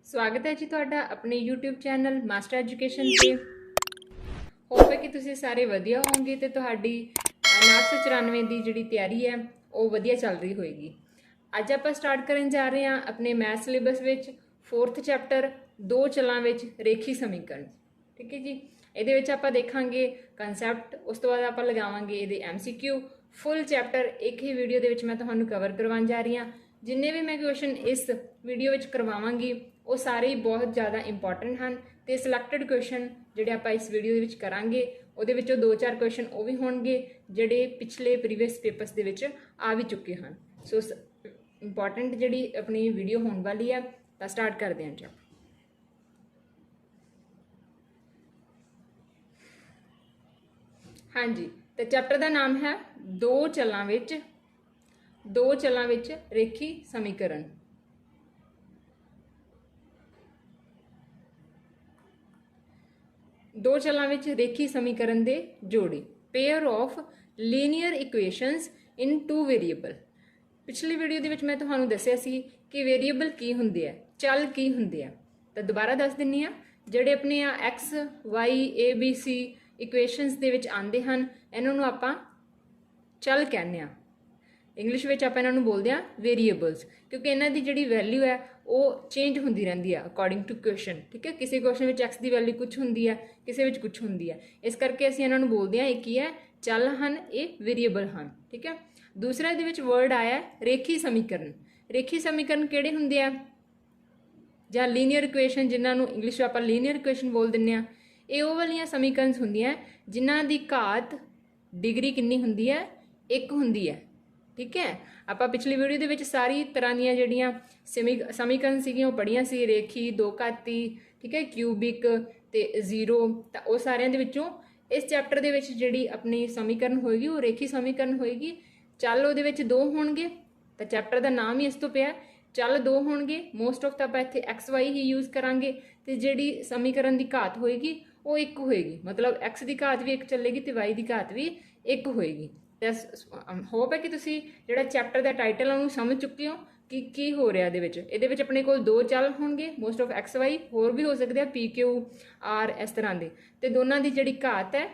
स्वागत है जी तुहाडा अपने यूट्यूब चैनल मास्टर एजुकेशन पे। होप है कि तुसीं सारे वधिया होवोगे ते तुहाडी 994 ਦੀ ਜਿਹੜੀ ਤਿਆਰੀ ਹੈ ਉਹ ਵਧੀਆ ਚੱਲ ਰਹੀ ਹੋਏਗੀ। ਅੱਜ ਆਪਾਂ ਸਟਾਰਟ ਕਰਨ ਜਾ ਰਹੇ ਹਾਂ ਆਪਣੇ ਮੈਥ ਸਿਲੇਬਸ ਵਿੱਚ 4th ਚੈਪਟਰ ਦੋ ਚਲਾਂ ਵਿੱਚ ਰੇਖੀ ਸਮੀਕਰਨ। ਠੀਕ ਹੈ ਜੀ, ਇਹਦੇ ਵਿੱਚ ਆਪਾਂ ਦੇਖਾਂਗੇ ਕਨਸੈਪਟ, ਉਸ ਤੋਂ ਬਾਅਦ ਆਪਾਂ ਲਗਾਵਾਂਗੇ ਇਹਦੇ MCQ। ਫੁੱਲ ਚੈਪਟਰ ਇੱਕ ਹੀ ਵੀਡੀਓ ਦੇ ਵਿੱਚ ਮੈਂ ਤੁਹਾਨੂੰ ਕਵਰ ਕਰਵਾਉਣ ਜਾ ਰਹੀ ਹਾਂ। ਜਿੰਨੇ ਵੀ ਮੈਂ ਕੁਐਸਚਨ ਇਸ ਵੀਡੀਓ ਵਿੱਚ ਕਰਵਾਵਾਂਗੀ ਉਹ ਸਾਰੇ ਹੀ ਬਹੁਤ ਜ਼ਿਆਦਾ ਇੰਪੋਰਟੈਂਟ ਹਨ ਤੇ ਸਿਲੈਕਟਡ ਕੁਐਸਚਨ ਜਿਹੜੇ ਆਪਾਂ ਇਸ ਵੀਡੀਓ ਦੇ ਵਿੱਚ ਕਰਾਂਗੇ ਉਹਦੇ ਵਿੱਚੋਂ 2-4 ਕੁਐਸਚਨ ਉਹ ਵੀ ਹੋਣਗੇ ਜਿਹੜੇ ਪਿਛਲੇ ਪ੍ਰੀਵੀਅਸ ਪੇਪਰਸ ਦੇ ਵਿੱਚ ਆ ਵੀ ਚੁੱਕੇ ਹਨ। ਸੋ ਇੰਪੋਰਟੈਂਟ ਜਿਹੜੀ ਆਪਣੀ ਵੀਡੀਓ ਹੋਣ ਵਾਲੀ ਹੈ ਤਾਂ ਸਟਾਰਟ ਕਰਦੇ ਹਾਂ ਜੀ। हाँ जी, तो चैप्टर का नाम है दो चलों विच रेखी समीकरण। दो चलों विच रेखी समीकरण दे जोड़े, pair of linear equations in two variable. पिछली वीडियो दे विच मैं तुहानूं दस्सिया सी कि वेरीएबल की हुंदे आ, चल की हुंदे आ। तो दोबारा दस दिन्नी आ, जिहड़े अपने X Y A B C equations दे विच आंदे हन इन्हां नूं आपां चल कहने आ। इंग्लिश विच आपां इन्हां नूं बोलदे आ वेरीएबल्स, क्योंकि इन्हां दी जिहड़ी वैल्यू है वो चेंज हुंदी रहिंदी है अकॉर्डिंग टू क्वेश्चन। ठीक है, किसी question which x the value कुछ हुंदी है, किसी विच कुछ हुंदी है, इस करके असीं इन्हां नूं बोलदे आ एक ही है चल हन, ये वेरीएबल हन। ठीक है, दूसरा इहदे विच वर्ड आया रेखी समीकरण। रेखी समीकरण किहड़े हुंदे आ जां लीनियर इक्वेशन, जिन्हां नूं इंग्लिश विच आपां लीनियर इक्वेशन बोल दिंदे आ। ये वो वालियां समीकरण हुंदियां जिन्हां दी घात डिग्री कितनी हुंदी है, एक हुंदी है। ठीक है, आपां पिछली वीडियो दे विच सारी तरह दीयां जिहड़ियां समीकरण सीगियां वो पढ़ियां सी, रेखी, दो घाती, ठीक है, क्यूबिक ते जीरो। तां वो सारियां दे विचों इस चैप्टर दे विच जिहड़ी अपनी समीकरण होएगी वो रेखी समीकरण होएगी। चल उहदे विच दो होणगे, तां चैप्टर दा नाम ही इस तों पिया चल दो होणगे। मोस्ट ऑफ तां आपां इत्थे एक्स वाई ही यूज़ करांगे ते जिहड़ी समीकरण दी घात होएगी वो एक होएगी, मतलब एक्स की घात भी एक चलेगी तो वाई की घात भी एक होएगी। होप है कि तुसी जिहड़ा चैप्टर का टाइटल है उन्होंने समझ चुके हो कि की हो रहा ये अपने को दो चल होणगे, मोस्ट ऑफ एक्स वाई, होर भी हो सकते हैं पी क्यू आर, इस तरह के। तो दोनों की जिहड़ी घात है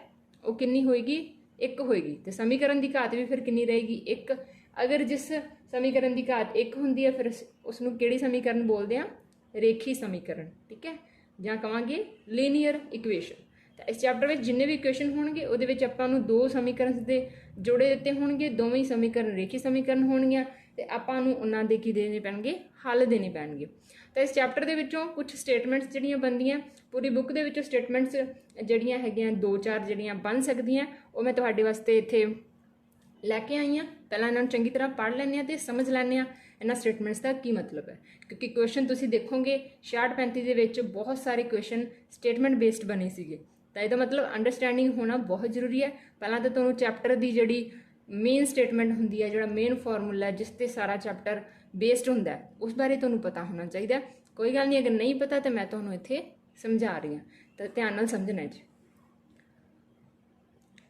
वो कितनी होएगी, एक होएगी। तो समीकरण की घात भी फिर कितनी रहेगी, एक। अगर जिस समीकरण की घात एक होंदी है फिर उसनूं किहड़ी समीकरण बोलते हैं, रेखी समीकरण। ठीक है, ਜਾਂ ਕਹਾਂਗੇ ਲੀਨੀਅਰ ਇਕੁਏਸ਼ਨ। ਤਾਂ ਇਸ ਚੈਪਟਰ ਵਿੱਚ ਜਿੰਨੇ ਵੀ ਇਕੁਏਸ਼ਨ ਹੋਣਗੇ ਉਹਦੇ ਵਿੱਚ ਆਪਾਂ ਨੂੰ ਦੋ ਸਮੀਕਰਨ ਦੇ ਜੋੜੇ ਦਿੱਤੇ ਹੋਣਗੇ, ਦੋਵੇਂ ਸਮੀਕਰਨ ਰੇਖੀ ਸਮੀਕਰਨ ਹੋਣਗੀਆਂ ਤੇ ਆਪਾਂ ਨੂੰ ਉਹਨਾਂ ਦੇ ਕੀ ਦੇਣੇ ਪੈਣਗੇ, ਹੱਲ ਦੇਣੇ ਪੈਣਗੇ। ਤਾਂ ਇਸ ਚੈਪਟਰ ਦੇ ਵਿੱਚੋਂ ਕੁਝ ਸਟੇਟਮੈਂਟਸ ਜਿਹੜੀਆਂ ਬਣਦੀਆਂ, ਪੂਰੀ ਬੁੱਕ ਦੇ ਵਿੱਚੋਂ ਸਟੇਟਮੈਂਟਸ ਜਿਹੜੀਆਂ ਹੈਗੀਆਂ 2-4 ਜਿਹੜੀਆਂ ਬਣ ਸਕਦੀਆਂ ਉਹ ਮੈਂ ਤੁਹਾਡੇ ਵਾਸਤੇ ਇੱਥੇ ਲੈ ਕੇ ਆਈ ਹਾਂ। ਪਹਿਲਾਂ ਇਹਨਾਂ ਨੂੰ ਚੰਗੀ ਤਰ੍ਹਾਂ ਪੜ੍ਹ ਲੈਂਦੇ ਹਾਂ ਤੇ ਸਮਝ ਲੈਂਦੇ ਹਾਂ ਇਹਨਾਂ ਸਟੇਟਮੈਂਟਸ ਦਾ ਕੀ ਮਤਲਬ ਹੈ, ਕਿਉਂਕਿ ਕੁਐਸਚਨ ਤੁਸੀਂ ਦੇਖੋਗੇ 66-35 ਦੇ ਵਿੱਚ ਬਹੁਤ ਸਾਰੇ ਕੁਐਸਚਨ ਸਟੇਟਮੈਂਟ ਬੇਸਡ ਬਣੇ ਸੀਗੇ। ਤਾਂ ਇਹਦਾ ਮਤਲਬ ਅੰਡਰਸਟੈਂਡਿੰਗ ਹੋਣਾ ਬਹੁਤ ਜ਼ਰੂਰੀ ਹੈ। ਪਹਿਲਾਂ ਤਾਂ ਤੁਹਾਨੂੰ ਚੈਪਟਰ ਦੀ ਜਿਹੜੀ ਮੇਨ ਸਟੇਟਮੈਂਟ ਹੁੰਦੀ ਹੈ, ਜਿਹੜਾ ਮੇਨ ਫਾਰਮੂਲਾ ਜਿਸ 'ਤੇ ਸਾਰਾ ਚੈਪਟਰ ਬੇਸਡ ਹੁੰਦਾ ਹੈ, ਉਸ ਬਾਰੇ ਤੁਹਾਨੂੰ ਪਤਾ ਹੋਣਾ ਚਾਹੀਦਾ। ਕੋਈ ਗੱਲ ਨਹੀਂ, ਅਗਰ ਨਹੀਂ ਪਤਾ ਤਾਂ ਮੈਂ ਤੁਹਾਨੂੰ ਇੱਥੇ ਸਮਝਾ ਰਹੀ ਹਾਂ, ਤਾਂ ਧਿਆਨ ਨਾਲ ਸਮਝਣਾ ਜੀ।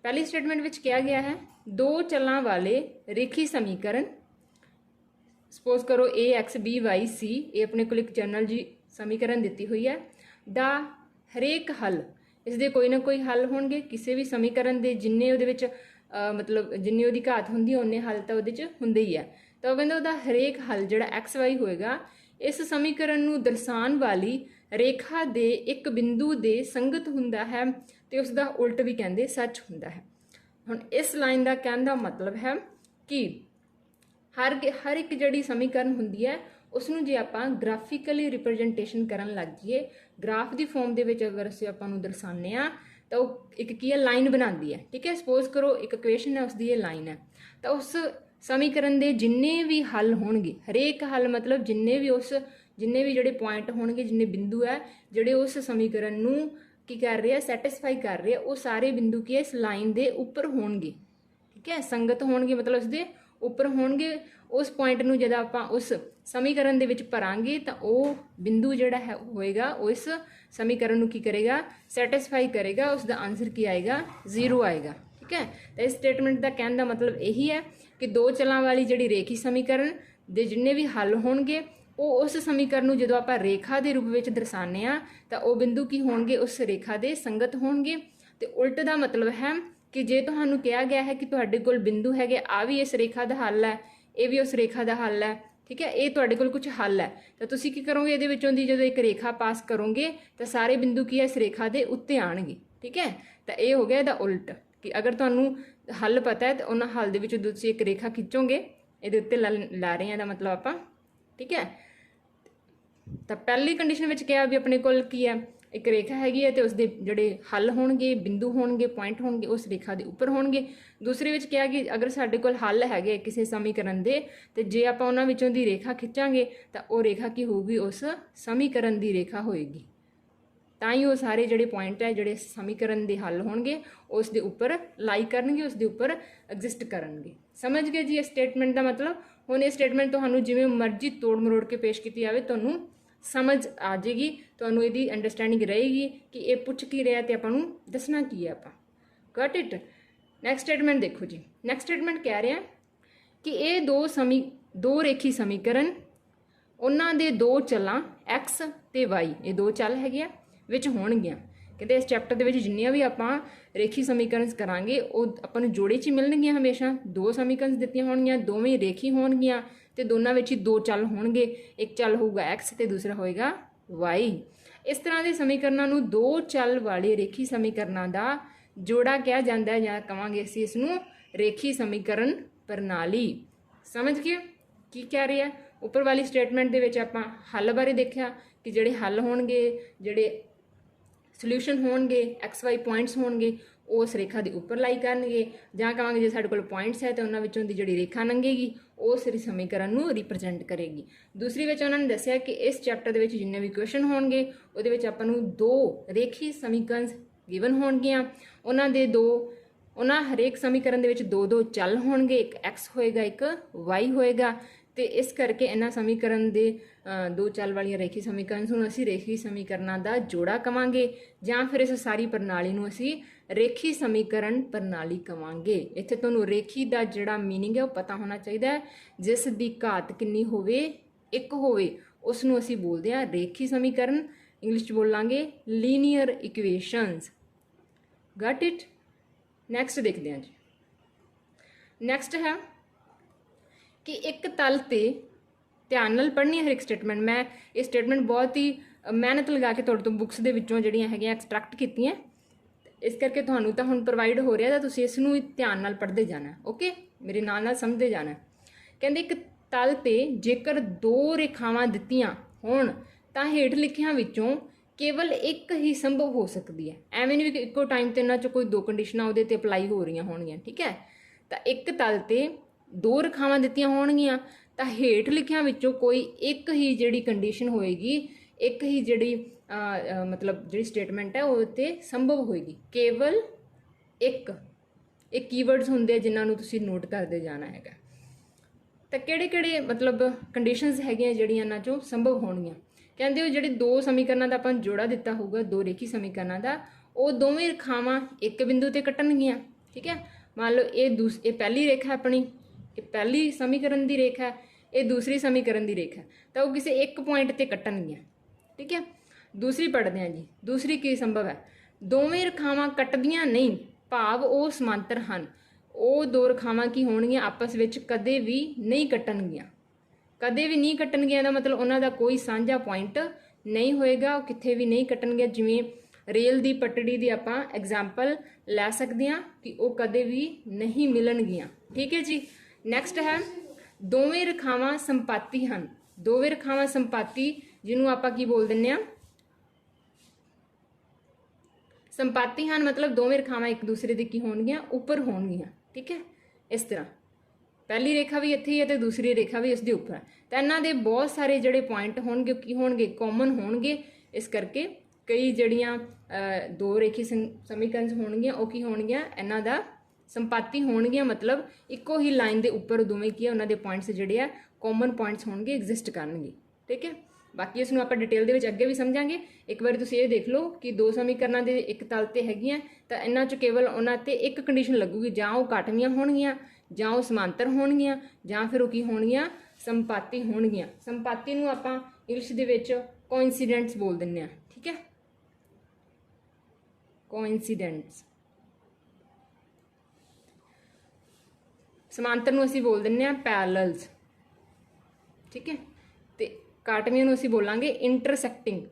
पहली स्टेटमेंट विच कहा गया है दो चलों वाले रेखी समीकरण, सपोज करो ए एक्स बी वाई सी, ये अपने को एक जनरल जी समीकरण दी हुई है। दा हरेक हल, इसके कोई ना कोई हल होंगे, किसी भी समीकरण के जिन्ने उहदे विच मतलब जिन्नी उहदी घात हुंदी उन्ने हल तो उहदे च हुंदे ही है। तो कहंदे उहदा हरेक हल जिहड़ा एक्स वाई होएगा इस समीकरण नूं दर्शाउण वाली रेखा दे एक बिंदु दे संगत हुंदा है तो उसका उल्ट भी कहते सच हुंदा है। हुण इस लाइन का कहने का मतलब है कि हर एक जिहड़ी समीकरण हुंदी है उसनूं जे आपां ग्राफिकली रिप्रजेंटेशन करन लग जाइए, ग्राफ की फॉर्म दे विच अगर असीं आपां नूं दर्शाने आ तो एक की है लाइन बनाती है। ठीक है, सपोज करो एक इक्वेशन है उसकी ये लाइन है, तो उस समीकरण के जिन्ने भी हल होणगे, हरेक हल मतलब जिन्ने भी जिहड़े पॉइंट होणगे, जिन्ने बिंदु है जिहड़े उस समीकरण नूं की कर रहे हैं, सैटिस्फाई कर रहे हैं, वो सारे बिंदु की इस लाइन के उपर होणगे। ठीक है, संगत होणगे मतलब उसके उपर होणगे। उस पॉइंट नूं जद आपां उस समीकरण दे विच भरांगे तो वो बिंदु जिहड़ा है होएगा वो इस समीकरण नूं की करेगा, सैटिस्फाई करेगा, उसका आंसर की आएगा, 0 आएगा। ठीक है, तो इस स्टेटमेंट का कहने का मतलब यही है कि दो चलों वाली जिहड़ी रेखी समीकरण दे जिन्ने भी हल होणगे ਉਹ ਉਸ ਸਮੀਕਰਨ ਨੂੰ ਜਦੋਂ ਆਪਾਂ ਰੇਖਾ ਦੇ ਰੂਪ ਵਿੱਚ ਦਰਸਾਉਂਦੇ ਆ ਤਾਂ ਉਹ ਬਿੰਦੂ ਕੀ ਹੋਣਗੇ, ਉਸ ਰੇਖਾ ਦੇ ਸੰਗਤ ਹੋਣਗੇ। ਤੇ ਉਲਟ ਦਾ ਮਤਲਬ ਹੈ ਕਿ ਜੇ ਤੁਹਾਨੂੰ ਕਿਹਾ ਗਿਆ ਹੈ ਕਿ ਤੁਹਾਡੇ ਕੋਲ ਬਿੰਦੂ ਹੈਗੇ, ਆ ਵੀ ਇਸ ਰੇਖਾ ਦਾ ਹੱਲ ਹੈ, ਇਹ ਵੀ ਉਸ ਰੇਖਾ ਦਾ ਹੱਲ ਹੈ, ਠੀਕ ਹੈ, ਇਹ ਤੁਹਾਡੇ ਕੋਲ ਕੁਝ ਹੱਲ ਹੈ, ਤਾਂ ਤੁਸੀਂ ਕੀ ਕਰੋਗੇ, ਇਹਦੇ ਵਿੱਚੋਂ ਦੀ ਜਦੋਂ ਇੱਕ ਰੇਖਾ ਪਾਸ ਕਰੋਗੇ ਤਾਂ ਸਾਰੇ ਬਿੰਦੂ ਕੀ ਹੈ, ਇਸ ਰੇਖਾ ਦੇ ਉੱਤੇ ਆਣਗੇ, ਠੀਕ ਹੈ। ਤਾਂ ਇਹ ਹੋ ਗਿਆ ਇਹਦਾ ਉਲਟ, ਕਿ ਅਗਰ ਤੁਹਾਨੂੰ ਹੱਲ ਪਤਾ ਹੈ ਤਾਂ ਉਹਨਾਂ ਹੱਲ ਦੇ ਵਿੱਚੋਂ ਤੁਸੀਂ ਇੱਕ ਰੇਖਾ ਖਿੱਚੋਗੇ, ਇਹਦੇ ਉੱਤੇ ਲਾ ਰਹੇ ਹਾਂ ਦਾ ਮਤਲਬ ਆਪਾਂ, ਠੀਕ ਹੈ। ਤਾਂ ਪਹਿਲੀ ਕੰਡੀਸ਼ਨ ਵਿੱਚ ਕਿਹਾ ਵੀ ਆਪਣੇ ਕੋਲ ਕੀ ਹੈ, ਇੱਕ ਰੇਖਾ ਹੈਗੀ ਹੈ ਤੇ ਉਸਦੇ ਜਿਹੜੇ ਹੱਲ ਹੋਣਗੇ, ਬਿੰਦੂ ਹੋਣਗੇ, ਪੁਆਇੰਟ ਹੋਣਗੇ, ਉਸ ਰੇਖਾ ਦੇ ਉੱਪਰ ਹੋਣਗੇ। ਦੂਸਰੇ ਵਿੱਚ ਕਿਹਾ ਕਿ ਅਗਰ ਸਾਡੇ ਕੋਲ ਹੱਲ ਹੈਗੇ ਕਿਸੇ ਸਮੀਕਰਨ ਦੇ ਤੇ ਜੇ ਆਪਾਂ ਉਹਨਾਂ ਵਿੱਚੋਂ ਦੀ ਰੇਖਾ ਖਿੱਚਾਂਗੇ ਤਾਂ ਉਹ ਰੇਖਾ ਕੀ ਹੋਊਗੀ, ਉਸ ਸਮੀਕਰਨ ਦੀ ਰੇਖਾ ਹੋਏਗੀ। ਤਾਂ ਹੀ ਉਹ ਸਾਰੇ ਜਿਹੜੇ ਪੁਆਇੰਟ ਹੈ, ਜਿਹੜੇ ਸਮੀਕਰਨ ਦੇ ਹੱਲ ਹੋਣਗੇ, ਉਸ ਦੇ ਉੱਪਰ ਲਾਈ ਕਰਨਗੇ, ਉਸ ਦੇ ਉੱਪਰ ਐਗਜ਼ਿਸਟ ਕਰਨਗੇ। ਸਮਝ ਗਏ ਜੀ ਇਹ ਸਟੇਟਮੈਂਟ ਦਾ ਮਤਲਬ। ਹੁਣ ਇਹ ਸਟੇਟਮੈਂਟ ਤੁਹਾਨੂੰ ਜਿਵੇਂ ਮਰਜ਼ੀ ਤੋੜ ਮਰੋੜ ਕੇ ਪੇਸ਼ ਕੀਤੀ ਜਾਵੇ, ਤੁਹਾਨੂੰ ਸਮਝ ਆ ਜਾਏਗੀ, ਤੁਹਾਨੂੰ ਇਹਦੀ ਅੰਡਰਸਟੈਂਡਿੰਗ ਰਹੇਗੀ ਕਿ ਇਹ ਪੁੱਛ ਕੀ ਰਿਹਾ ਤੇ ਆਪਾਂ ਨੂੰ ਦੱਸਣਾ ਕੀ ਹੈ ਆਪਾਂ। Got it. ਨੈਕਸਟ ਸਟੇਟਮੈਂਟ ਦੇਖੋ ਜੀ। ਨੈਕਸਟ ਸਟੇਟਮੈਂਟ ਕਹਿ ਰਿਹਾ ਕਿ ਇਹ ਦੋ ਰੇਖੀ ਸਮੀਕਰਨ, ਉਹਨਾਂ ਦੇ ਦੋ ਚਲਾਂ x ਤੇ y, ਇਹ ਦੋ ਚੱਲ ਹੈਗੇ ਆ, ਵਿੱਚ ਹੋਣਗੀਆਂ। ਕਹਿੰਦੇ ਇਸ ਚੈਪਟਰ ਦੇ ਵਿੱਚ ਜਿੰਨੀਆਂ ਵੀ ਆਪਾਂ ਰੇਖੀ ਸਮੀਕਰਨ ਕਰਾਂਗੇ ਉਹ ਆਪਾਂ ਨੂੰ ਜੋੜੇ 'ਚ ਹੀ ਮਿਲਣਗੀਆਂ। ਹਮੇਸ਼ਾ ਦੋ ਸਮੀਕਰਨ ਦਿੱਤੀਆਂ ਹੋਣਗੀਆਂ, ਦੋਵੇਂ ਰੇਖੀ ਹੋਣਗੀਆਂ ਤੇ ਦੋਨਾਂ ਵਿੱਚ ਹੀ ਦੋ ਚੱਲ ਹੋਣਗੇ, ਇੱਕ ਚੱਲ ਹੋਊਗਾ x ਤੇ ਦੂਸਰਾ ਹੋਏਗਾ y। ਇਸ ਤਰ੍ਹਾਂ ਦੇ ਸਮੀਕਰਨਾਂ ਨੂੰ ਦੋ ਚੱਲ ਵਾਲੇ ਰੇਖੀ ਸਮੀਕਰਨਾਂ ਦਾ ਜੋੜਾ ਕਿਹਾ ਜਾਂਦਾ ਹੈ, ਜਾਂ ਕਹਾਂਗੇ ਅਸੀਂ ਇਸ ਨੂੰ ਰੇਖੀ ਸਮੀਕਰਨ ਪ੍ਰਣਾਲੀ। ਸਮਝ ਗਏ ਕੀ ਕਹਿ ਰਿਹਾ। ਉੱਪਰ ਵਾਲੀ ਸਟੇਟਮੈਂਟ ਦੇ ਵਿੱਚ ਆਪਾਂ ਹੱਲ ਬਾਰੇ ਦੇਖਿਆ ਕਿ ਜਿਹੜੇ ਹੱਲ ਹੋਣਗੇ, ਜਿਹੜੇ ਸੋਲਿਊਸ਼ਨ ਹੋਣਗੇ, XY ਪੁਆਇੰਟਸ ਹੋਣਗੇ, ਉਹ ਉਸ ਰੇਖਾ ਦੇ ਉੱਪਰ ਲਾਈ ਕਰਨਗੇ, ਜਾਂ ਕਹਾਂਗੇ ਜੇ ਸਾਡੇ ਕੋਲ ਪੁਆਇੰਟਸ ਹੈ ਤਾਂ ਉਹਨਾਂ ਵਿੱਚੋਂ ਦੀ ਜਿਹੜੀ ਰੇਖਾ ਲੰਘੇਗੀ ਉਹ ਉਸ ਸਮੀਕਰਨ ਨੂੰ ਰਿਪਰੈਜ਼ੈਂਟ ਕਰੇਗੀ। ਦੂਸਰੀ ਵਿੱਚ ਉਹਨਾਂ ਨੇ ਦੱਸਿਆ ਕਿ ਇਸ ਚੈਪਟਰ ਦੇ ਵਿੱਚ ਜਿੰਨੇ ਵੀ ਕੁਐਸਚਨ ਹੋਣਗੇ ਉਹਦੇ ਵਿੱਚ ਆਪਾਂ ਨੂੰ ਦੋ ਰੇਖੀ ਸਮੀਕਰਨ ਗਿਵਨ ਹੋਣਗੀਆਂ, ਉਹਨਾਂ ਹਰੇਕ ਸਮੀਕਰਨ ਦੇ ਵਿੱਚ ਦੋ ਦੋ ਚੱਲ ਹੋਣਗੇ, ਇੱਕ x ਹੋਏਗਾ, ਇੱਕ y ਹੋਏਗਾ। ਤੇ ਇਸ ਕਰਕੇ ਇਹਨਾਂ ਸਮੀਕਰਨ ਦੇ ਦੋ ਚੱਲ ਵਾਲੀਆਂ ਰੇਖੀ ਸਮੀਕਰਨ ਨੂੰ ਅਸੀਂ ਰੇਖੀ ਸਮੀਕਰਨਾਂ ਦਾ ਜੋੜਾ ਕਵਾਂਗੇ, ਜਾਂ ਫਿਰ ਇਸ ਸਾਰੀ ਪ੍ਰਣਾਲੀ ਨੂੰ ਅਸੀਂ ਰੇਖੀ ਸਮੀਕਰਨ ਪ੍ਰਣਾਲੀ ਕਵਾਂਗੇ। ਇੱਥੇ ਤੁਹਾਨੂੰ ਰੇਖੀ ਦਾ ਜਿਹੜਾ ਮੀਨਿੰਗ ਹੈ ਉਹ ਪਤਾ ਹੋਣਾ ਚਾਹੀਦਾ ਹੈ। ਜਿਸ ਦੀ ਘਾਤ ਕਿੰਨੀ ਹੋਵੇ, ਇੱਕ ਹੋਵੇ, ਉਸ ਨੂੰ ਅਸੀਂ ਬੋਲਦੇ ਹਾਂ ਰੇਖੀ ਸਮੀਕਰਨ। ਇੰਗਲਿਸ਼ 'ਚ ਬੋਲਾਂਗੇ linear equations. Got it. Next ਦੇਖਦੇ ਹਾਂ ਜੀ। ਨੈਕਸਟ ਹੈ ਕਿ ਇੱਕ ਤਲ ਤੇ, ਧਿਆਨ ਨਾਲ ਪੜ੍ਹਨੀ ਹੈ ਹਰ ਇੱਕ ਸਟੇਟਮੈਂਟ। ਮੈਂ ਇਹ ਸਟੇਟਮੈਂਟ ਬਹੁਤ ਹੀ ਮਿਹਨਤ ਲਗਾ ਕੇ ਤੁਹਾਡੇ ਤੋਂ ਬੁੱਕਸ ਦੇ ਵਿੱਚੋਂ ਜਿਹੜੀਆਂ ਹੈਗੀਆਂ ਐਕਸਟਰੈਕਟ ਕੀਤੀਆਂ, ਇਸ ਕਰਕੇ ਤੁਹਾਨੂੰ ਤਾਂ ਹੁਣ ਪ੍ਰੋਵਾਈਡ ਹੋ ਰਿਹਾ ਤਾਂ ਤੁਸੀਂ ਇਸ ਨੂੰ ਧਿਆਨ ਨਾਲ ਪੜ੍ਹਦੇ ਜਾਣਾ। ਓਕੇ, ਮੇਰੇ ਨਾਲ ਸਮਝਦੇ ਜਾਣਾ। ਕਹਿੰਦੇ ਇੱਕ ਤਲ ਤੇ ਜੇਕਰ ਦੋ ਰੇਖਾਵਾਂ ਦਿੱਤੀਆਂ ਹੋਣ ਤਾਂ ਹੇਠ ਲਿਖਿਆਂ ਵਿੱਚੋਂ ਕੇਵਲ ਇੱਕ ਹੀ ਸੰਭਵ ਹੋ ਸਕਦੀ ਹੈ। ਐਵੇਂ ਨਹੀਂ ਵੀ ਇੱਕੋ ਟਾਈਮ ਤੇ ਇਹਨਾਂ 'ਚ ਕੋਈ ਦੋ ਕੰਡੀਸ਼ਨਾਂ ਉਹਦੇ ਤੇ ਅਪਲਾਈ ਹੋ ਰਹੀਆਂ ਹੋਣਗੀਆਂ, ਠੀਕ ਹੈ। ਤਾਂ ਇੱਕ ਤਲ ਤੇ ਦੋ ਰੇਖਾਵਾਂ ਦਿੱਤੀਆਂ ਹੋਣਗੀਆਂ ਤਾਂ ਹੇਠ ਲਿਖਿਆਂ ਵਿੱਚੋਂ ਕੋਈ ਇੱਕ ਹੀ ਜਿਹੜੀ ਕੰਡੀਸ਼ਨ ਹੋਏਗੀ, ਇੱਕ ਹੀ ਜਿਹੜੀ ਮਤਲਬ ਜਿਹੜੀ ਸਟੇਟਮੈਂਟ ਹੈ ਉਹ ਤੇ ਸੰਭਵ ਹੋਏਗੀ। ਕੇਵਲ ਇੱਕ। ਇਹ ਕੀਵਰਡਸ ਹੁੰਦੇ ਆ ਜਿਨ੍ਹਾਂ ਨੂੰ ਤੁਸੀਂ ਨੋਟ ਕਰਦੇ ਜਾਣਾ ਹੈਗਾ। ਤਾਂ ਕਿਹੜੇ ਕਿਹੜੇ ਮਤਲਬ ਕੰਡੀਸ਼ਨਸ ਹੈਗੀਆਂ ਜਿਹੜੀਆਂ ਇਹਨਾਂ 'ਚੋਂ ਸੰਭਵ ਹੋਣਗੀਆਂ। ਕਹਿੰਦੇ ਉਹ ਜਿਹੜੇ ਦੋ ਸਮੀਕਰਨਾਂ ਦਾ ਆਪਾਂ ਜੋੜਾ ਦਿੱਤਾ ਹੋਊਗਾ, ਦੋ ਰੇਖੀ ਸਮੀਕਰਨਾਂ ਦਾ, ਉਹ ਦੋਵੇਂ ਰੇਖਾਵਾਂ ਇੱਕ ਬਿੰਦੂ ਤੇ ਕੱਟਣਗੀਆਂ, ਠੀਕ ਹੈ। ਮੰਨ ਲਓ ਇਹ ਪਹਿਲੀ ਰੇਖਾ ਆਪਣੀ, ਇਹ ਪਹਿਲੀ ਸਮੀਕਰਨ ਦੀ ਰੇਖਾ ਹੈ, ਇਹ ਦੂਸਰੀ ਸਮੀਕਰਨ ਦੀ ਰੇਖਾ, ਤਾਂ ਉਹ ਕਿਸੇ ਇੱਕ ਪੁਆਇੰਟ ਤੇ ਕੱਟਣਗੀਆਂ, ਠੀਕ ਹੈ। ਦੂਸਰੀ ਪੜ੍ਹਦੇ ਹਾਂ ਜੀ। ਦੂਸਰੀ ਕੀ ਸੰਭਵ ਹੈ, ਦੋਵੇਂ ਰੇਖਾਵਾਂ ਕੱਟਦੀਆਂ ਨਹੀਂ, ਭਾਵ ਉਹ ਸਮਾਂਤਰ ਹਨ। ਉਹ ਦੋ ਰੇਖਾਵਾਂ ਕੀ ਹੋਣਗੀਆਂ, ਆਪਸ ਵਿੱਚ ਕਦੇ ਵੀ ਨਹੀਂ ਕੱਟਣਗੀਆਂ। ਕਦੇ ਵੀ ਨਹੀਂ ਕੱਟਣਗੀਆਂ ਦਾ ਮਤਲਬ ਉਹਨਾਂ ਦਾ ਕੋਈ ਸਾਂਝਾ ਪੁਆਇੰਟ ਨਹੀਂ ਹੋਏਗਾ, ਉਹ ਕਿੱਥੇ ਵੀ ਨਹੀਂ ਕੱਟਣਗੀਆਂ। ਜਿਵੇਂ ਰੇਲ ਦੀ ਪਟੜੀ ਦੀ ਆਪਾਂ ਐਗਜ਼ਾਮਪਲ ਲੈ ਸਕਦੇ ਹਾਂ ਕਿ ਉਹ ਕਦੇ ਵੀ ਨਹੀਂ ਮਿਲਣਗੀਆਂ, ਠੀਕ ਹੈ ਜੀ। ਨੈਕਸਟ ਹੈ ਦੋਵੇਂ ਰੇਖਾਵਾਂ ਸੰਪਾਤੀ ਹਨ। ਦੋਵੇਂ ਰੇਖਾਵਾਂ ਸੰਪਾਤੀ, ਜਿਹਨੂੰ ਆਪਾਂ ਕੀ ਬੋਲ ਦਿੰਦੇ ਹਾਂ, ਸੰਪਾਤੀ ਹਨ, ਮਤਲਬ ਦੋਵੇਂ ਰੇਖਾਵਾਂ ਇੱਕ ਦੂਸਰੇ ਦੇ ਕੀ ਹੋਣਗੀਆਂ, ਉੱਪਰ ਹੋਣਗੀਆਂ, ਠੀਕ ਹੈ। ਇਸ ਤਰ੍ਹਾਂ ਪਹਿਲੀ ਰੇਖਾ ਵੀ ਇੱਥੇ ਹੀ ਹੈ ਤੇ ਦੂਸਰੀ ਰੇਖਾ ਵੀ ਇਸ ਦੇ ਉੱਪਰ ਹੈ, ਤਾਂ ਇਹਨਾਂ ਦੇ ਬਹੁਤ ਸਾਰੇ ਜਿਹੜੇ ਪੁਆਇੰਟ ਹੋਣਗੇ ਕੀ ਹੋਣਗੇ, ਕਾਮਨ ਹੋਣਗੇ। ਇਸ ਕਰਕੇ ਕਈ ਜਿਹੜੀਆਂ ਦੋ ਰੇਖੀ ਸਮੀਕਰਨ ਹੋਣਗੀਆਂ ਉਹ ਕੀ ਹੋਣਗੀਆਂ, ਇਹਨਾਂ ਦਾ ਸੰਪਾਤੀ ਹੋਣਗੀਆਂ, ਮਤਲਬ ਇੱਕੋ ਹੀ ਲਾਈਨ ਦੇ ਉੱਪਰ ਦੋਵੇਂ ਕੀ ਹੈ ਉਹਨਾਂ ਦੇ ਪੁਆਇੰਟਸ ਜਿਹੜੇ ਆ ਕਾਮਨ ਪੁਆਇੰਟਸ ਹੋਣਗੇ, ਐਗਜ਼ਿਸਟ ਕਰਨਗੇ, ਠੀਕ ਹੈ। ਬਾਕੀ ਇਸ ਨੂੰ ਆਪਾਂ ਡਿਟੇਲ ਦੇ ਵਿੱਚ ਅੱਗੇ ਵੀ ਸਮਝਾਂਗੇ। ਇੱਕ ਵਾਰੀ ਤੁਸੀਂ ਇਹ ਦੇਖ ਲਓ ਕਿ ਦੋ ਸਮੀਕਰਨਾਂ ਦੇ ਇੱਕ ਤਲ ਤੇ ਹੈਗੀਆਂ ਤਾਂ ਇਹਨਾਂ 'ਚ ਕੇਵਲ ਉਹਨਾਂ ਤੇ ਇੱਕ ਕੰਡੀਸ਼ਨ ਲੱਗੂਗੀ, ਜਾਂ ਉਹ ਘਟਵੀਆਂ ਹੋਣਗੀਆਂ, ਜਾਂ ਉਹ ਸਮਾਂਤਰ ਹੋਣਗੀਆਂ, ਜਾਂ ਫਿਰ ਉਹ ਕੀ ਹੋਣਗੀਆਂ, ਸੰਪਾਤੀ ਹੋਣਗੀਆਂ। ਸੰਪਾਤੀ ਨੂੰ ਆਪਾਂ ਇੰਗਲਿਸ਼ ਦੇ ਵਿੱਚ ਕੋਇਨਸੀਡੈਂਟਸ ਬੋਲ ਦਿੰਦੇ ਆ, ਠੀਕ ਹੈ, ਕੋਇਨਸੀਡੈਂਟਸ। ਸਮਾਂਤਰ ਨੂੰ ਅਸੀਂ ਬੋਲ ਦਿੰਦੇ ਆ ਪੈਰਲਲਸ, ਠੀਕ ਹੈ, ਤੇ ਕਾਟਵੀਆਂ ਨੂੰ ਅਸੀਂ ਬੋਲਾਂਗੇ ਇੰਟਰਸੈਕਟਿੰਗ,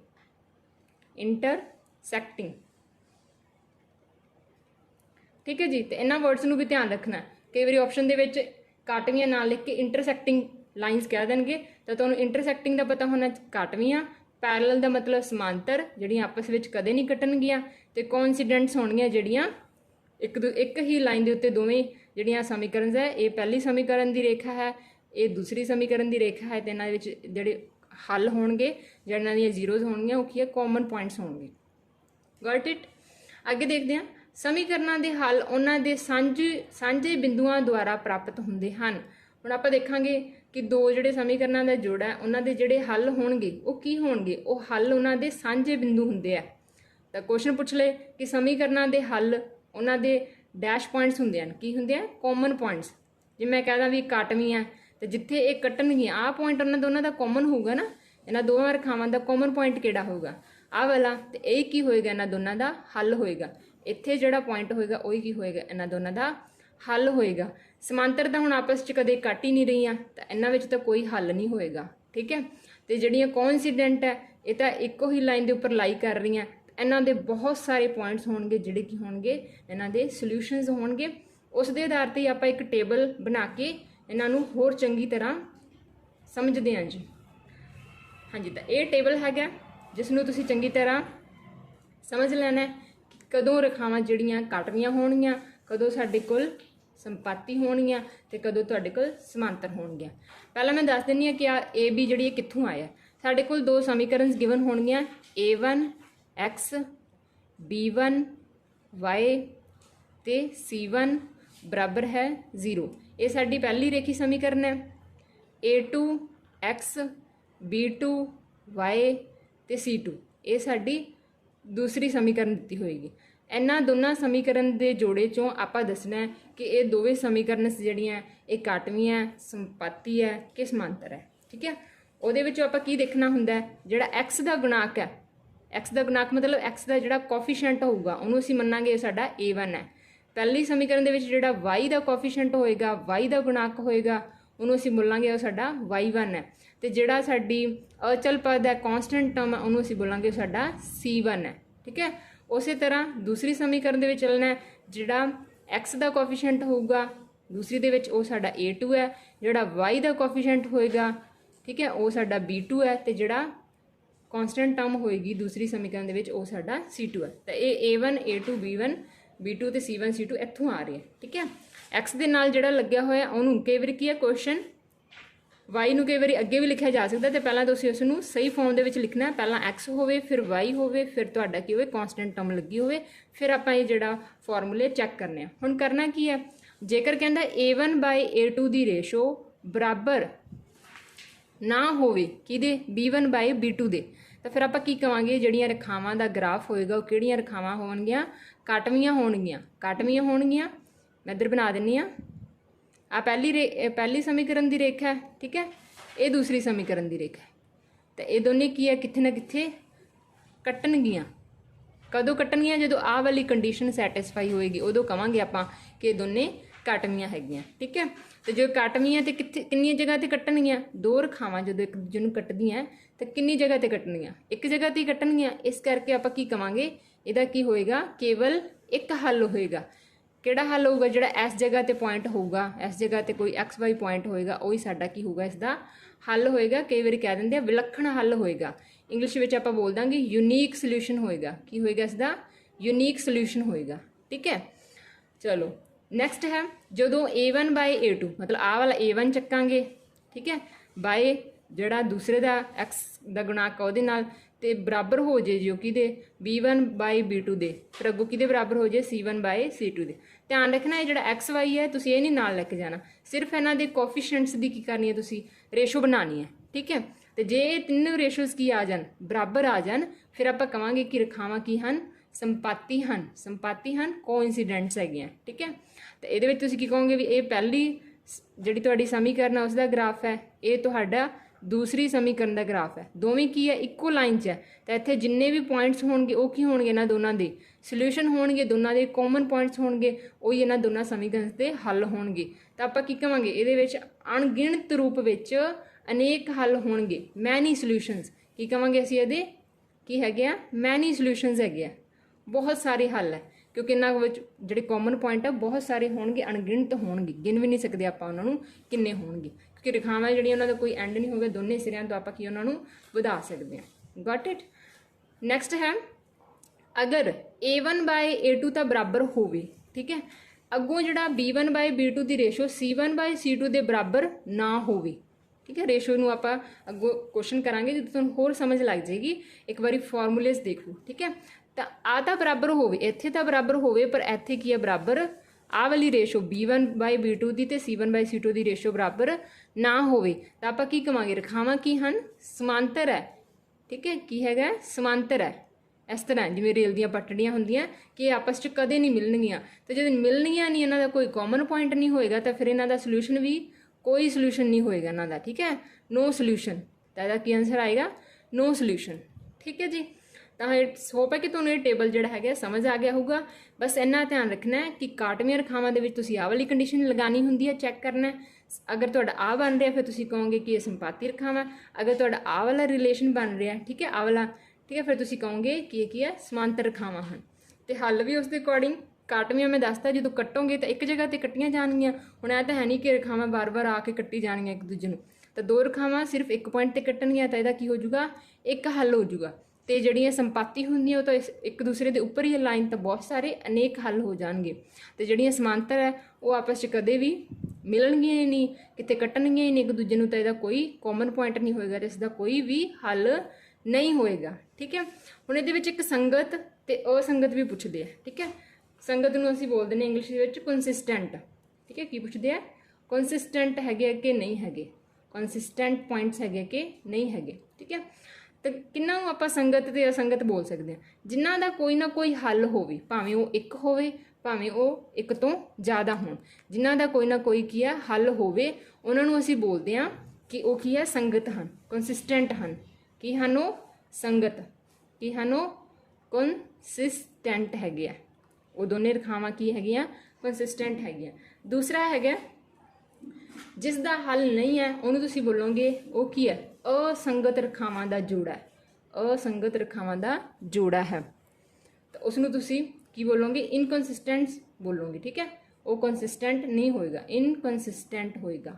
ਇੰਟਰਸੈਕਟਿੰਗ, ठीक है जी। तो इन्होंने वर्ड्स में भी ध्यान रखना, कई बार ऑप्शन के काटवियां नाल लिख के इंटरसैक्टिंग लाइनस कह देंगे, तो तुहानूं इंटरसैक्टिंग का पता होना काटवियां, पैरल का मतलब समांतर जिहड़ियां आपस में कदे नहीं कट्टणगियां, ते कोइंसीडेंट्स होणगियां जिहड़ियां एक ही लाइन के उत्ते दोवें जिहड़ियां समीकरण है, ये पहली समीकरण की रेखा है, ये दूसरी समीकरण की रेखा है, तो इन्हां दे विच जिहड़े हल होणगे जिहड़ियां दी जीरोज होणगियां वो की है कॉमन पॉइंट्स होणगे। Got it. अगे देखते हैं समीकरणों के हल उन्होंने सांझे बिंदुओं द्वारा प्राप्त होंगे हैं। हुण आपां देखांगे कि दो जिहड़े समीकरणों का जोड़ा है उन्होंने जिहड़े हल होणगे वो की होणगे, वो हल उन्होंने सांझे बिंदु हुंदे आ। तो क्वेश्चन पूछ ले कि समीकरणों के हल उन्होंने डैश पॉइंट्स हुंदे हैं, की हुंदे हैं कॉमन पॉइंट्स। जे मैं कहदा भी काटवी है तो जिथे ये कट्टणगियां आ पॉइंट उन्होंने दोनों का कॉमन होगा ना, इन्हां दोवां रेखावां का कॉमन पॉइंट किहड़ा होगा, आ वाला, तो यही की होएगा इन्हां दोनों का हल होएगा। इत्थे जिहड़ा पॉइंट होएगा वही की होएगा इन्हां दोनों का हल होएगा। समांतर तो हुण आपस च कदे कट ही नहीं रही, तो इन्हां विच तो कोई हल नहीं होएगा, ठीक है। तो जिहड़ियां कोइंसीडेंट है ये तो एको ही लाइन के उपर लाई कर रही हैं, इन्हां दे बहुत सारे पॉइंट्स होणगे जिहड़े की होणगे इन्हां दे सॉल्यूशनस होणगे। उस दे आधार ते आपां एक टेबल बना के इन्हां नूं होर चंगी तरह समझदे हां जी। हाँ जी, तो ये टेबल हैगा जिसनूं तुसीं चंगी तरह समझ लेना है कि कदों रेखावां जिहड़ियां काटवियां होणगियां, कदों साडे कोल संपाती होणगियां ते कदों तुहाडे कोल समांतर होणगियां। पहला मैं दस दिंदी हां कि ए बी जिहड़ी कित्थों आया। साडे कोल दो समीकरण given होणगियां A1 x B1 y ते C1 बराबर है 0। ये साडी पहली रेखी समीकरण है। A2 x B2 y ते C2 ये साडी दूसरी समीकरण दी होएगी। इन्हां दोनों समीकरण के जोड़े चों आपां दसना है कि ये दोवें समीकरण जिहड़ियां ये काटवियां संपाती है कि समांतर है, ठीक है। उहदे विच आपां की देखना हुंदा है, जिहड़ा एक्स का गुणाक है, एक्स का गुणाक मतलब एक्स का जिहड़ा कोफिशिएंट होगा उहनूं असीं मन्नांगे साडा A1 है। पहली समीकरण दे विच जिहड़ा y का कोफिशिएंट होएगा, y का गुणाक होएगा उहनूं असीं बोलांगे साडा y1 है। तो जिहड़ा साडी अचल पद है कॉन्सटेंट टर्म है उहनूं असीं बोलांगे साडा C1 है, ठीक है। उस तरह दूसरी समीकरण दे विच चलना है, जिहड़ा एक्स का कोफिशिएंट होगा दूसरी दे विच वो साडा A2 है, जिहड़ा y का कोफिशिएंट होएगा, ठीक है, वो साडा B2 है, तो जिहड़ा कॉन्सटेंट टर्म होएगी दूसरी समीकरण दे विच वो साडा C2 है। तो ये A1 A2 B1 B2 ते C1 C2 इत्थों आ रही है, ठीक है। एक्स दे नाल जिहड़ा लग्या होया उहनूं कई वारी की है क्वेश्चन वाई नूं कई बारी अगे भी लिखा जा सकता, तो पहला तुसीं उसनूं सही फॉर्म दे विच लिखना है, पहला एक्स होवे फिर वाई होवे फिर तुहाडा की होवे कॉन्सटेंट टर्म लगी होवे, फिर आपां ये जिहड़ा फॉर्मूले चैक करने हैं। हुण करना की है, जेकर कहंदा A1 बाय A2 दी रेशो बराबर ना होवे किहदे B1 बाय B2 दे, तो फिर आपां की कहांगे जिहड़ियां रेखावां दा ग्राफ होएगा वो किहड़ियां रेखावां होणगियां, काटवियां होणगियां, काटवियां होणगियां। मैं इधर बना दिंदी हां, आ पहली समीकरण की रेखा है, ठीक है, ये दूसरी समीकरण की रेखा है। तो ये दोनों की है कित्थे ना कित्थे कट्टणगियां। कदों कट्टणगियां जदों आ वाली कंडीशन सैटिस्फाई होएगी उदों कहांगे आपां कि दोने काटवियां हैगियां, ठीक है। तो जो काटवियां ते कित्थे कितनी जगह ते कट्टणगियां, दो रेखावां जदों एक दूजे नूं कट्टदियां तो कितनी जगह ते कट्टणगियां, एक जगह ते कट्टणगियां। इस करके आपां की कहांगे इहदा की होएगा, केवल एक हल होएगा। किहड़ा हल होगा, जिहड़ा इस जगह ते पॉइंट होगा, इस जगह ते कोई एक्स वाई पॉइंट होएगा वही साडा की होगा इसका हल होएगा। कई बार कह देंगे विलक्षण हल होएगा, इंग्लिश में आपां बोल देंगे यूनीक सोल्यूशन होएगा। की होएगा इसका यूनीक सोल्यूशन होएगा, ठीक है। चलो नैक्सट है जदों A1 बाय A2 मतलब आ वाला A1 चक्कांगे, ठीक है, बाय जिहड़ा दूसरे का एक्स का गुणाक उहदे नाल ते बराबर हो जाए जो कि B1 बाय B2 दे, फिर अगों कि बराबर हो जाए C1 बाय C2 दे। ध्यान रखना है जिहड़ा एक्स वाई है तुसीं ये नहीं नाल लैके जाना, सिर्फ इन्हां दे कोफिशिएंट्स दी की करनी है, तुसीं रेशो बनानी है, ठीक है। तो जे ये तीनों रेशोज की आ जान बराबर आ जान फिर आपां कहांगे कि रेखावां की हन संपाती हन, संपाती हन कोइंसीडेंट्स हैगियां, ठीक है। तो ये तुसीं की कहोगे भी ये पहली ਜਿਹੜੀ ਤੁਹਾਡੀ ਸਮੀਕਰਨ ਆ उसका ग्राफ है, ये ਤੁਹਾਡਾ दूसरी समीकरण का ग्राफ है। दोवें की है इक्को लाइन च है, तो इत्थे जिन्ने भी पॉइंट्स होणगे वो की होणगे, इन्हां दोनों के सोल्यूशन होणगे, दोनों के कॉमन पॉइंट्स होणगे, वही इन्हां दोनों समीकरण के हल होणगे। तो आपां की कहांगे, इहदे विच अणगिणत रूप विच अनेक हल होणगे, मैनी सोल्यूशनस की कहांगे असीं, इहदे की हैगे आ, मैनी सोल्यूशनस हैगे आ, बहुत सारे हल है, क्योंकि इन्हां विच जिहड़े कॉमन पॉइंट है बहुत सारे होणगे, अणगिणत होणगे, गिन भी नहीं सकते आपां उन्हां नूं किन्ने होणगे, क्योंकि रेखावां जिहड़ियां उन्हां दा कोई एंड नहीं होगा, दोनों सिरिਆਂ तो आपां की उन्हां नूं वधा सकते हैं। Got it. नैक्सट है, अगर A1 बाय A2 का बराबर होवे, ठीक है, अगों जिहड़ा B1 बाय B2 की रेशो C1 बाय C2 के बराबर ना होवे, ठीक है। रेशो नूं आपां अगों क्वेश्चन करांगे जो तुहानूं होर समझ लग जाएगी, एक बारी फॉर्मूलेस देख लो, ठीक है। तो आ तां बराबर होवे, इत्थे तां बराबर होवे, पर इत्थे की है बराबर, आ वाली रेशो B1 बाय B2 की ते C1 बाय C2 की रेशो बराबर ना होवे, तो आपां की कहांगे, रेखावां की हन, समांतर है, ठीक है, की हैगा, समांतर है। इस तरह जिवें रेल दीयां पटड़ियां हुंदियां कि आपस च कदे नहीं मिलणगियां, तो जद मिलणगियां नहीं, इन्हां दा कोई कॉमन पॉइंट नहीं होएगा, तो फिर इन्हां दा सोल्यूशन भी कोई सोल्यूशन नहीं होएगा इन्हां दा, ठीक है, नो सोल्यूशन। तो इहदा की आंसर आएगा, नो सोल्यूशन, ठीक है जी। तो होप है कि तुहानूं ये टेबल जिहड़ा हैगा समझ आ गया होगा। बस इन्ना ध्यान रखना है कि काटवीआं रेखावां दे विच तुसीं आह वाली कंडीशन लगानी हुंदी है, चैक करना है। अगर तुहाडा आ बन रहा फिर तुसीं कहोगे कि ये संपाती रेखावां, अगर तुहाडा आ वाला रिलेशन बन रहा है, ठीक है, आ वाला, ठीक है, फिर तुसीं कहोगे कि ये है, समांतर रेखावां हन। तो हल भी उसके अकॉर्डिंग काटवीआं मैं दसता, जो कट्टोगे तो एक जगह तो कट्टियां जाणगियां, हुण इह तां है नहीं कि रेखावां बार बार आके कट्टी जाणगियां एक दूजे नूं, तो दो रेखावां सिर्फ एक पॉइंट ते कट्टणगियां, तो इहदा की हो जूगा, एक हल हो जूगा। तो जिहड़ियां संपाती हुंदियां तो एक दूसरे के उपर ही लाइन, तो बहुत सारे अनेक हल हो जाएंगे। तो जिहड़ियां समांतर है वो आपस में कदे भी मिलणगियां ही नहीं, किते कट्टणगियां ही नहीं एक दूजे नूं, तो इहदा कोई कॉमन पॉइंट नहीं होएगा, तो इसका कोई भी हल नहीं होएगा, ठीक है। हुण इहदे विच एक संगत ते असंगत भी पुछदे हैं, ठीक है। संगत नूं असीं बोलदे ने इंग्लिश दे विच कंसिस्टेंट, ठीक है, की पुछदे आ, कंसिस्टेंट हैगे कि नहीं हैगे, कंसिस्टेंट पॉइंट्स हैगे कि नहीं हैगे, ठीक है। तो किन्हां नूं आपां संगत ते असंगत बोल सकते हैं, जिन्हां दा कोई ना कोई हल होवे, भावें वो एक होवे, भावें वो एक तो ज़्यादा होण, जिन्हां दा कोई ना कोई की है हल होवे, उन्हां नूं असीं बोलदे हां कि वो की है, संगत हन, कंसिस्टेंट हन, की हन वो, संगत, की हन वो, कंसिस्टेंट हैगे आ, वो दोनों रेखावां की हैगियां, कंसिस्टेंट हैगियां। दूसरा हैगा जिस दा हल नहीं है, उन्होंने तुसीं बोलोगे वो की है, असंगत रेखावां दा जोड़ा है, असंगत रेखावां दा जोड़ा है, तो उसनूं तुसीं की बोलोगे, इनकंसिस्टेंट बोलोगे, ठीक है। वो कंसिस्टेंट नहीं होएगा, इनकंसिस्टेंट होएगा।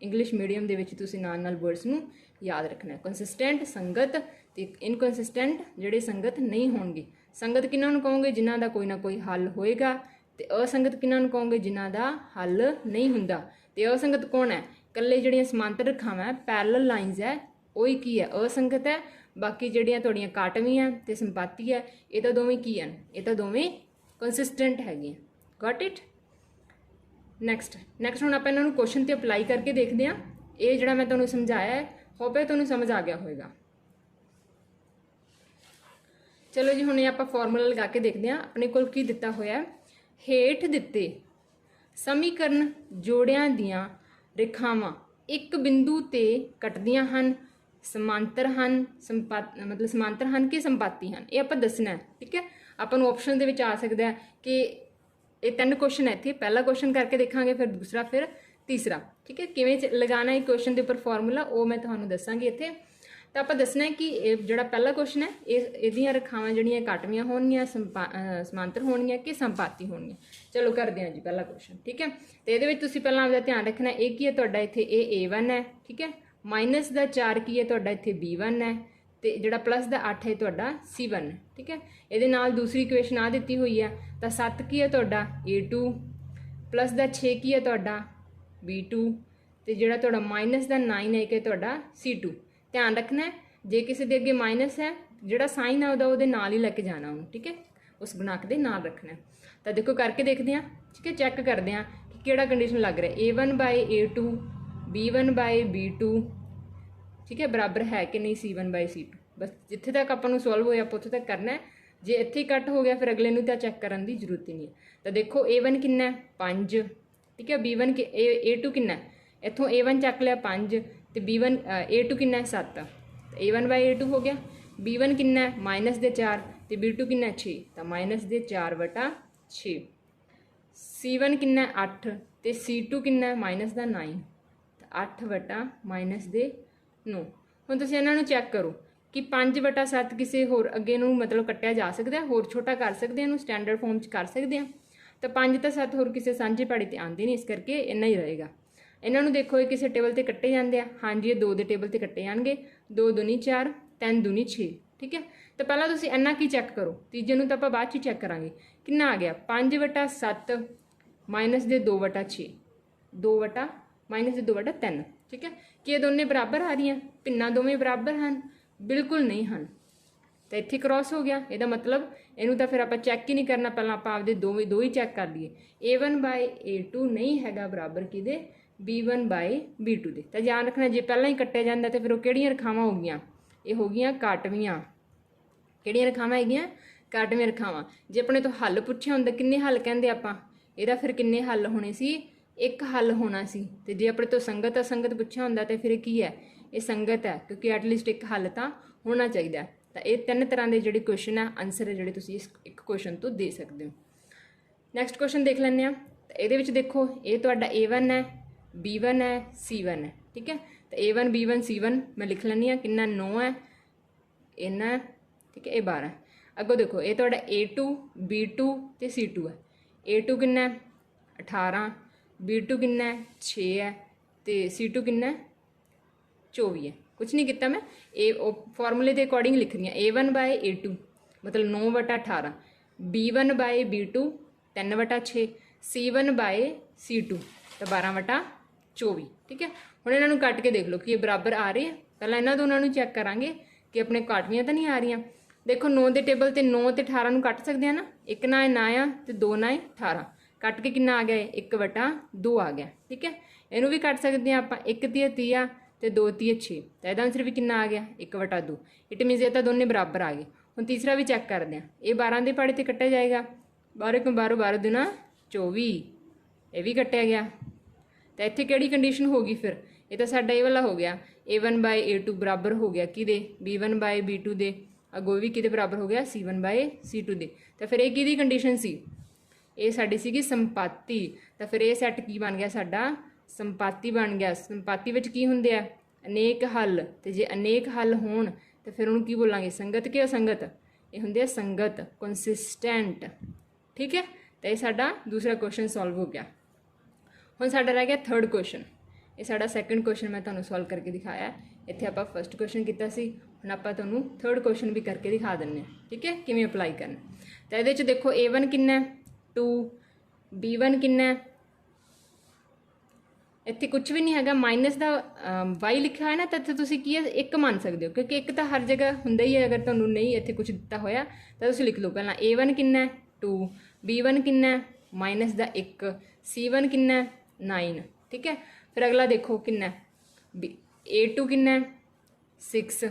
इंग्लिश मीडियम दे विच तुसीं नाल नाल वर्ड्स नूं याद रखना है, कंसिस्टेंट संगत ते इनकंसिस्टेंट जिहड़े संगत नहीं होणगे। संगत किन्हां नूं कहोगे, जिन्हां दा कोई ना कोई हल होएगा, ते असंगत किन्हां नूं कहोगे, जिन्हां दा हल नहीं हुंदा। ते असंगत कौन है, कल्ले जिहड़ियां समांतर रेखावां है, पैरेलल लाइनस है, वही की है, असंगत है। बाकी जिहड़ियां तुहाड़ियां काटवीआं ते संपाती है, ये तो दोवें की हैं, ये तो दोवें कंसिस्टेंट हैगियां। Got it. नैक्सट हुण आपां इन्हां नूं क्वेश्चन ते अप्लाई करके देखदे हां। ये जिहड़ा मैं तुहानूं समझाया है, होप है तुहानूं समझ आ गया होएगा। चलो जी, हुण आपां फॉर्मूला लगा के देखते हैं अपने कोल की दिता होया है। हेठ दिते समीकरण जोड़ियां दियां रेखावां एक बिंदु ते कटदियां हन, समांतर हन, मतलब समांतर हन कि संपाती हन, ये आपां दसना है, ठीक है। आपां नूं ऑप्शन दे विच आ सकदा है कि ये 3 क्वेश्चन है, इत्थे पहला क्वेश्चन करके देखांगे, फिर दूसरा, फिर तीसरा, ठीक है। किवें लगाना है क्वेश्चन के उपर फॉर्मूला, वो मैं तुहानूं दसांगी इत्थे। तो आप दसना है कि जोड़ा पहला क्वेश्चन है, ये रेखावां जिहड़ियां काटवीआं होणगियां, समांतर होणगियां कि संपाती होणगियां। चलो करते हैं जी पहला क्वेश्चन, ठीक है। तो ये तुसीं पहलां आपदा ध्यान रखना है, ये की है तुहाडा इत्थे A1 है, ठीक है, माइनस दा 4 की है तुहाडा इत्थे B1 है, तो जोड़ा प्लस दा 8 है तुहाडा C1 है, ठीक है। ये नाल दूसरी इक्वेशन आ दी हुई है, तो 7 की है तुहाडा A2, प्लस दा 6 की है तुहाडा B2, तो जोड़ा तुहाडा माइनस दा 9 है कि तुहाडा C2। ध्यान रखना है, जे किसी के अगे माइनस है, जोड़ा साइन है वो नाल ही लैके जाना उन्होंने, ठीक है, उस गुणांक के नाल रखना है। तो देखो करके देखते हैं, ठीक है, चैक करते हैं कि किहड़ा कंडीशन लग रहा है। A1 bye A2, B1 bye B2, ठीक है, बराबर है कि नहीं C1 बाय C2। बस जिथे तक आपां नूं सॉल्व होया आप उत्थे तक करना है, जे इत्थे कट हो गया फिर अगले नूं तां चैक करन दी जरूरत ही नहीं है। तो देखो A1 कितना है, 5, ठीक है। B1 A2 कितना है, इत्थों A1 चक लिया 5 तो B1 A2 कितना है 7, तो A1/A2 हो गया। B1 कितना है -4 तो B2 कितना है 6, तो -4/6। C1 कितना है 8 तो C2 कितना है -9, तो 8/-9। ਹੁਣ ਤੁਸੀਂ ਇਹਨਾਂ ਨੂੰ ਚੈੱਕ ਕਰੋ कि 5/7 किसी होर अगे नूं मतलब कट्टिया जा सकता है, होर छोटा कर सकते हैं, स्टैंडर्ड फॉर्म च कर सकते हैं। तो 5 तो 7 होर किसी सांझी पहाड़ी तो आते नहीं, इस करके इन्ना ही रहेगा। इन्हों नूं देखो किसी टेबल पर कट्टे जाते हैं, हाँ जी ये 2 के टेबल पर कट्टे जाएंगे, 2 दूनी 4 3 दूनी 6, ठीक है। तो पहला तुसीं इन्ना की चैक करो, तीजे नूं तो आपां बाद च चैक करांगे। कितना आ गया 5/7 -2/6, 2/-2/3, ठीक है। कि ये दोनों बराबर आ रही हैं, भिन्ना दोवें बराबर हैं, बिल्कुल नहीं हैं। तो इत्थे क्रॉस हो गया, यदा मतलब इनू तो फिर आप चैक ही नहीं करना, पहला आप आपदे दो ही चैक कर लिए। A1/A2 नहीं हैगा बराबर किदे B1/B2 दे। तो ध्यान रखना जे पहला ही कट्टिया जाता तो फिर वो किहड़ियां रेखावां हो गईयां, ये हो गईयां काटवियां। किहड़ियां रेखावां हैगियां, काटवियां रेखावां। जे अपने तो हल पुछिया हुंदा किन्ने हल कहंदे आपां, इहदा फिर किन्ने हल होने सी, एक हल होना सी। ते जे अपने तो संगत असंगत पुछिया हुंदा तो फिर की है, ये संगत है, क्योंकि एटलीस्ट एक हल तो होना चाहिए। तो ये 3 तरह के जोड़े क्वेश्चन है, आंसर है जोड़े तुसीं इस एक क्वेश्चन तो दे सकते हो। नैक्सट क्वेश्चन देख लैंदे आ। तो ये देखो ये तुहाडा A1 है, B1 है, C1 है, ठीक है। तो A1 B1 C1 मैं लिख लैंदी हाँ, कितना 9 है, इन्ना, ठीक है, ये 12। अगों देखो ये तुहाडा A2 B2 तो C2 है। A2 कितना 18, B2 कितना 6 है, तो C2 कितना 24 है। कुछ नहीं किया मैं, फॉर्मूले के अकॉर्डिंग लिख रही हूँ। A1/A2 मतलब 9/18, B1/B2 3/6, C1/C2 तो 12/24, ठीक है। हुण इन्हां नूं कट के देख लो कि ये बराबर आ रहे हैं। पहला इन्हां दोनों नूं चैक करांगे कि अपने काटवियां तो नहीं आ रही। देखो 9 के टेबल तो 9 तो 18 नूं कट सकते हैं ना, एक ना आ तो 2 ना 18, कट के कितना आ गया 1/2 आ गया, ठीक है। इनू भी कट सकते हैं आप, 1 × 30 तो 2 × 6, तो यदा आंसर भी कितना आ गया 1/2। इट मीनस ये तो दोनों बराबर आ गए। हम तीसरा भी चैक करते हैं, ये 12 के पहाड़े तो कट्टिया जाएगा, 12 × 12 12 दूना 24, ये भी कट्टिया गया। तो इत्थे किहड़ी कंडीशन होगी फिर, ये तो साडा ये वाला हो गया A1/A2 बराबर हो गया कि B1/B2 दे, अगों भी कि बराबर हो गया C1/C2 दे। तो फिर ये किहदी कंडीशन सी, ये साडी सीगी संपाति। तो फिर ये सैट की बन गया साडा संपाति बन गया। संपाति विच की हुंदे आ अनेक हल, तो जे अनेक हल होण तो फिर उन्होंने की बोलांगे संगत कि असंगत, ये हुंदे संगत कंसिस्टेंट, ठीक है। तो ये साडा दूसरा क्वेश्चन सॉल्व हो गया। हुण साडा रह गया थर्ड क्वेश्चन, ये साडा सैकेंड क्वेश्चन मैं तुहानूं सॉल्व करके दिखाया। इत्थे आपां फर्स्ट क्वेश्चन कीता सी, हुण आपां तुहानूं थर्ड क्वेश्चन भी करके दिखा दिंदे हां, ठीक है, किवें अप्लाई करना। तो इहदे च देखो A1 कितना 2, B1 कितना, इत्थे कुछ भी नहीं हैगा, माइनस का वाई लिखा है ना, तो इत्थे तुसीं की है एक मान सकते हो, क्योंकि एक तो हर जगह हुंदा ही है। अगर तुहानूं नहीं इत्थे कुछ दिता होया तो तुसीं लिख लो पहला A1 कितना 2, B1 कितना माइनस का 1, C1 कितना 9, ठीक है। फिर अगला देखो कितना A2 कितना 6।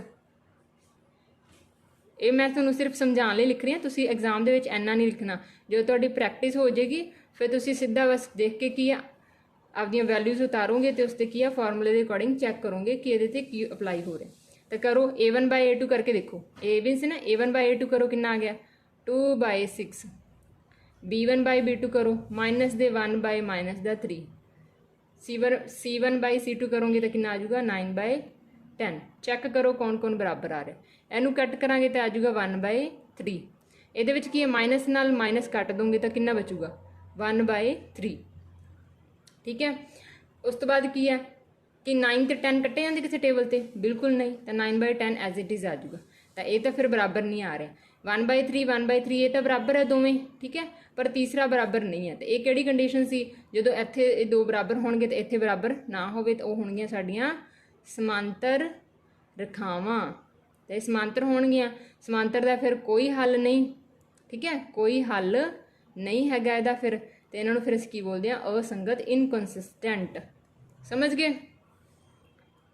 ये मैं तुहानूं सिर्फ समझाने लिए लिख रही हूँ, तुसीं एग्जाम दे विच इन्ना नहीं लिखना। जो तुहाडी प्रैक्टिस हो जाएगी फिर तुसीं सीधा बस देख के की आपदियां वैल्यूज़ उतारोगे तो उससे की फॉर्मूले के अकॉर्डिंग चैक करोगे कि ये की अप्लाई हो रहा है। तो करो A1/A2 करके देखो, ए भी से ना A1/A2 करो कितना आ गया 2/6, B1/B2 करो -1/-3, C1/C2 करोगे तो कितना आ जाऊगा 9/10। चैक करो कौन कौन बराबर आ रहा है। इनू कट करांगे तो आ जाऊगा 1/3। ये की माइनस नाल माइनस कट दोगे तो कितना बचूगा 1/3, ठीक है। उस तो बाद की है कि 9 तो 10 कट्टे जाते किसी टेबल पर, बिल्कुल नहीं, तो 9/10 एज इट इज़ आ जाऊगा। तो ये तो फिर बराबर नहीं आ रहा। 1/3 1/3 ये तो बराबर है दोवें, ठीक है, पर तीसरा बराबर नहीं है। तो ये किहड़ी कंडीशन सी, जो इत्थे 2 बराबर होणगे तो इत्थे बराबर ना होवे तो वह होणगियां साडियां समांतर रेखावां। तो ये समांतर होणगियां, समांतर का फिर कोई हल नहीं, ठीक है, कोई हल नहीं हैगा इहदा। फिर तो इन्होंने फिर असीं की बोलते हैं असंगत, इनकनसिस्टेंट, समझ गए।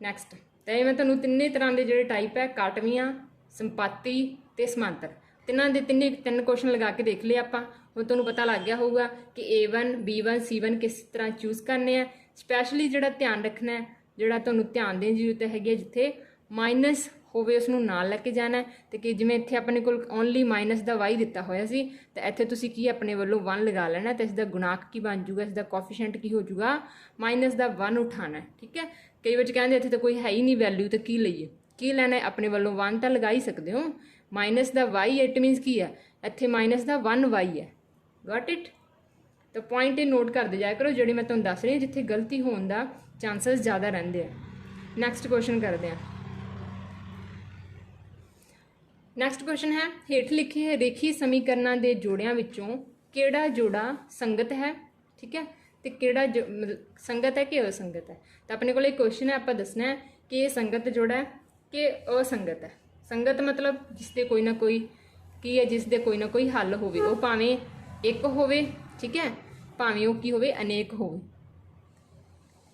नैक्सट तो ये मैं तुहानूं तिन्ने तरह के जोड़े टाइप है काटवियां, संपाति ते समांतर, तिन्हां दे तिन्ने 3 क्वेश्चन लगा के देख लिए आपां। ਹੁਣ ਤੁਹਾਨੂੰ ਪਤਾ ਲੱਗ ਗਿਆ ਹੋਊਗਾ ਕਿ A1 B1 C1 ਕਿਸ ਤਰ੍ਹਾਂ ਚੂਜ਼ ਕਰਨੇ ਆ। ਸਪੈਸ਼ਲੀ ਜਿਹੜਾ ਧਿਆਨ ਰੱਖਣਾ ਹੈ, ਜਿਹੜਾ ਤੁਹਾਨੂੰ ਧਿਆਨ ਦੇਣ ਦੀ ਜ਼ਰੂਰਤ ਹੈਗੀ ਹੈ, ਜਿੱਥੇ ਮਾਈਨਸ ਹੋਵੇ ਉਸ ਨੂੰ ਨਾਲ ਲੈ ਕੇ ਜਾਣਾ ਤੇ ਕਿ ਜਿਵੇਂ ਇੱਥੇ ਆਪਣੇ ਕੋਲ ਓਨਲੀ ਮਾਈਨਸ ਦਾ y ਦਿੱਤਾ ਹੋਇਆ ਸੀ ਤਾਂ ਇੱਥੇ ਤੁਸੀਂ ਕੀ ਆਪਣੇ ਵੱਲੋਂ 1 ਲਗਾ ਲੈਣਾ ਤੇ ਇਸ ਦਾ ਗੁਣਾਕ ਕੀ ਬਣ ਜਾਊਗਾ, ਇਸ ਦਾ ਕੋਫੀਸ਼ੀਐਂਟ ਕੀ ਹੋ ਜਾਊਗਾ, ਮਾਈਨਸ ਦਾ 1 ਉਠਾਣਾ। ਠੀਕ ਹੈ, ਕਈ ਬੱਚੇ ਕਹਿੰਦੇ ਇੱਥੇ ਤਾਂ ਕੋਈ ਹੈ ਹੀ ਨਹੀਂ ਵੈਲਿਊ ਤਾਂ ਕੀ ਲਈਏ, ਕੀ ਲੈਣਾ, ਆਪਣੇ ਵੱਲੋਂ 1 ਤਾਂ ਲਗਾ ਹੀ ਸਕਦੇ ਹੋ। ਮਾਈਨਸ ਦਾ y ਇਟ ਮੀਨਸ ਕੀ ਹੈ, ਇੱਥੇ ਮਾਈਨਸ ਦਾ 1y ਹੈ। Got it. ਤਾਂ ਪੁਆਇੰਟ ਇਹ ਨੋਟ ਕਰਦੇ ਜਾਇਆ ਕਰੋ ਜਿਹੜੇ ਮੈਂ ਤੁਹਾਨੂੰ ਦੱਸ ਰਹੀ ਹਾਂ, ਜਿੱਥੇ ਗਲਤੀ ਹੋਣ ਦਾ ਚਾਂਸਸ ਜ਼ਿਆਦਾ ਰਹਿੰਦੇ ਆ। ਨੈਕਸਟ ਕੁਐਸਚਨ ਕਰਦੇ ਹਾਂ। ਨੈਕਸਟ ਕੁਐਸਚਨ ਹੈ, ਹੇਠ ਲਿਖੇ ਰੇਖੀ ਸਮੀਕਰਨਾਂ ਦੇ ਜੋੜਿਆਂ ਵਿੱਚੋਂ ਕਿਹੜਾ ਜੋੜਾ ਸੰਗਤ ਹੈ। ਠੀਕ ਹੈ, ਤੇ ਕਿਹੜਾ ਸੰਗਤ ਹੈ ਕਿ ਅਸੰਗਤ ਹੈ। ਤਾਂ ਆਪਣੇ ਕੋਲ ਇਹ ਕੁਐਸਚਨ ਹੈ, ਆਪਾਂ ਦੱਸਣਾ ਹੈ ਕਿ ਇਹ ਸੰਗਤ ਜੋੜਾ ਹੈ ਕਿ ਅਸੰਗਤ ਹੈ। ਸੰਗਤ ਮਤਲਬ ਜਿਸ ਦੇ ਕੋਈ ਨਾ ਕੋਈ ਕੀ ਹੈ, ਜਿਸ ਦੇ ਕੋਈ ਨਾ ਕੋਈ ਹੱਲ ਹੋਵੇ, ਉਹ ਭਾਵੇਂ ਇੱਕ ਹੋਵੇ, ਠੀਕ ਹੈ, ਭਾਵੇਂ ਉਹ ਕੀ ਹੋਵੇ ਅਨੇਕ ਹੋਵੇ,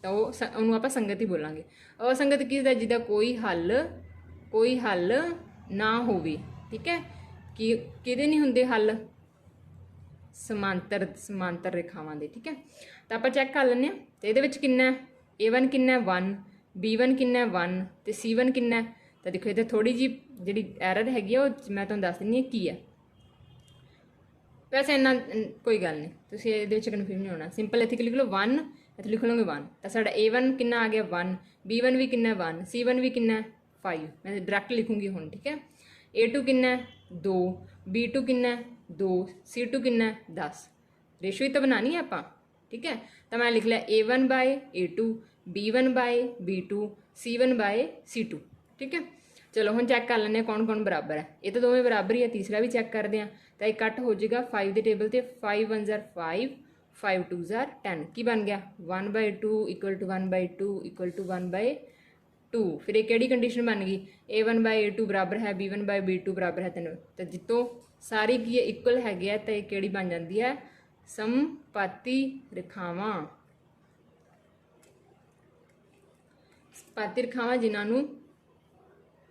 ਤਾਂ ਉਹਨੂੰ ਆਪਾਂ ਸੰਗਤ ਹੀ ਬੋਲਾਂਗੇ। ਅਸੰਗਤ ਕੀ ਹੁੰਦਾ, ਜਿਹਦਾ ਕੋਈ ਹੱਲ ਨਾ ਹੋਵੇ। ਠੀਕ ਹੈ, ਕਿ ਕਿਹਦੇ ਨਹੀਂ ਹੁੰਦੇ ਹੱਲ, ਸਮਾਂਤਰ ਰੇਖਾਵਾਂ ਦੇ। ਠੀਕ ਹੈ, ਤਾਂ ਆਪਾਂ ਚੈੱਕ ਕਰ ਲੈਂਦੇ ਹਾਂ। ਤੇ ਇਹਦੇ ਵਿੱਚ ਕਿੰਨਾ ਹੈ, A1 ਕਿੰਨਾ 1, B1 ਕਿੰਨਾ 1 ਤੇ C1 ਕਿੰਨਾ। ਤਾਂ ਦੇਖੋ ਇੱਥੇ ਥੋੜੀ ਜੀ ਜਿਹੜੀ ਐਰਰ ਹੈਗੀ ਆ ਉਹ ਮੈਂ ਤੁਹਾਨੂੰ ਦੱਸ ਦਿੰਦੀ ਹਾਂ ਕੀ ਹੈ। ਵੈਸੇ ਇੰਨਾ ਕੋਈ ਗੱਲ ਨਹੀਂ, ਤੁਸੀਂ ਇਹਦੇ ਵਿੱਚ ਕਨਫਿਊਜ਼ ਨਹੀਂ ਹੋਣਾ। ਸਿੰਪਲ ਇੱਥੇ ਲਿਖ ਲਓ 1, ਇੱਥੇ ਲਿਖ ਲਓਗੇ 1, ਤਾਂ ਸਾਡਾ A1 ਕਿੰਨਾ ਆ ਗਿਆ 1, B1 ਵੀ ਕਿੰਨਾ 1, C1 ਵੀ ਕਿੰਨਾ 5। ਮੈਂ ਡਾਇਰੈਕਟ ਲਿਖੂੰਗੀ ਹੁਣ। ਠੀਕ ਹੈ, A2 ਕਿੰਨਾ 2, B2 ਕਿੰਨਾ 2, C2 ਕਿੰਨਾ 10। ਰੇਸ਼ੋ ਹੀ ਤਾਂ ਬਣਾਉਣੀ ਹੈ ਆਪਾਂ। ਠੀਕ ਹੈ, ਤਾਂ ਮੈਂ ਲਿਖ ਲਿਆ A1 bye A2, B1 bye B2, C1 bye C2। ਠੀਕ ਹੈ, ਚਲੋ ਹੁਣ ਚੈੱਕ ਕਰ ਲੈਂਦੇ ਹਾਂ ਕੌਣ ਕੌਣ ਬਰਾਬਰ ਹੈ। ਇਹ ਤਾਂ ਦੋਵੇਂ ਬਰਾਬਰ ਹੀ ਹੈ, ਤੀਸਰਾ ਵੀ ਚੈੱਕ ਕਰਦੇ ਹਾਂ। ਤਾਂ ਇਹ ਕੱਟ ਹੋ ਜਾਏਗਾ 5 ਦੇ ਟੇਬਲ 'ਤੇ, 5 1 5, 5 2 10। ਕੀ ਬਣ ਗਿਆ 1/2 ਇਕੁਅਲ ਟੂ 1/2 ਇਕੁਅਲ ਟੂ 1/2। ਫਿਰ ਇਹ ਕਿਹੜੀ ਕੰਡੀਸ਼ਨ ਬਣ ਗਈ, A1 ਬਾਏ A2 ਬਰਾਬਰ ਹੈ B1 ਬਾਏ B2 ਬਰਾਬਰ ਹੈ 3। ਤਾਂ ਜਿੱਤੋਂ ਸਾਰੀ ਕੀ ਹੈ ਇਕੁਅਲ ਹੈਗੇ ਆ, ਤਾਂ ਇਹ ਕਿਹੜੀ ਬਣ ਜਾਂਦੀ ਹੈ, ਸਮਪਾਤੀ ਰੇਖਾਵਾਂ। ਸਮਪਾਤੀ ਰੇਖਾਵਾਂ ਜਿਨ੍ਹਾਂ ਨੂੰ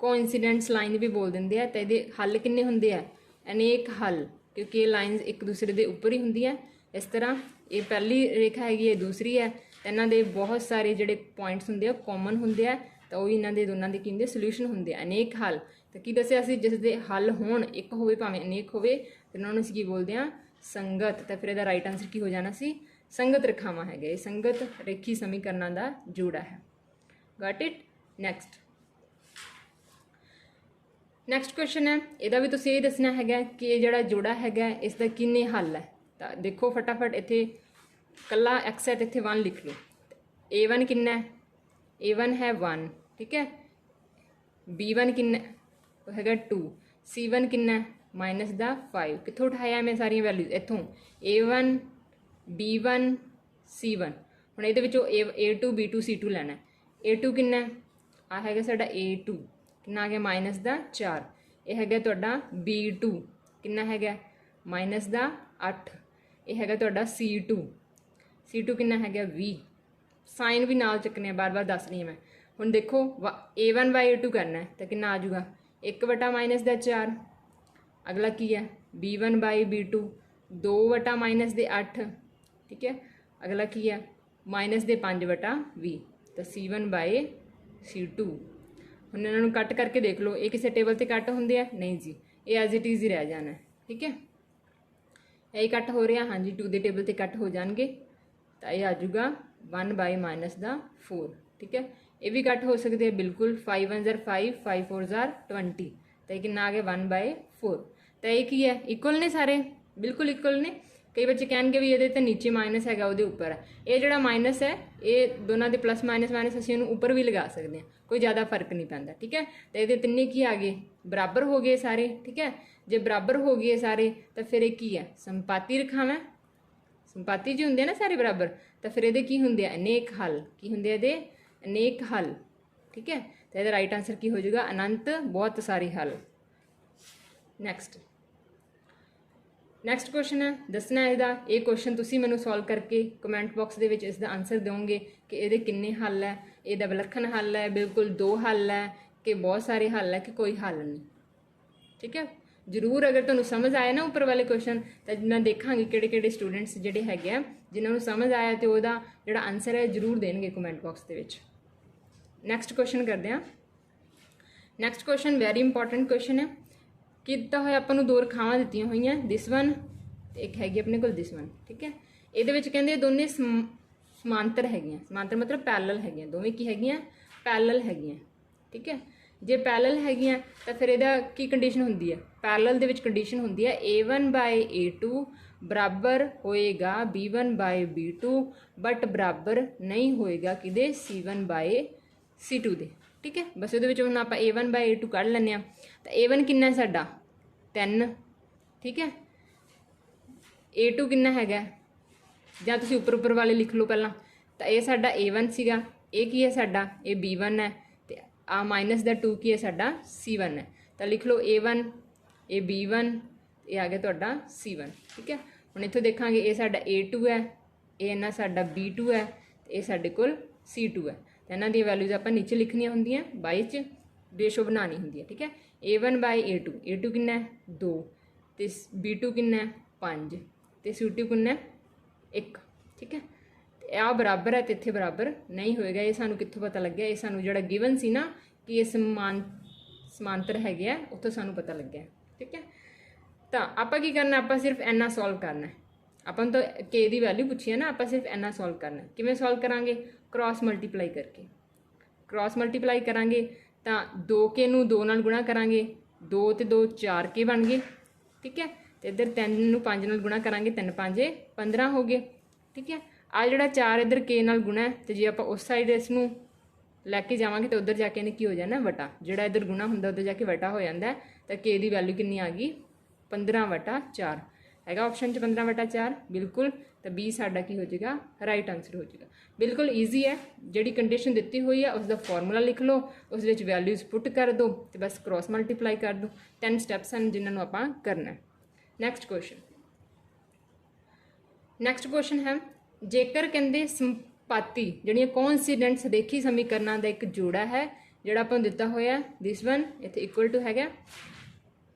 ਕੋਇਨਸੀਡੈਂਸ ਲਾਈਨ ਵੀ ਬੋਲ ਦਿੰਦੇ ਆ। ਤਾਂ ਇਹਦੇ ਹੱਲ ਕਿੰਨੇ ਹੁੰਦੇ ਆ, ਅਨੇਕ ਹੱਲ, ਕਿਉਂਕਿ ਇਹ ਲਾਈਨਸ ਇੱਕ ਦੂਸਰੇ ਦੇ ਉੱਪਰ ਹੀ ਹੁੰਦੀਆਂ। ਇਸ ਤਰ੍ਹਾਂ ਇਹ ਪਹਿਲੀ ਰੇਖਾ ਹੈਗੀ ਹੈ, ਦੂਸਰੀ ਹੈ, ਤਾਂ ਇਹਨਾਂ ਦੇ ਬਹੁਤ ਸਾਰੇ ਜਿਹੜੇ ਪੁਆਇੰਟਸ ਹੁੰਦੇ ਆ ਕਾਮਨ ਹੁੰਦੇ ਆ, ਤਾਂ ਉਹ ਇਹਨਾਂ ਦੇ ਦੋਨਾਂ ਦੇ ਕੀ ਹੁੰਦੇ ਸੋਲੂਸ਼ਨ ਹੁੰਦੇ ਆ, ਅਨੇਕ ਹੱਲ। ਤਾਂ ਕੀ ਦੱਸਿਆ ਸੀ, ਜਿਸ ਦੇ ਹੱਲ ਹੋਣ, ਇੱਕ ਹੋਵੇ ਭਾਵੇਂ ਅਨੇਕ ਹੋਵੇ, ਤੇ ਉਹਨਾਂ ਨੂੰ ਅਸੀਂ ਕੀ ਬੋਲਦੇ ਹਾਂ, ਸੰਗਤ। ਤਾਂ ਫਿਰ ਇਹਦਾ ਰਾਈਟ ਆਨਸਰ ਕੀ ਹੋ ਜਾਣਾ ਸੀ, ਸੰਗਤ ਰੇਖਾਵਾਂ ਹੈਗੇ। ਇਹ ਸੰਗਤ ਰੇਖੀ ਸਮੀਕਰਨਾਂ ਦਾ ਜੋੜਾ ਹੈ। Got it. ਨੈਕਸਟ ਕੁਐਸਚਨ ਹੈ, ਇਹਦਾ ਵੀ ਤੁਸੀਂ ਇਹ ਦੱਸਣਾ ਹੈਗਾ ਕਿ ਇਹ ਜਿਹੜਾ ਜੋੜਾ ਹੈਗਾ ਇਸ ਦਾ ਕਿੰਨੇ ਹੱਲ ਹੈ। ਤਾਂ ਦੇਖੋ ਫਟਾਫਟ, ਇੱਥੇ ਕੱਲਾ x ਹੈ ਤੇ ਇੱਥੇ 1 ਲਿਖ ਲਓ। A1 ਕਿੰਨਾ ਹੈ, A1 ਹੈ 1। ਠੀਕ ਹੈ, B1 ਕਿੰਨਾ ਉਹ ਹੈਗਾ 2, C1 ਕਿੰਨਾ ਮਾਈਨਸ ਦਾ 5। ਕਿੱਥੋਂ ਉਠਾਇਆ ਮੈਂ ਸਾਰੀਆਂ ਵੈਲਿਊਜ਼, ਇੱਥੋਂ A1 B1 C1। ਹੁਣ ਇਹਦੇ ਵਿੱਚੋਂ A2 B2 C2 ਲੈਣਾ। A2 ਕਿੰਨਾ ਆ ਹੈਗਾ ਸਾਡਾ A2, ਕਿੰਨਾ ਆ ਗਿਆ ਮਾਈਨਸ ਦਾ 4। ਇਹ ਹੈਗਾ ਤੁਹਾਡਾ B2, ਕਿੰਨਾ ਹੈਗਾ ਮਾਈਨਸ ਦਾ 8। ਇਹ ਹੈਗਾ ਤੁਹਾਡਾ C2 ਕਿੰਨਾ ਹੈਗਾ 20। ਸਾਈਨ ਵੀ ਨਾਲ ਚੱਕਣੇ ਆ, ਬਾਰ-ਬਾਰ ਦੱਸ ਰਹੀ ਹਾਂ ਮੈਂ। ਹੁਣ ਦੇਖੋ A1 ਬਾਈ A2 ਕਰਨਾ ਹੈ ਤਾਂ ਕਿੰਨਾ ਆ ਜਾਊਗਾ 1 ਵਟਾ ਮਾਈਨਸ ਦਾ 4। ਅਗਲਾ ਕੀ ਹੈ B1 ਬਾਈ B2 2 ਵਟਾ ਮਾਈਨਸ ਦੇ 8। ਠੀਕ ਹੈ, ਅਗਲਾ ਕੀ ਹੈ ਮਾਈਨਸ ਦੇ 5 ਵਟਾ 20। ਤਾਂ C1 ਬਾਈ C2। ਹੁਣ ਇਹਨਾਂ ਨੂੰ ਕੱਟ ਕਰਕੇ ਦੇਖ ਲਓ, ਇਹ ਕਿਸੇ ਟੇਬਲ 'ਤੇ ਕੱਟ ਹੁੰਦੇ ਆ, ਨਹੀਂ ਜੀ, ਇਹ ਐਜ਼ ਇਟ ਇਜ਼ ਹੀ ਰਹਿ ਜਾਣਾ। ਠੀਕ ਹੈ, ਇਹ ਕੱਟ ਹੋ ਰਿਹਾ, ਹਾਂਜੀ 2 ਦੇ ਟੇਬਲ 'ਤੇ ਕੱਟ ਹੋ ਜਾਣਗੇ, ਤਾਂ ਇਹ ਆ ਜਾਊਗਾ 1 ਬਾਈ ਮਾਈਨਸ ਦਾ 4। ਠੀਕ ਹੈ, ਇਹ ਵੀ ਕੱਟ ਹੋ ਸਕਦੇ ਆ ਬਿਲਕੁਲ, 5 1 5, 5 4 20। ਤਾਂ ਇਹ ਕਿੰਨਾ ਆ ਗਿਆ 1 ਬਾਈ 4। ਤਾਂ ਇਹ ਕੀ ਹੈ ਇਕੁਅਲ ਨੇ ਸਾਰੇ, ਬਿਲਕੁਲ ਇਕੁਅਲ ਨੇ। ਕਈ ਬੱਚੇ ਕਹਿਣਗੇ ਵੀ ਇਹਦੇ ਤਾਂ ਨੀਚੇ ਮਾਈਨਸ ਹੈਗਾ, ਉਹਦੇ ਉੱਪਰ ਹੈ। ਇਹ ਜਿਹੜਾ ਮਾਈਨਸ ਹੈ ਇਹ ਦੋਨਾਂ ਦੇ ਪਲੱਸ ਮਾਈਨਸ ਅਸੀਂ ਇਹਨੂੰ ਉੱਪਰ ਵੀ ਲਗਾ ਸਕਦੇ ਹਾਂ, ਕੋਈ ਜ਼ਿਆਦਾ ਫਰਕ ਨਹੀਂ ਪੈਂਦਾ। ਠੀਕ ਹੈ, ਤਾਂ ਇਹਦੇ ਤਿੰਨੇ ਕੀ ਆ ਗਏ ਬਰਾਬਰ ਹੋ ਗਏ ਸਾਰੇ। ਠੀਕ ਹੈ, ਜੇ ਬਰਾਬਰ ਹੋ ਗਏ ਸਾਰੇ ਤਾਂ ਫਿਰ ਇਹ ਕੀ ਹੈ ਸੰਪਾਤੀ ਰੇਖਾਵਾਂ। ਸੰਪਾਤੀ ਜੀ ਹੁੰਦੇ ਆ ਨਾ ਸਾਰੇ ਬਰਾਬਰ, ਤਾਂ ਫਿਰ ਇਹਦੇ ਕੀ ਹੁੰਦੇ ਆ ਅਨੇਕ ਹੱਲ। ਕੀ ਹੁੰਦੇ ਇਹਦੇ ਅਨੇਕ ਹੱਲ। ਠੀਕ ਹੈ, ਤਾਂ ਇਹਦਾ ਰਾਈਟ ਆਨਸਰ ਕੀ ਹੋ ਜਾਊਗਾ ਅਨੰਤ ਬਹੁਤ ਸਾਰੇ ਹੱਲ। ਨੈਕਸਟ ਕੁਐਸਚਨ ਹੈ, ਦੱਸਣਾ ਇਹਦਾ। ਇਹ ਕੁਐਸਚਨ ਤੁਸੀਂ ਮੈਨੂੰ ਸੋਲਵ ਕਰਕੇ ਕਮੈਂਟ ਬਾਕਸ ਦੇ ਵਿੱਚ ਇਸ ਦਾ ਆਨਸਰ ਦਿਓਗੇ ਕਿ ਇਹਦੇ ਕਿੰਨੇ ਹੱਲ ਹੈ, ਇਹਦਾ ਵਿਲੱਖਣ ਹੱਲ ਹੈ, ਬਿਲਕੁਲ 2 ਹੱਲ ਹੈ, ਕਿ ਬਹੁਤ ਸਾਰੇ ਹੱਲ ਹੈ, ਕਿ ਕੋਈ ਹੱਲ ਨਹੀਂ। ਠੀਕ ਹੈ, ਜ਼ਰੂਰ ਅਗਰ ਤੁਹਾਨੂੰ ਸਮਝ ਆਇਆ ਨਾ ਉੱਪਰ ਵਾਲੇ ਕੁਐਸਚਨ ਤਾਂ ਮੈਂ ਦੇਖਾਂਗੀ ਕਿਹੜੇ ਸਟੂਡੈਂਟਸ ਜਿਹੜੇ ਹੈਗੇ ਆ ਜਿਨ੍ਹਾਂ ਨੂੰ ਸਮਝ ਆਇਆ ਤੇ ਉਹਦਾ ਜਿਹੜਾ ਆਨਸਰ ਹੈ ਜ਼ਰੂਰ ਦੇਣਗੇ ਕਮੈਂਟ ਬਾਕਸ ਦੇ ਵਿੱਚ। ਨੈਕਸਟ ਕੁਐਸਚਨ ਕਰਦੇ ਹਾਂ। Next question very important question ਹੈ। ਕੀ ਦਿੱਤਾ ਹੋਇਆ ਆਪਾਂ ਨੂੰ ਦੋ ਰੇਖਾਵਾਂ ਦਿੱਤੀਆਂ ਹੋਈਆਂ, ਦਿਸ ਵਨ ਤੇ ਇੱਕ ਹੈਗੀ ਆਪਣੇ ਕੋਲ ਦਿਸ ਵਨ, ਠੀਕ ਹੈ। ਇਹਦੇ ਵਿੱਚ ਕਹਿੰਦੇ ਦੋਨੇ ਸਮਾਂਤਰ ਹੈਗੀਆਂ, ਸਮਾਂਤਰ ਮਤਲਬ ਪੈਰਲਲ ਹੈਗੀਆਂ, ਦੋਵੇਂ ਕੀ ਹੈਗੀਆਂ ਪੈਰਲਲ ਹੈਗੀਆਂ, ਠੀਕ ਹੈ। ਜੇ ਪੈਰਲਲ ਹੈਗੀਆਂ ਤਾਂ ਫਿਰ ਇਹਦਾ ਕੀ ਕੰਡੀਸ਼ਨ ਹੁੰਦੀ ਹੈ, ਪੈਰਲਲ ਦੇ ਵਿੱਚ ਕੰਡੀਸ਼ਨ ਹੁੰਦੀ ਹੈ A1/A2 ਬਰਾਬਰ ਹੋਏਗਾ B1/B2 ਬਟ ਬਰਾਬਰ ਨਹੀਂ ਹੋਏਗਾ ਕਿਹਦੇ C1/C2 ਦੇ, ਠੀਕ ਹੈ। ਬਸ ਉਹਦੇ ਵਿੱਚ ਹੁਣ ਆਪਾਂ A1/A2 ਕੱਢ ਲੈਂਦੇ ਹਾਂ ਤਾਂ A1 ਕਿੰਨਾ ਸਾਡਾ 3, ਠੀਕ ਹੈ। A2 ਕਿੰਨਾ ਹੈਗਾ, ਜਾਂ ਤੁਸੀਂ ਉੱਪਰ ਵਾਲੇ ਲਿਖ ਲਓ ਪਹਿਲਾਂ, ਤਾਂ ਇਹ ਸਾਡਾ A1 ਸੀਗਾ, ਇਹ ਕੀ ਹੈ ਸਾਡਾ ਇਹ B1 ਹੈ ਤੇ ਆ ਮਾਈਨਸ ਦਾ 2 ਕੀ ਹੈ ਸਾਡਾ C1 ਹੈ, ਤਾਂ ਲਿਖ ਲਓ A1 ਇਹ B1 ਇਹ ਆ ਗਿਆ ਤੁਹਾਡਾ C1, ਠੀਕ ਹੈ। ਹੁਣ ਇੱਥੋਂ ਦੇਖਾਂਗੇ ਇਹ ਸਾਡਾ A2 ਹੈ, ਇਹ ਇਹਨਾਂ ਸਾਡਾ B2 ਹੈ ਤੇ ਇਹ ਸਾਡੇ ਕੋਲ C2 ਹੈ। ਤਾਂ ਇਹਨਾਂ ਦੀਆਂ ਵੈਲਿਊਜ਼ ਆਪਾਂ ਨੀਚੇ ਲਿਖਣੀਆਂ ਹੁੰਦੀਆਂ, ਬਾਈ 'ਚ ਰੇਸ਼ੋ ਬਣਾਉਣੀ ਹੁੰਦੀ ਹੈ, ਠੀਕ ਹੈ। A1/A2, A2 ਕਿੰਨਾ ਹੈ 2 ਤੇ B2 ਕਿੰਨਾ ਹੈ 5 ਤੇ C2 ਕਿੰਨਾ 1, ਠੀਕ ਹੈ। ਤੇ ਆਹ ਬਰਾਬਰ ਹੈ ਤੇ ਇੱਥੇ ਬਰਾਬਰ ਨਹੀਂ ਹੋਏਗਾ। ਇਹ ਸਾਨੂੰ ਕਿੱਥੋਂ ਪਤਾ ਲੱਗਿਆ, ਇਹ ਸਾਨੂੰ ਜਿਹੜਾ ਗਿਵਨ ਸੀ ਨਾ ਕਿ ਇਹ ਸਮਾਂਤਰ ਹੈਗੇ ਆ, ਉੱਥੋਂ ਸਾਨੂੰ ਪਤਾ ਲੱਗਿਆ, ਠੀਕ ਹੈ। ਤਾਂ ਆਪਾਂ ਕੀ ਕਰਨਾ, ਆਪਾਂ ਸਿਰਫ ਇੰਨਾ ਸੋਲਵ ਕਰਨਾ ਹੈ। ਆਪਾਂ ਨੂੰ ਤਾਂ K ਦੀ ਵੈਲਿਊ ਪੁੱਛੀ ਹੈ ਨਾ, ਆਪਾਂ ਸਿਰਫ ਇੰਨਾ ਸੋਲਵ ਕਰਨਾ। ਕਿਵੇਂ ਸੋਲਵ ਕਰਾਂਗੇ, ਕ੍ਰਾਸ ਮਲਟੀਪਲਾਈ ਕਰਕੇ। ਕ੍ਰਾਸ ਮਲਟੀਪਲਾਈ ਕਰਾਂਗੇ ਤਾਂ 2K ਨੂੰ 2 ਨਾਲ ਗੁਣਾ ਕਰਾਂਗੇ, 2 ਤੇ 2 4K ਬਣ ਗਏ, ਠੀਕ ਹੈ। ਤੇ ਇੱਧਰ 3 ਨੂੰ 5 ਨਾਲ ਗੁਣਾ ਕਰਾਂਗੇ, 3 5 15 ਹੋ ਗਏ, ਠੀਕ ਹੈ। ਆ ਜਿਹੜਾ 4 ਇੱਧਰ K ਨਾਲ ਗੁਣਾ ਹੈ ਤੇ ਜੇ ਆਪਾਂ ਉਸ ਸਾਈਡ ਇਸ ਨੂੰ ਲੈ ਕੇ ਜਾਵਾਂਗੇ ਤਾਂ ਉੱਧਰ ਜਾ ਕੇ ਇਹਨੇ ਕੀ ਹੋ ਜਾਣਾ ਵਟਾ, ਜਿਹੜਾ ਇੱਧਰ ਗੁਣਾ ਹੁੰਦਾ ਉੱਧਰ ਜਾ ਕੇ ਵਟਾ ਹੋ ਜਾਂਦਾ। ਤਾਂ K ਦੀ ਵੈਲਿਊ ਕਿੰਨੀ ਆ ਗਈ 15/4 ਹੈਗਾ ਆਪਸ਼ਨ 'ਚ 15/4 ਬਿਲਕੁਲ। ਤਾਂ B ਸਾਡਾ ਕੀ ਹੋ ਜਾਏਗਾ ਰਾਈਟ ਆਨਸਰ ਹੋ ਜਾਏਗਾ। ਬਿਲਕੁਲ ਈਜ਼ੀ ਹੈ, ਜਿਹੜੀ ਕੰਡੀਸ਼ਨ ਦਿੱਤੀ ਹੋਈ ਹੈ ਉਸ ਦਾ ਫਾਰਮੂਲਾ ਲਿਖ ਲਓ, ਉਸ ਵਿੱਚ ਵੈਲਿਊਜ਼ ਪੁੱਟ ਕਰ ਦਿਓ ਤੇ ਬਸ ਕ੍ਰਾਸ ਮਲਟੀਪਲਾਈ ਕਰ ਦਿਓ। 10 ਸਟੈਪਸ ਹਨ ਜਿਨ੍ਹਾਂ ਨੂੰ ਆਪਾਂ ਕਰਨਾ। ਨੈਕਸਟ ਕੁਐਸਚਨ ਹੈ, ਜੇਕਰ ਕਹਿੰਦੇ ਸੰਪਾਤੀ ਜਿਹੜੀਆਂ ਕੋਇਨਸੀਡੈਂਟਸ ਰੇਖੀ ਸਮੀਕਰਨਾਂ ਦਾ ਇੱਕ ਜੋੜਾ ਹੈ ਜਿਹੜਾ ਆਪਾਂ ਨੂੰ ਦਿੱਤਾ ਹੋਇਆ ਦਿਸ ਵਨ ਇੱਥੇ ਇਕੁਅਲ ਟੂ ਹੈਗਾ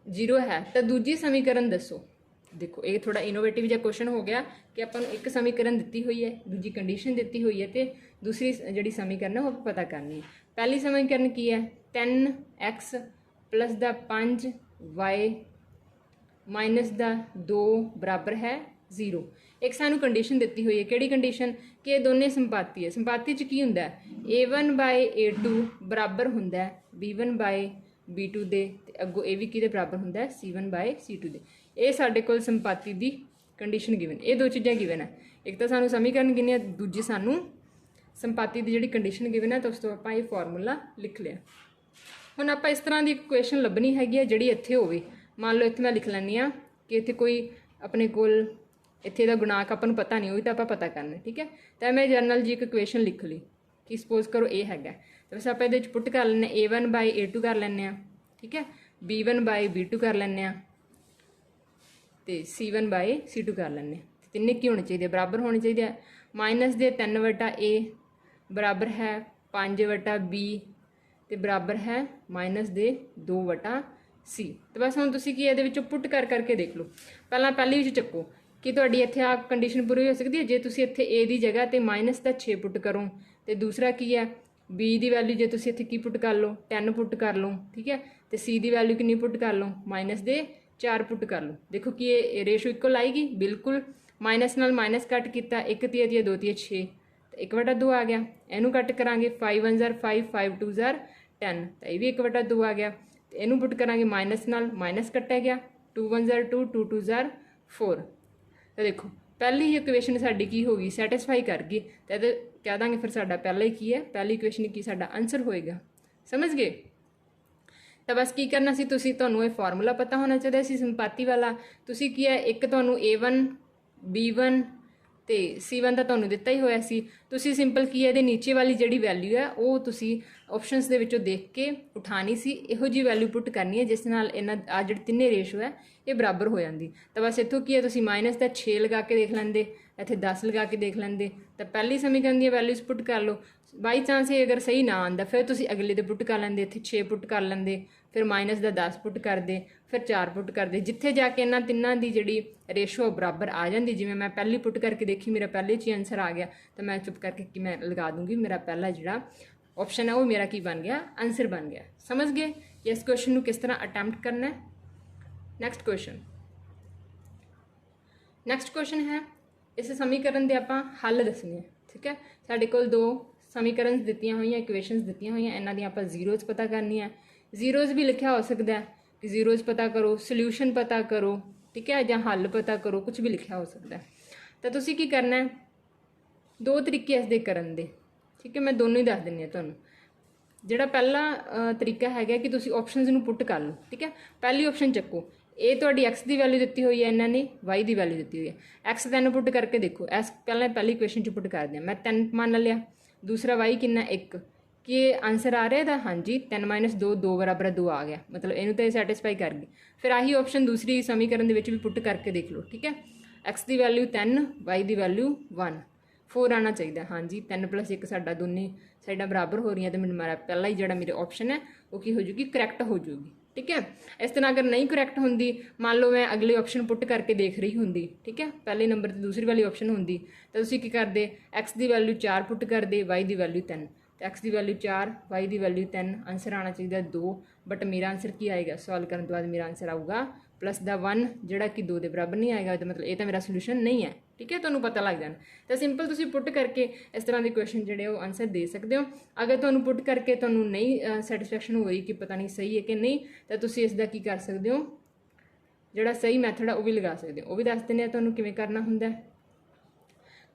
0 ਹੈ, ਤਾਂ ਦੂਜੀ ਸਮੀਕਰਨ ਦੱਸੋ। ਦੇਖੋ ਇਹ ਥੋੜਾ ਇਨੋਵੇਟਿਵ ਜਿਹਾ ਕੁਐਸਚਨ ਹੋ ਗਿਆ ਕਿ ਆਪਾਂ ਨੂੰ ਇੱਕ ਸਮੀਕਰਨ ਦਿੱਤੀ ਹੋਈ ਹੈ, ਦੂਜੀ ਕੰਡੀਸ਼ਨ ਦਿੱਤੀ ਹੋਈ ਹੈ ਤੇ ਦੂਸਰੀ ਜਿਹੜੀ ਸਮੀਕਰਨ ਹੈ ਉਹ ਪਤਾ ਕਰਨੀ ਹੈ। ਪਹਿਲੀ ਸਮੀਕਰਨ ਕੀ ਹੈ 3x + ਦਾ 5y ਮਾਈਨਸ ਦਾ 2 ਬਰਾਬਰ ਹੈ 0। ਇੱਕ ਸਾਨੂੰ ਕੰਡੀਸ਼ਨ ਦਿੱਤੀ ਹੋਈ ਹੈ, ਕਿਹੜੀ ਕੰਡੀਸ਼ਨ ਕਿ ਇਹ ਦੋਨੇ ਸੰਪਾਤੀ ਹੈ। ਸੰਪਾਤੀ 'ਚ ਕੀ ਹੁੰਦਾ A1/A2 ਬਰਾਬਰ ਹੁੰਦਾ B1/B2 ਦੇ ਤੇ ਅੱਗੋਂ ਇਹ ਵੀ ਕਿਹਦੇ ਬਰਾਬਰ ਹੁੰਦਾ C1/C2 ਦੇ। ਇਹ ਸਾਡੇ ਕੋਲ ਸੰਪਾਤੀ ਦੀ ਕੰਡੀਸ਼ਨ ਗਿਵਨ, ਇਹ ਦੋ ਚੀਜ਼ਾਂ ਗਿਵਨ ਹੈ, ਇੱਕ ਤਾਂ ਸਾਨੂੰ ਸਮੀਕਰਨ ਗਿਵਨ ਹੈ, ਦੂਜੀ ਸਾਨੂੰ ਸੰਪਾਤੀ ਦੀ ਜਿਹੜੀ ਕੰਡੀਸ਼ਨ ਗਿਵਨ ਹੈ। ਤਾਂ ਉਸ ਤੋਂ ਆਪਾਂ ਇਹ ਫਾਰਮੂਲਾ ਲਿਖ ਲਿਆ। ਹੁਣ ਆਪਾਂ ਇਸ ਤਰ੍ਹਾਂ ਦੀ ਇੱਕ ਇਕੁਏਸ਼ਨ ਲੱਭਣੀ ਹੈਗੀ ਹੈ ਜਿਹੜੀ ਇੱਥੇ ਹੋਵੇ। ਮੰਨ ਲਓ ਇੱਥੇ ਮੈਂ ਲਿਖ ਲੈਂਦੀ ਹਾਂ ਕਿ ਇੱਥੇ ਕੋਈ ਆਪਣੇ ਕੋਲ ਇੱਥੇ ਦਾ ਗੁਣਾਕ ਆਪਾਂ ਨੂੰ ਪਤਾ ਨਹੀਂ ਹੋਈ ਤਾਂ ਆਪਾਂ ਪਤਾ ਕਰਨਾ, ਠੀਕ ਹੈ। ਤਾਂ ਮੈਂ ਜਨਰਲ ਜੀ ਇੱਕ ਇਕੁਏਸ਼ਨ ਲਿਖ ਲਈ ਕਿ ਸਪੋਜ਼ ਕਰੋ ਇਹ ਹੈਗਾ, ਤਾਂ ਬਸ ਆਪਾਂ ਇਹਦੇ ਵਿੱਚ ਪੁੱਟ ਕਰ ਲੈਂਦੇ A1/A2 ਕਰ ਲੈਂਦੇ ਹਾਂ, ਠੀਕ ਹੈ, B1/B2 ਕਰ ਲੈਂਦੇ ਹਾਂ ਤੇ C1/C2 ਕਰ ਲੈਂਦੇ ਹਾਂ। ਤਿੰਨੇ ਕੀ ਹੋਣੇ ਚਾਹੀਦੇ ਬਰਾਬਰ ਹੋਣੇ ਚਾਹੀਦੇ। ਮਾਈਨਸ ਦੇ 3/A ਬਰਾਬਰ ਹੈ 5/B ਤੇ ਬਰਾਬਰ ਹੈ ਮਾਈਨਸ ਦੇ 2/C। ਤੇ ਬਸ ਹੁਣ ਤੁਸੀਂ ਕੀ ਇਹਦੇ ਵਿੱਚੋਂ ਪੁੱਟ ਕਰਕੇ ਦੇਖ ਲਓ। ਪਹਿਲੀ ਵਿੱਚ ਚੱਕੋ ਕਿ ਤੁਹਾਡੀ ਇੱਥੇ ਆ ਕੰਡੀਸ਼ਨ ਪੂਰੀ ਹੋ ਸਕਦੀ ਹੈ ਜੇ ਤੁਸੀਂ ਇੱਥੇ A ਦੀ ਜਗ੍ਹਾ ਤੇ -6 ਪੁੱਟ ਕਰੋ। ਤੇ ਦੂਸਰਾ ਕੀ ਹੈ B ਦੀ ਵੈਲਿਊ ਜੇ ਤੁਸੀਂ ਇੱਥੇ ਕੀ ਪੁੱਟ ਕਰ ਲਓ 10 ਪੁੱਟ ਕਰ ਲਓ, ਠੀਕ ਹੈ। ਤੇ C ਦੀ ਵੈਲਿਊ ਕਿੰਨੀ ਪੁੱਟ ਕਰ ਲਓ -4 ਪੁੱਟ ਕਰ ਲਓ। ਦੇਖੋ ਕਿ ਇਹ ਰੇਸ਼ੋ ਇਕੁਅਲ ਆਏਗੀ, ਬਿਲਕੁਲ। ਮਾਈਨਸ ਨਾਲ ਮਾਈਨਸ ਕੱਟ ਕੀਤਾ, 1 ਤੀਆ 2 ਤੀਆ 6 ਤੇ 1/2 ਆ ਗਿਆ। ਇਹਨੂੰ ਕੱਟ ਕਰਾਂਗੇ 5 1 5 5 2 10 ਤਾਂ ਇਹ ਵੀ 1/2 ਆ ਗਿਆ। ਤੇ ਇਹਨੂੰ ਪੁੱਟ ਕਰਾਂਗੇ ਮਾਈਨਸ ਨਾਲ ਮਾਈਨਸ ਕੱਟਿਆ ਗਿਆ 2 1 2 2 2 4। ਤਾਂ ਦੇਖੋ ਪਹਿਲੀ ਹੀ ਇਕੁਏਸ਼ਨ ਸਾਡੀ ਕੀ ਹੋ ਗਈ ਸੈਟੀਸਫਾਈ ਕਰ ਗਈ। ਤਾਂ ਇਹਦੇ ਕਹਿ ਦਾਂਗੇ ਫਿਰ ਸਾਡਾ ਪਹਿਲਾ ਹੀ ਕੀ ਹੈ, ਪਹਿਲੀ ਇਕੁਏਸ਼ਨ ਕੀ ਸਾਡਾ ਆਨਸਰ ਹੋਏਗਾ। ਸਮਝ ਗਏ। ਤਾਂ ਬਸ ਕੀ ਕਰਨਾ ਸੀ, ਤੁਹਾਨੂੰ ਇਹ ਫਾਰਮੂਲਾ ਪਤਾ ਹੋਣਾ ਚਾਹੀਦਾ ਸੀ ਸੰਪਾਤੀ ਵਾਲਾ। ਤੁਸੀਂ ਕੀ ਹੈ ਇੱਕ ਤੁਹਾਨੂੰ A1 B1 ਤੇ C1 ਦਾ ਤੁਹਾਨੂੰ ਦਿੱਤਾ ਹੀ ਹੋਇਆ ਸੀ। ਤੁਸੀਂ ਸਿੰਪਲ ਕੀ ਹੈ ਇਹਦੇ ਨੀਚੇ ਵਾਲੀ ਜਿਹੜੀ ਵੈਲਿਊ ਹੈ ਉਹ ਤੁਸੀਂ ਆਪਸ਼ਨਸ ਦੇ ਵਿੱਚੋਂ ਦੇਖ ਕੇ ਉਠਾਣੀ ਸੀ। ਇਹੋ ਜਿਹੀ ਵੈਲਿਊ ਪੁੱਟ ਕਰਨੀ ਹੈ ਜਿਸ ਨਾਲ ਇਹਨਾਂ ਆ ਜਿਹੜੀ ਤਿੰਨੇ ਰੇਸ਼ੋ ਹੈ ਇਹ ਬਰਾਬਰ ਹੋ ਜਾਂਦੀ। ਤਾਂ ਬਸ ਇੱਥੋਂ ਕੀ ਹੈ ਤੁਸੀਂ -6 ਲਗਾ ਕੇ ਦੇਖ ਲੈਂਦੇ, ਇੱਥੇ 10 ਲਗਾ ਕੇ ਦੇਖ ਲੈਂਦੇ तो पहली समीकरण दी वैल्यूज पुट कर लो। बाई चांस ये अगर सही ना आंदा फिर तुसी अगले दे पुट कर लेंदे, इत्थे 6 पुट कर लेंदे, फिर माइनस का 10 पुट करते, फिर 4 पुट करते, जिथे जाके इन्हों तिन्हों की जी रेशो बराबर आ जाती। जिवें मैं पहली पुट करके देखी मेरा पहले च ही आंसर आ गया, तो मैं चुप करके कि मैं लगा दूंगी मेरा पहला जोड़ा ऑप्शन है वो मेरा की बन गया, आंसर बन गया। समझ गए कि इस क्वेश्चन को किस तरह अटैम्प्ट करना है। नैक्सट क्वेश्चन, नैक्सट क्वेश्चन है इस समीकरण के आपां हल दसने। ठीक है, साडे कोल दो समीकरण दित्तियां हुई, इक्वेशनस दित्तियां हुई, इन्हां दी आपां जीरोज पता करनी है। जीरोज भी लिखा हो सकता है कि जीरोज पता करो, सल्यूशन पता करो, ठीक है, या हल पता करो, कुछ भी लिखा हो सकता है। तो तुसीं की करना है, दो तरीके इसके करन दे। ठीक है, मैं दोनों ही दस दिंदी हां तुहानूं। जिहड़ा पहला तरीका है कि तुसीं ऑप्शनस नूं पुट कर लो। ठीक है, पहली ऑप्शन चक्को, ये तुहाडी एक्स की वैल्यू दी हुई है, इन्होंने वाई की वैल्यू दी हुई है। एक्स 3 पुट करके देखो, इस पहली इक्वेशन च पुट कर दें, मैं 3 मान लिया, दूसरा वाई कितना 1, कि आंसर आ रहा है हाँ जी 3 - 2 2 बराबर 2 आ गया, मतलब इनू तो सैटिस्फाई कर गई। फिर आही ऑप्शन दूसरी समीकरण के भी पुट करके देख लो। ठीक है, एक्स की वैल्यू 3, वाई की वैल्यू 1, 4 आना चाहिए। हाँ जी 3 + 1 साडा दोनों साइडां बराबर हो रही, तो मैं मेरा पहला ही जोड़ा मेरे ऑप्शन है वो की हो जूगी, करैक्ट हो जूगी। ठीक है, इस तरह अगर नहीं करैक्ट होंगी, मान लो मैं अगले ऑप्शन पुट करके देख रही होंगी, ठीक है, पहले नंबर से दूसरी वाली ऑप्शन होंगी, तो तुसीं की करदे, एक्स की वैल्यू 4 पुट करदे, वाई की वैल्यू 3, तो एक्स की वैल्यू 4, वाई की वैल्यू 3, आंसर आना चाहिए 2, बट मेरा आंसर की आएगा, सॉल्व करने के बाद मेरा आंसर आऊगा +1, जोड़ा कि 2 के बराबर नहीं आएगा, तो मतलब ये तो मेरा सोल्यूशन नहीं है। ठीक है, तुहानूं पता लग जाना। तो सिंपल तुसीं पुट करके इस तरह के क्वेश्चन जोड़े वो आंसर दे सकते हो। अगर तुहानूं पुट करके तुहानूं नहीं सैटिस्फैक्शन हुई कि पता नहीं सही है कि नहीं, तो तुसीं इसका की कर सकते हो, जोड़ा सही मैथड है वह भी लगा सकते हो, वह भी दस देने तुहानूं किवें करना हुंदा है।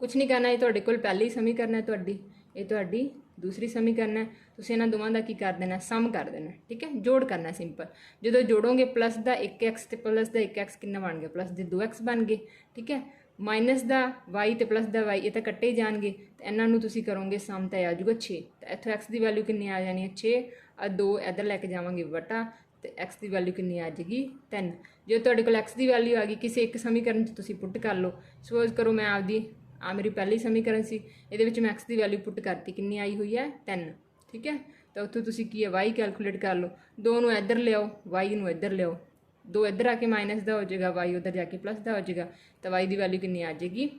कुछ नहीं करना, ये तुहाडे कोल पहली समीकरण है, तुहाडी ये तुहाडी दूसरी समीकरण है, तुसीं इन्हां दोवां दा की कर देना, सम कर देना। ठीक है, जोड़ करना सिंपल, जो जोड़ोगे प्लस का 1x तो प्लस का 1x कितना बन गया, प्लस के 2x बन गए। ठीक है, माइनस का y तो प्लस का y, ये तो कट्टे ही जाएंगे, तो इन्हों तुसीं करोगे सम, तो आ जाऊगा 6, तो इत्थों x की वैल्यू कितनी आ जानी है 6, और 2 इधर लैके जावांगे वटा, तो x की वैल्यू कितनी आ जाएगी 3। जो तुहाडे कोल x की वैल्यू आ गई, किसी एक समीकरण च तुसीं पुट कर लो। सपोज करो मैं आपदी मेरी पहली समीकरण सी, ये मैं एक्स की वैल्यू पुट करती, कितनी आई हुई है 3। ठीक है, तो उत्थों तुसीं की है वाई कैलकुलेट कर लो, 2 नूं इधर ले आओ, वाई नूं इधर ले आओ, 2 इधर आके माइनस का हो जाएगा, वाई उधर जाके प्लस का हो जाएगा, तो वाई की वैल्यू कितनी आ जाएगी,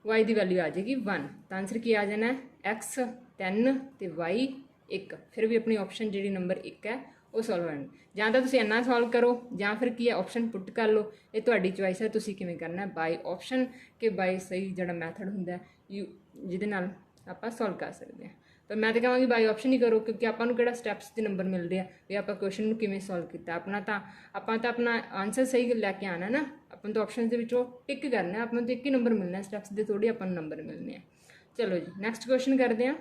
वाई की वैल्यू आ जाएगी 1। तो आंसर की आ जाना है एक्स 3 तो वाई 1। फिर भी अपनी ऑप्शन जी नंबर 1 है वो सॉल्व करनी, ਜਾਂ ਤਾਂ ਤੁਸੀਂ ਇੰਨਾ सॉल्व करो, ਜਾਂ फिर की है ऑप्शन पुट कर लो, ये ਤੁਹਾਡੀ चॉइस है, ਤੁਸੀਂ ਕਿਵੇਂ करना है, बाय ऑप्शन कि बाय सही ਜਿਹੜਾ मैथड ਹੁੰਦਾ ਜਿਹਦੇ ਨਾਲ ਆਪਾਂ सॉल्व कर सकते हैं। तो मैं तो कहांगी बाय ऑप्शन ही करो, क्योंकि आपको किहड़ा स्टैप्स के नंबर मिलते हैं भी आप क्वेश्चन को किवें सॉल्व किया, अपना तो अपना आंसर सही लैके आना ना, अपन तो ऑप्शन के विचों टिक करना, अपन तो एक ही नंबर मिलना, स्टैप्स के थोड़ी अपन नंबर मिलने हैं। चलो जी नैक्सट क्वेश्चन करते हैं।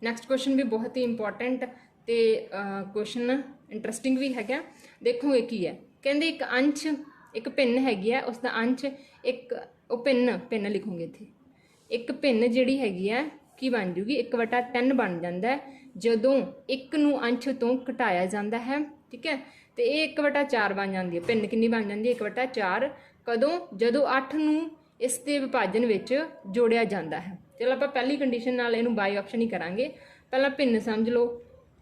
नैक्सट क्वेश्चन भी बहुत ही इंपॉर्टेंट तो क्वेश्चन इंटरस्टिंग भी है। देखोगे की है, कहते एक अंश एक भिन्न हैगी है, उसका अंश एक भिन्न लिखोगे इत्थे, एक भिन्न जिहड़ी हैगी है की बन जूगी 1/3 बन जाता है जदों 1 नूं अंश तो घटाया जाता है। ठीक है, तो ये 1/4 बन जाती है, भिन्न कितनी बन जाती है 1/4, कदों जदों 8 नूं इस दे विभाजन विच जोड़िया जाता है। चलो आप पहली कंडीशन नाल इहनूं बाय ऑप्शन ही करांगे, पहला भिन्न समझ लो,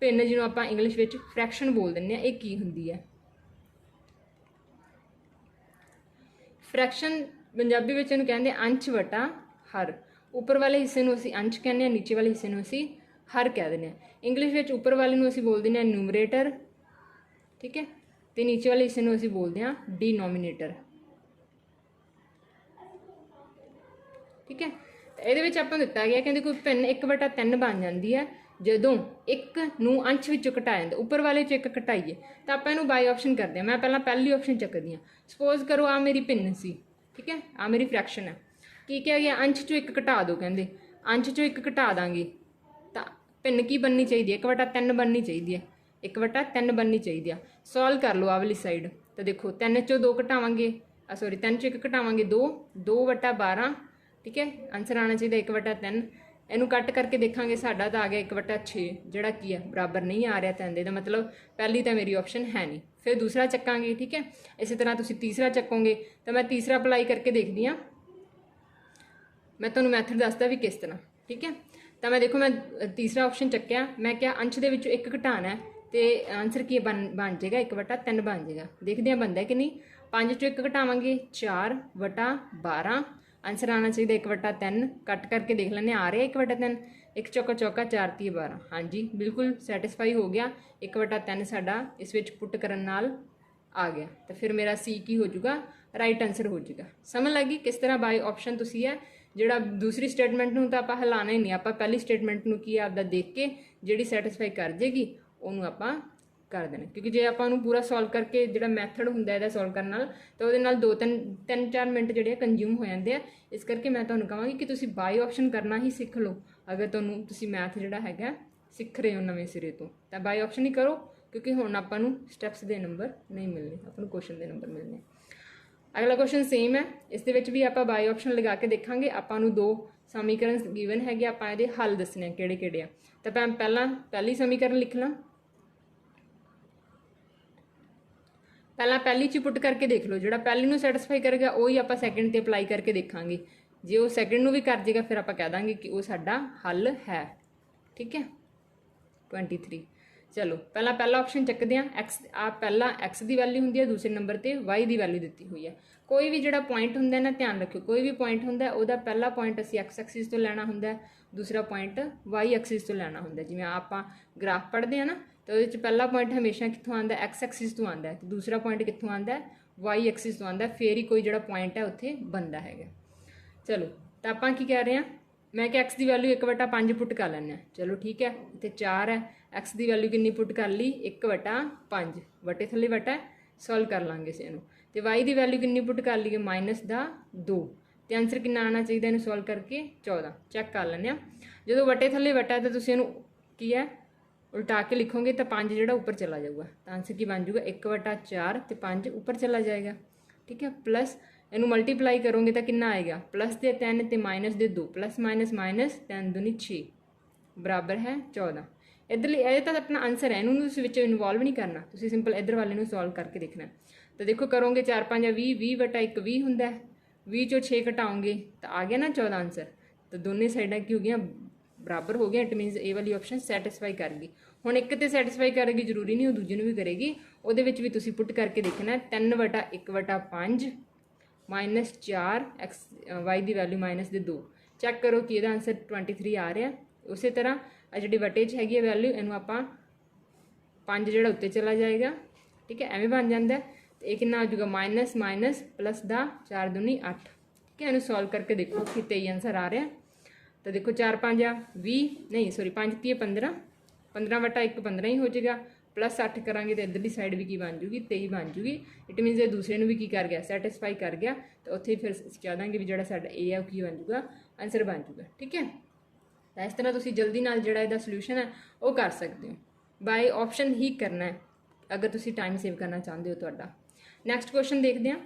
भिन्न जिन्हों आप इंग्लिश में फ्रैक्शन बोल दें, ये की हुंदी है फ्रैक्शन, पंजाबी में इहनूं कहंदे अंश वटा हर, उपर वाले हिस्से नूं असीं अंश कहने, नीचे वाले हिस्से नूं असीं हर कह दें। इंग्लिश में उपर वाले नूं असीं बोल दें न्यूमरेटर, ठीक है, तो नीचे वाले हिस्से नूं असीं बोलते हैं डिनोमीनेटर। ठीक है, ये आपां दिता गया कहते कोई भिन्न 1/3 बन जाती है जदों 1 नूं अंश विचों घटाया जाता, उपर वाले चो 1 घटाइए, तो आप इहनूं बाय ऑप्शन करते हैं। मैं पहली ऑप्शन चकदी हाँ, सपोज करो आ मेरी भिन्न सी, ठीक है, आ मेरी फ्रैक्शन है, की क्या गया अंश चो 1 घटा दो, कहते अंश चो 1 घटा देंगे तो भिन्न की बननी चाहिए 1/3 बननी चाहिए, 1/3 बननी चाहिए। सॉल्व कर लो आ वाली साइड, तो देखो 3 चो 2 घटावांगे, सॉरी 3 चो 1 घटावांगे 2, 2/12, ठीक है, आंसर आना चाहिए 1/3। इनू कट करके देखांगे, साडा तो आ गया 1/6, जोड़ा की है बराबर नहीं आ रहा 3 का, मतलब पहली तो मेरी ऑप्शन है नहीं। फिर दूसरा चक्कांगे, ठीक है, इसी तरह तुसीं तीसरा चकोगे, तो मैं तीसरा अप्लाई करके देखदी हाँ। मैं तुहानूं मैथड दसदा भी किस तरह, ठीक है। तो मैं देखो, मैं तीसरा ऑप्शन चक्या, मैं क्या अंश दे विचों एक घटाना है तो आंसर की बन जाएगा 1/3 बन जाएगा। देखते हैं बनता है कि नहीं। 5 चों 1 घटावांगे 4/12, आंसर आना चाहिए 1/3। कट करके देख लें, आ रहा है 1/3। 1 चौका चौका 4 × 12, हाँ जी बिल्कुल सैटिस्फाई हो गया। 1/3 साडा इस विच पुट करन नाल आ गया, तो फिर मेरा सी की हो जाऊगा, राइट आंसर हो जाएगा। समझ लगी किस तरह बाय ऑप्शन तुसी है ਜਿਹੜਾ दूसरी स्टेटमेंट ਨੂੰ ਤਾਂ ਆਪਾਂ ਹਿਲਾਣਾ ਹੀ ਨਹੀਂ, ਆਪਾਂ ਪਹਿਲੀ स्टेटमेंट ਨੂੰ ਕੀ ਆਪਦਾ ਦੇਖ ਕੇ ਜਿਹੜੀ ਸੈਟੀਸਫਾਈ ਕਰ ਜੇਗੀ ਉਹਨੂੰ ਆਪਾਂ ਕਰ ਦੇਣਾ। ਕਿਉਂਕਿ ਜੇ ਆਪਾਂ ਉਹਨੂੰ ਪੂਰਾ ਸੋਲਵ ਕਰਕੇ ਜਿਹੜਾ ਮੈਥਡ ਹੁੰਦਾ ਇਹਦਾ ਸੋਲਵ ਕਰਨ ਨਾਲ, ਤਾਂ ਉਹਦੇ ਨਾਲ 2-3-4 ਮਿੰਟ ਜਿਹੜੇ ਕੰਜ਼ਿਊਮ ਹੋ ਜਾਂਦੇ ਆ। ਇਸ ਕਰਕੇ ਮੈਂ ਤੁਹਾਨੂੰ ਕਹਾਂਗੀ ਕਿ ਤੁਸੀਂ ਬਾਈ ਆਪਸ਼ਨ ਕਰਨਾ ਹੀ ਸਿੱਖ ਲਓ। ਅਗਰ ਤੁਹਾਨੂੰ ਤੁਸੀਂ ਮੈਥ ਜਿਹੜਾ ਹੈਗਾ ਸਿੱਖ ਰਹੇ ਹੋ ਨਵੇਂ ਸਿਰੇ ਤੋਂ, ਤਾਂ ਬਾਈ ਆਪਸ਼ਨ ਹੀ ਕਰੋ, ਕਿਉਂਕਿ ਹੁਣ ਆਪਾਂ ਨੂੰ ਸਟੈਪਸ ਦੇ ਨੰਬਰ ਨਹੀਂ ਮਿਲਣੇ, ਆਪਾਂ ਨੂੰ ਕੁਐਸਚਨ ਦੇ ਨੰਬਰ ਮਿਲਣੇ। अगला क्वेश्चन सेम है, इस भी आप बाय ऑप्शन लगा के देखा। आपू 2 समीकरण गिवन है, आप ये हल दसने किहड़े किहड़े आ। तो पहली समीकरण लिख ला, पहली च पुट करके देख लो, जो पहली नूं सैटिस्फाई करेगा वही आप सैकेंड ते अप्लाई करके देखा। जे वो सैकेंड नूं भी कर देगा फिर आप कह देंगे कि वो साडा हल है, ठीक है। 23 चलो पहला ऑप्शन चकते हैं। एक्स पहला एक्स की वैल्यू होंगी है, दूसरे नंबर पर वाई की वैल्यू दी हुई है। कोई भी जो पॉइंट होंगे ना, ध्यान रखियो, कोई भी पॉइंट होंगे वह पहला पॉइंट असी एक्स एक्सिस तो लैना होंगे, दूसरा पॉइंट वाई एक्सिस तो लैना होंगे। जिवें आप ग्राफ पढ़ते हैं ना, तो वो पहला पॉइंट हमेशा कितों आता है, एक्स एक्सिस तो आता है, तो दूसरा पॉइंट कितों आता है, वाई एक्सिस तो आता है। फिर ही कोई जो पॉइंट है उत्थे बनता है। चलो तो आप की कह रहे हैं, मैं कि एक्स की वैल्यू 1/5 पुट कर लैंने। चलो ठीक है, तो 4 है, एक्स की वैल्यू कितनी पुट कर ली 1/5, वटे थले वटा सॉल्व कर लाँगे इस। तो वाई की वैल्यू कितनी पुट कर ली -2, तो आंसर कितना आना चाहिए इन्हें सॉल्व करके 14। चैक कर लें, जो वटे थले वटा तो तुम की है उल्टा के लिखोगे तो 5 जो ऊपर चला जाऊगा, तो आंसर की बन जाऊगा 1/4, तो 5 ऊपर चला जाएगा, ठीक है। प्लस इनू मल्टीप्लाई करोगे तो कितना आएगा, प्लस दे 3 तो माइनस दे 2, प्लस माइनस माइनस 3 दूनी 6 बराबर है 14। इधरली ये तो अपना आंसर है, इन्होंने इनवॉल्व नहीं करना, तुम सिंपल इधर वाले सॉल्व करके देखना। तो देखो करोगे 4 5 20, 20/1 20 होंगे, 20 चो 6 घटाओगे तो आ गया ना 14 आंसर। तो दोनों साइडा की हो गई बराबर हो गया, इट मीनस ए वाली ऑप्शन सैटिस्फाई कर गई। हुण एक तो सैटिस्फाई करेगी, जरूरी नहीं वो दूजे भी करेगी, वो भी तुम पुट करके देखना 3/1/5 -4 एक्स वाई की वैल्यू -2। चैक करो कि यदा आंसर 23 आ रहा है। उस तरह जी वटे च हैगी वैल्यू, इनू आप 5 जो उत्ते चला जाएगा, ठीक है, एवं बन जाता है। तो यह कितना हो जाएगा माइनस माइनस प्लस दा 4 दूनी 8, ठीक है। इन्हू सॉल्व करके देखो कि 23 आंसर आ रहा है। तो देखो 4 5 20 नहीं सॉरी 5 30 15, 15/1 15 ही हो जाएगा, प्लस 8 करांगे तो इधरली साइड भी की बन जूगी 23 बन जूगी। इट मीनस ये दूसरे भी की कर गया सैटिस्फाई कर गया, तो उत्थे फिर कह देंगे भी जो साडा ए है वो की बन जूगा, आंसर बन जूगा, ठीक है। तो इस तरह तुम जल्दी नाल जिहड़ा इहदा सल्यूशन है वो कर सकते हो। बाय ऑप्शन ही करना है अगर तुम टाइम सेव करना चाहते हो। तुहाडा नैक्सट क्वेश्चन देखते हैं।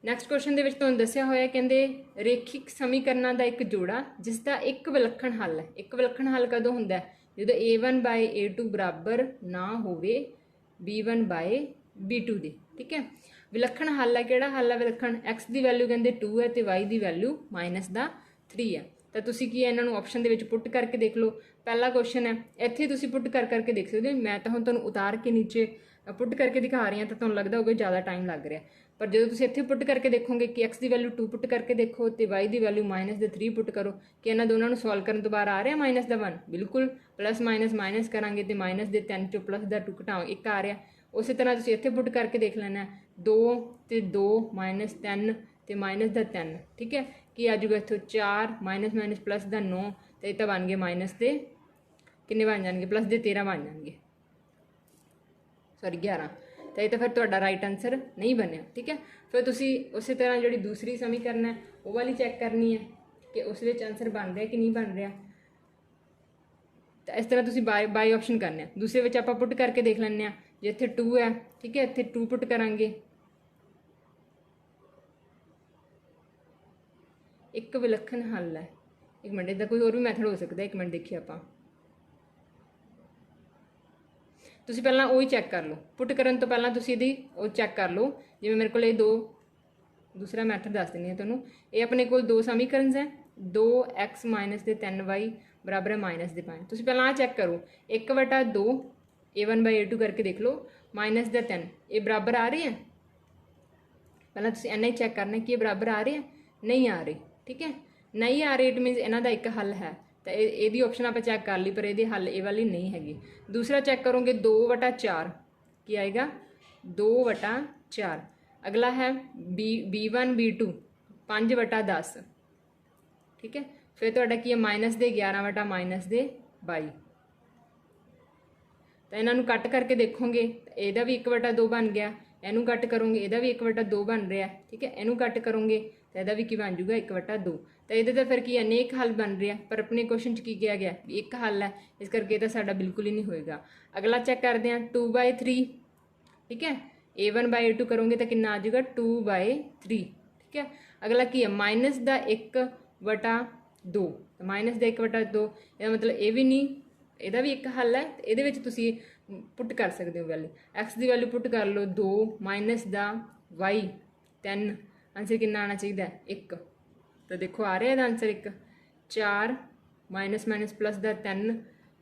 नैक्सट क्वेश्चन के तुहानूं दस्सिया होया कहंदे रेखिक समीकरणों का एक जोड़ा जिसका एक विलक्षण हल है। एक विलक्षण हल कदों हुंदा है, जो A1/A2 बराबर ना होवे B1/B2 दे, ठीक है। विलक्षण हल है, किहड़ा हल है विलक्षण, एक्स की वैल्यू कहते 2 है तो वाई की वैल्यू -3 है। तो तुसी की इन्होंने ऑप्शन के पुट करके देख लो। पहला क्वेश्चन है, इत्थे तुसी पुट करके देख सकते हो। मैं तो हुण तुहानूं उतार के नीचे पुट करके दिखा रही हूँ, तो तुहानूं लगदा होगा ज़्यादा टाइम लग रहा है, पर जो तुसी इत्थे पुट करके देखोगे कि एक्स की वैल्यू 2 पुट करके देखो तो वाई की वैल्यू -3 पुट करो, कि इन्होंने दोनों को सॉल्व करने तो बाहर आ रहा -1, बिल्कुल। प्लस माइनस माइनस करांगे तो -3 चो प्लस का 2 घटाओ 1 आ रहा। उस तरह तुसी इत्थे पुट करके देख लेना 2 तो 2 -3 तो -3, ठीक है। कि आ जाऊगा इतों 4 माइनस माइनस प्लस का 9, तो ये तो बन गए माइनस के किन्ने बन जाएंगे, प्लस के 13 बन जाएंगे, सॉरी 11। तो ये तो फिर तुहाडा राइट आंसर नहीं बनया, ठीक है। फिर तुसी उस तरह जी दूसरी समीकरण है वो वाली चैक करनी है कि उस आंसर बन रहा कि नहीं बन रहा। तो इस तरह तुसी बाय ऑप्शन करने, दूसरे में आप पुट करके देख लें। जो इत्थे 2 है, ठीक है, इत्थे 2 पुट करांगे, एक विलक्षण हल है। एक मिनट, इसका कोई और भी मैथड हो सकता है, एक मिनट देखिए आप तुसी पहला वही चैक कर लो, पुट करन तो पहला तुसी इहदी वो चैक कर लो। जिवें मेरे को दूसरा मैथड दस देनी है तुहानूं। ये अपने को 2 समीकरण है, 2x ਮਾਈਨਸ ਦੇ 3y ਬਰਾਬਰ ਹੈ ਮਾਈਨਸ ਦੇ 5। ਤੁਸੀਂ ਪਹਿਲਾਂ ਆ ਚੈੱਕ ਕਰੋ 1/2 a1/a2 ਕਰਕੇ ਦੇਖ ਲਓ ਮਾਈਨਸ ਦਾ 3 ਇਹ ਬਰਾਬਰ ਆ ਰਹੇ ਹੈ। ਪਹਿਲਾਂ ਤੁਸੀਂ ਇੰਨਾ ਹੀ ਚੈੱਕ ਕਰਨਾ ਕਿ ਇਹ ਬਰਾਬਰ ਆ ਰਹੇ ਹੈ, ਨਹੀਂ ਆ ਰਹੇ। ਠੀਕ ਹੈ, ਨਹੀਂ ਆ ਰਹੇ ਇਟ ਮੀਨਸ ਇਹਨਾਂ ਦਾ ਇੱਕ ਹੱਲ ਹੈ। ਤਾਂ ਇਹਦੀ ਆਪਸ਼ਨ ਆਪਾਂ ਚੈੱਕ ਕਰ ਲਈ ਪਰ ਇਹਦੀ ਹੱਲ ਇਹ ਵਾਲੀ ਨਹੀਂ ਹੈਗੀ। ਦੂਸਰਾ ਚੈੱਕ ਕਰੋਗੇ 2/4 ਕੀ ਆਏਗਾ 2/4। ਅਗਲਾ ਹੈ b1 b2 5/10। ਠੀਕ ਹੈ, ਫਿਰ ਤੁਹਾਡਾ ਕੀ ਹੈ ਮਾਈਨਸ ਦੇ 11 ਮਾਈਨਸ ਦੇ 22। ਤਾਂ ਇਹਨਾਂ ਨੂੰ ਕੱਟ ਕਰਕੇ ਦੇਖੋਗੇ ਇਹਦਾ ਵੀ 1/2 ਬਣ ਗਿਆ, ਇਹਨੂੰ ਕੱਟ ਕਰੋਗੇ ਇਹਦਾ ਵੀ 1/2 ਬਣ ਰਿਹਾ। ਠੀਕ ਹੈ, ਇਹਨੂੰ ਕੱਟ ਕਰੋਗੇ ਤਾਂ ਇਹਦਾ ਵੀ ਕੀ ਬਣ ਜੂਗਾ 1/2। ਤਾਂ ਇਹਦੇ ਤਾਂ ਫਿਰ ਕੀ ਅਨੇਕ ਹੱਲ ਬਣ ਰਿਹਾ, ਪਰ ਆਪਣੇ ਕੁਐਸਚਨ 'ਚ ਕੀ ਕਿਹਾ ਗਿਆ ਵੀ ਇੱਕ ਹੱਲ ਹੈ, ਇਸ ਕਰਕੇ ਇਹ ਤਾਂ ਸਾਡਾ ਬਿਲਕੁਲ ਹੀ ਨਹੀਂ ਹੋਏਗਾ। ਅਗਲਾ ਚੈੱਕ ਕਰਦੇ ਹਾਂ 2/3। ਠੀਕ ਹੈ, a1/a2 ਕਰੋਗੇ ਤਾਂ ਕਿੰਨਾ ਆ ਜਾਊਗਾ 2/3। ਠੀਕ ਹੈ, ਅਗਲਾ ਕੀ ਹੈ ਮਾਈਨਸ ਦਾ 1/2। ਮਾਈਨਸ ਦਾ 1/2 ਇਹਦਾ ਮਤਲਬ ਇਹ ਵੀ ਨਹੀਂ, ਇਹਦਾ ਵੀ ਇੱਕ ਹੱਲ ਹੈ। ਇਹਦੇ ਵਿੱਚ ਤੁਸੀਂ ਪੁੱਟ ਕਰ ਸਕਦੇ ਹੋ ਵੈਲਿਊ, x ਦੀ ਵੈਲਿਊ ਪੁੱਟ ਕਰ ਲਓ 2 ਮਾਈਨਸ ਦਾ y 3। ਆਂਸਰ ਕਿੰਨਾ ਆਉਣਾ ਚਾਹੀਦਾ 1। ਤਾਂ ਦੇਖੋ ਆ ਰਿਹਾ ਇਹਦਾ ਆਂਸਰ 1। 4 ਮਾਈਨਸ ਮਾਈਨਸ ਪਲੱਸ ਦਾ 3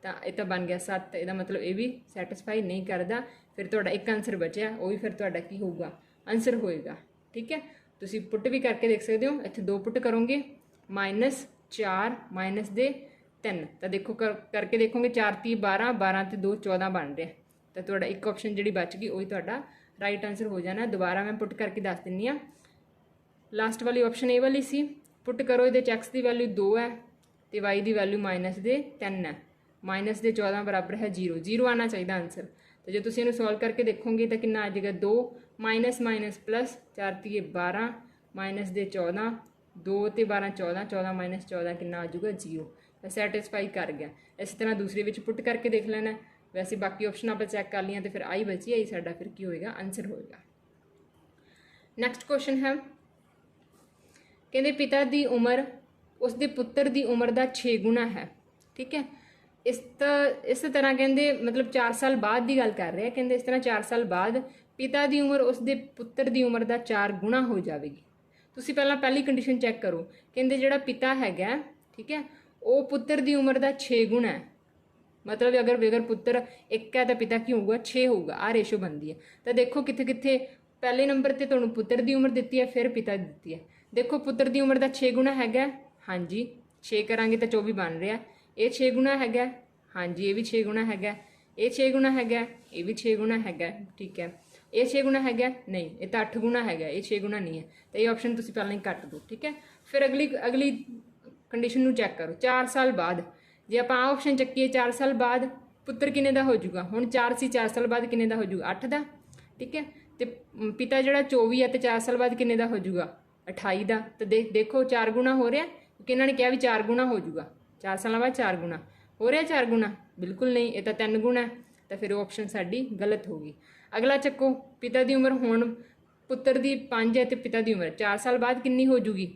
ਤਾਂ ਇਹ ਤਾਂ ਬਣ ਗਿਆ 7। ਇਹਦਾ ਮਤਲਬ ਇਹ ਵੀ ਸੈਟਿਸਫਾਈ ਨਹੀਂ ਕਰਦਾ। ਫਿਰ ਤੁਹਾਡਾ ਇੱਕ ਆਂਸਰ ਬਚਿਆ, ਉਹ ਵੀ ਫਿਰ ਤੁਹਾਡਾ ਕੀ ਹੋਊਗਾ ਆਂਸਰ ਹੋਏਗਾ। ਠੀਕ ਹੈ, ਤੁਸੀਂ ਪੁੱਟ ਵੀ ਕਰਕੇ ਦੇਖ ਸਕਦੇ ਹੋ। ਇੱਥੇ 2 ਪੁੱਟ ਕਰੋਗੇ -4 ਮਾਈਨਸ ਦੇ 3 ਤਾਂ ਦੇਖੋ ਕਰਕੇ ਦੇਖੋਗੇ 4 × 3 12 12 ਤੇ 2 14 ਬਣ ਰਿਹਾ। ਤਾਂ ਤੁਹਾਡਾ ਇੱਕ ਆਪਸ਼ਨ ਜਿਹੜੀ ਬਚ ਗਈ ਉਹੀ ਤੁਹਾਡਾ ਰਾਈਟ ਆਂਸਰ ਹੋ ਜਾਣਾ। ਦੁਬਾਰਾ ਮੈਂ ਪੁੱਟ ਕਰਕੇ ਦੱਸ ਦਿੰਦੀ ਹਾਂ। ਲਾਸਟ ਵਾਲੀ ਆਪਸ਼ਨ ਇਹ ਵਾਲੀ ਸੀ, ਪੁੱਟ ਕਰੋ ਇਹਦੇ 'ਚ x ਦੀ ਵੈਲਿਊ 2 ਹੈ ਤੇ y ਦੀ ਵੈਲਿਊ ਮਾਈਨਸ ਦੇ 3 ਹੈ। ਮਾਈਨਸ ਦੇ 14 ਬਰਾਬਰ ਹੈ 0। 0 ਆਉਣਾ ਚਾਹੀਦਾ ਆਂਸਰ। तो जो तुम इन्हें सॉल्व करके देखोगे तो कितना आ जाएगा 2 माइनस माइनस प्लस 4 × 12 माइनस दे 14 2 ते 12 14 14 माइनस 14 कितना आ जाऊगा 0। तो सैटिस्फाई कर गया। इस तरह दूसरे विच पुट करके देख लेना। वैसे बाकी ऑप्शन आप चैक कर लिया तो फिर आई बची आई साडा फिर की होएगा आंसर होएगा। नैक्सट क्वेश्चन है कहते पिता की उम्र उसके पुत्र की उम्र का 6 गुना है। ठीक है, इस तरह कहते मतलब 4 साल बाद की गल कर रहे हैं। कहते इस तरह 4 साल बाद पिता की उम्र उसके पुत्र की उम्र का 4 गुना हो जाएगी। तुसी पहली कंडीशन चैक करो। कहते जिहड़ा पिता हैगा ठीक है वो पुत्र की उम्र का 6 गुना है। मतलब अगर पुत्र 1 है तो पिता की होगा 6 होगा। आ रेशो बनती है। तो देखो कित्थे कित्थे पहले नंबर पर तुहानूं पुत्र की उम्र दी है फिर पिता की दी है। देखो पुत्र की उम्र का 6 गुना हैगा। हाँ जी 6 करांगे तो 24 बन रहा। ये 6 गुना हैगा। हाँ जी ये भी 6 गुना हैगा। ये 6 गुना हैगा। ये भी 6 गुना हैगा। ठीक है, ये 6 गुना हैगा नहीं, ये तो 8 गुना हैगा। ये 6 गुना नहीं है। तो ये ऑप्शन तुसीं पहले ही कट दो। ठीक है, फिर अगली कंडीशन नूं चैक करो। 4 साल बाद जे आप ऑप्शन चक्कीए 4 साल बाद पुत्र किन्ने दा हो जाऊगा। हुण 4 सी 4 साल बाद किन्ने दा हो जाऊगा 8 दा। ठीक है, तो पिता जिहड़ा 24 है तो 4 साल बाद किन्ने दा हो जाऊगा 28 दा। तो देखो 4 गुना हो रहा क्योंकि इन्होंने कहा भी 4 गुना हो जाऊगा। 4 साल बाद 4 गुना हो रहा 4 गुना बिल्कुल नहीं, ये तो 3 गुना है। तो फिर ऑप्शन साडी गलत होगी। अगला चक्को पिता की उम्र हुण पुत्र की 5 है तो पिता की उम्र 4 साल बाद किन्नी हो जूगी।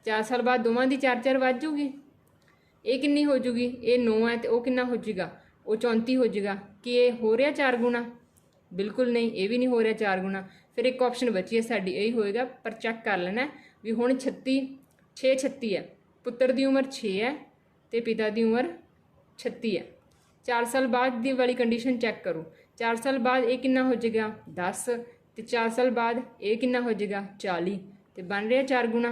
4 साल बाद दोवां दी 4 वध जूगी। ये किन्नी हो जूगी, ये 9 है तो वह किन्ना हो जाएगा वो 34 हो जाएगा। कि ये हो रहा 4 गुना बिल्कुल नहीं, ये भी नहीं हो रहा 4 गुना। फिर एक ऑप्शन बची है साडी यही होएगा। पर चेक कर लेना भी हुण 36 है। पुत्र की उम्र 6 है तो पिता की उम्र 36 है। 4 साल बाद की वाली कंडीशन चेक करो। 4 साल बाद ये किन्ना हो जाएगा 10 तो 4 साल बाद ये किन्ना हो जाएगा 40 तो बन रहा 4 गुना।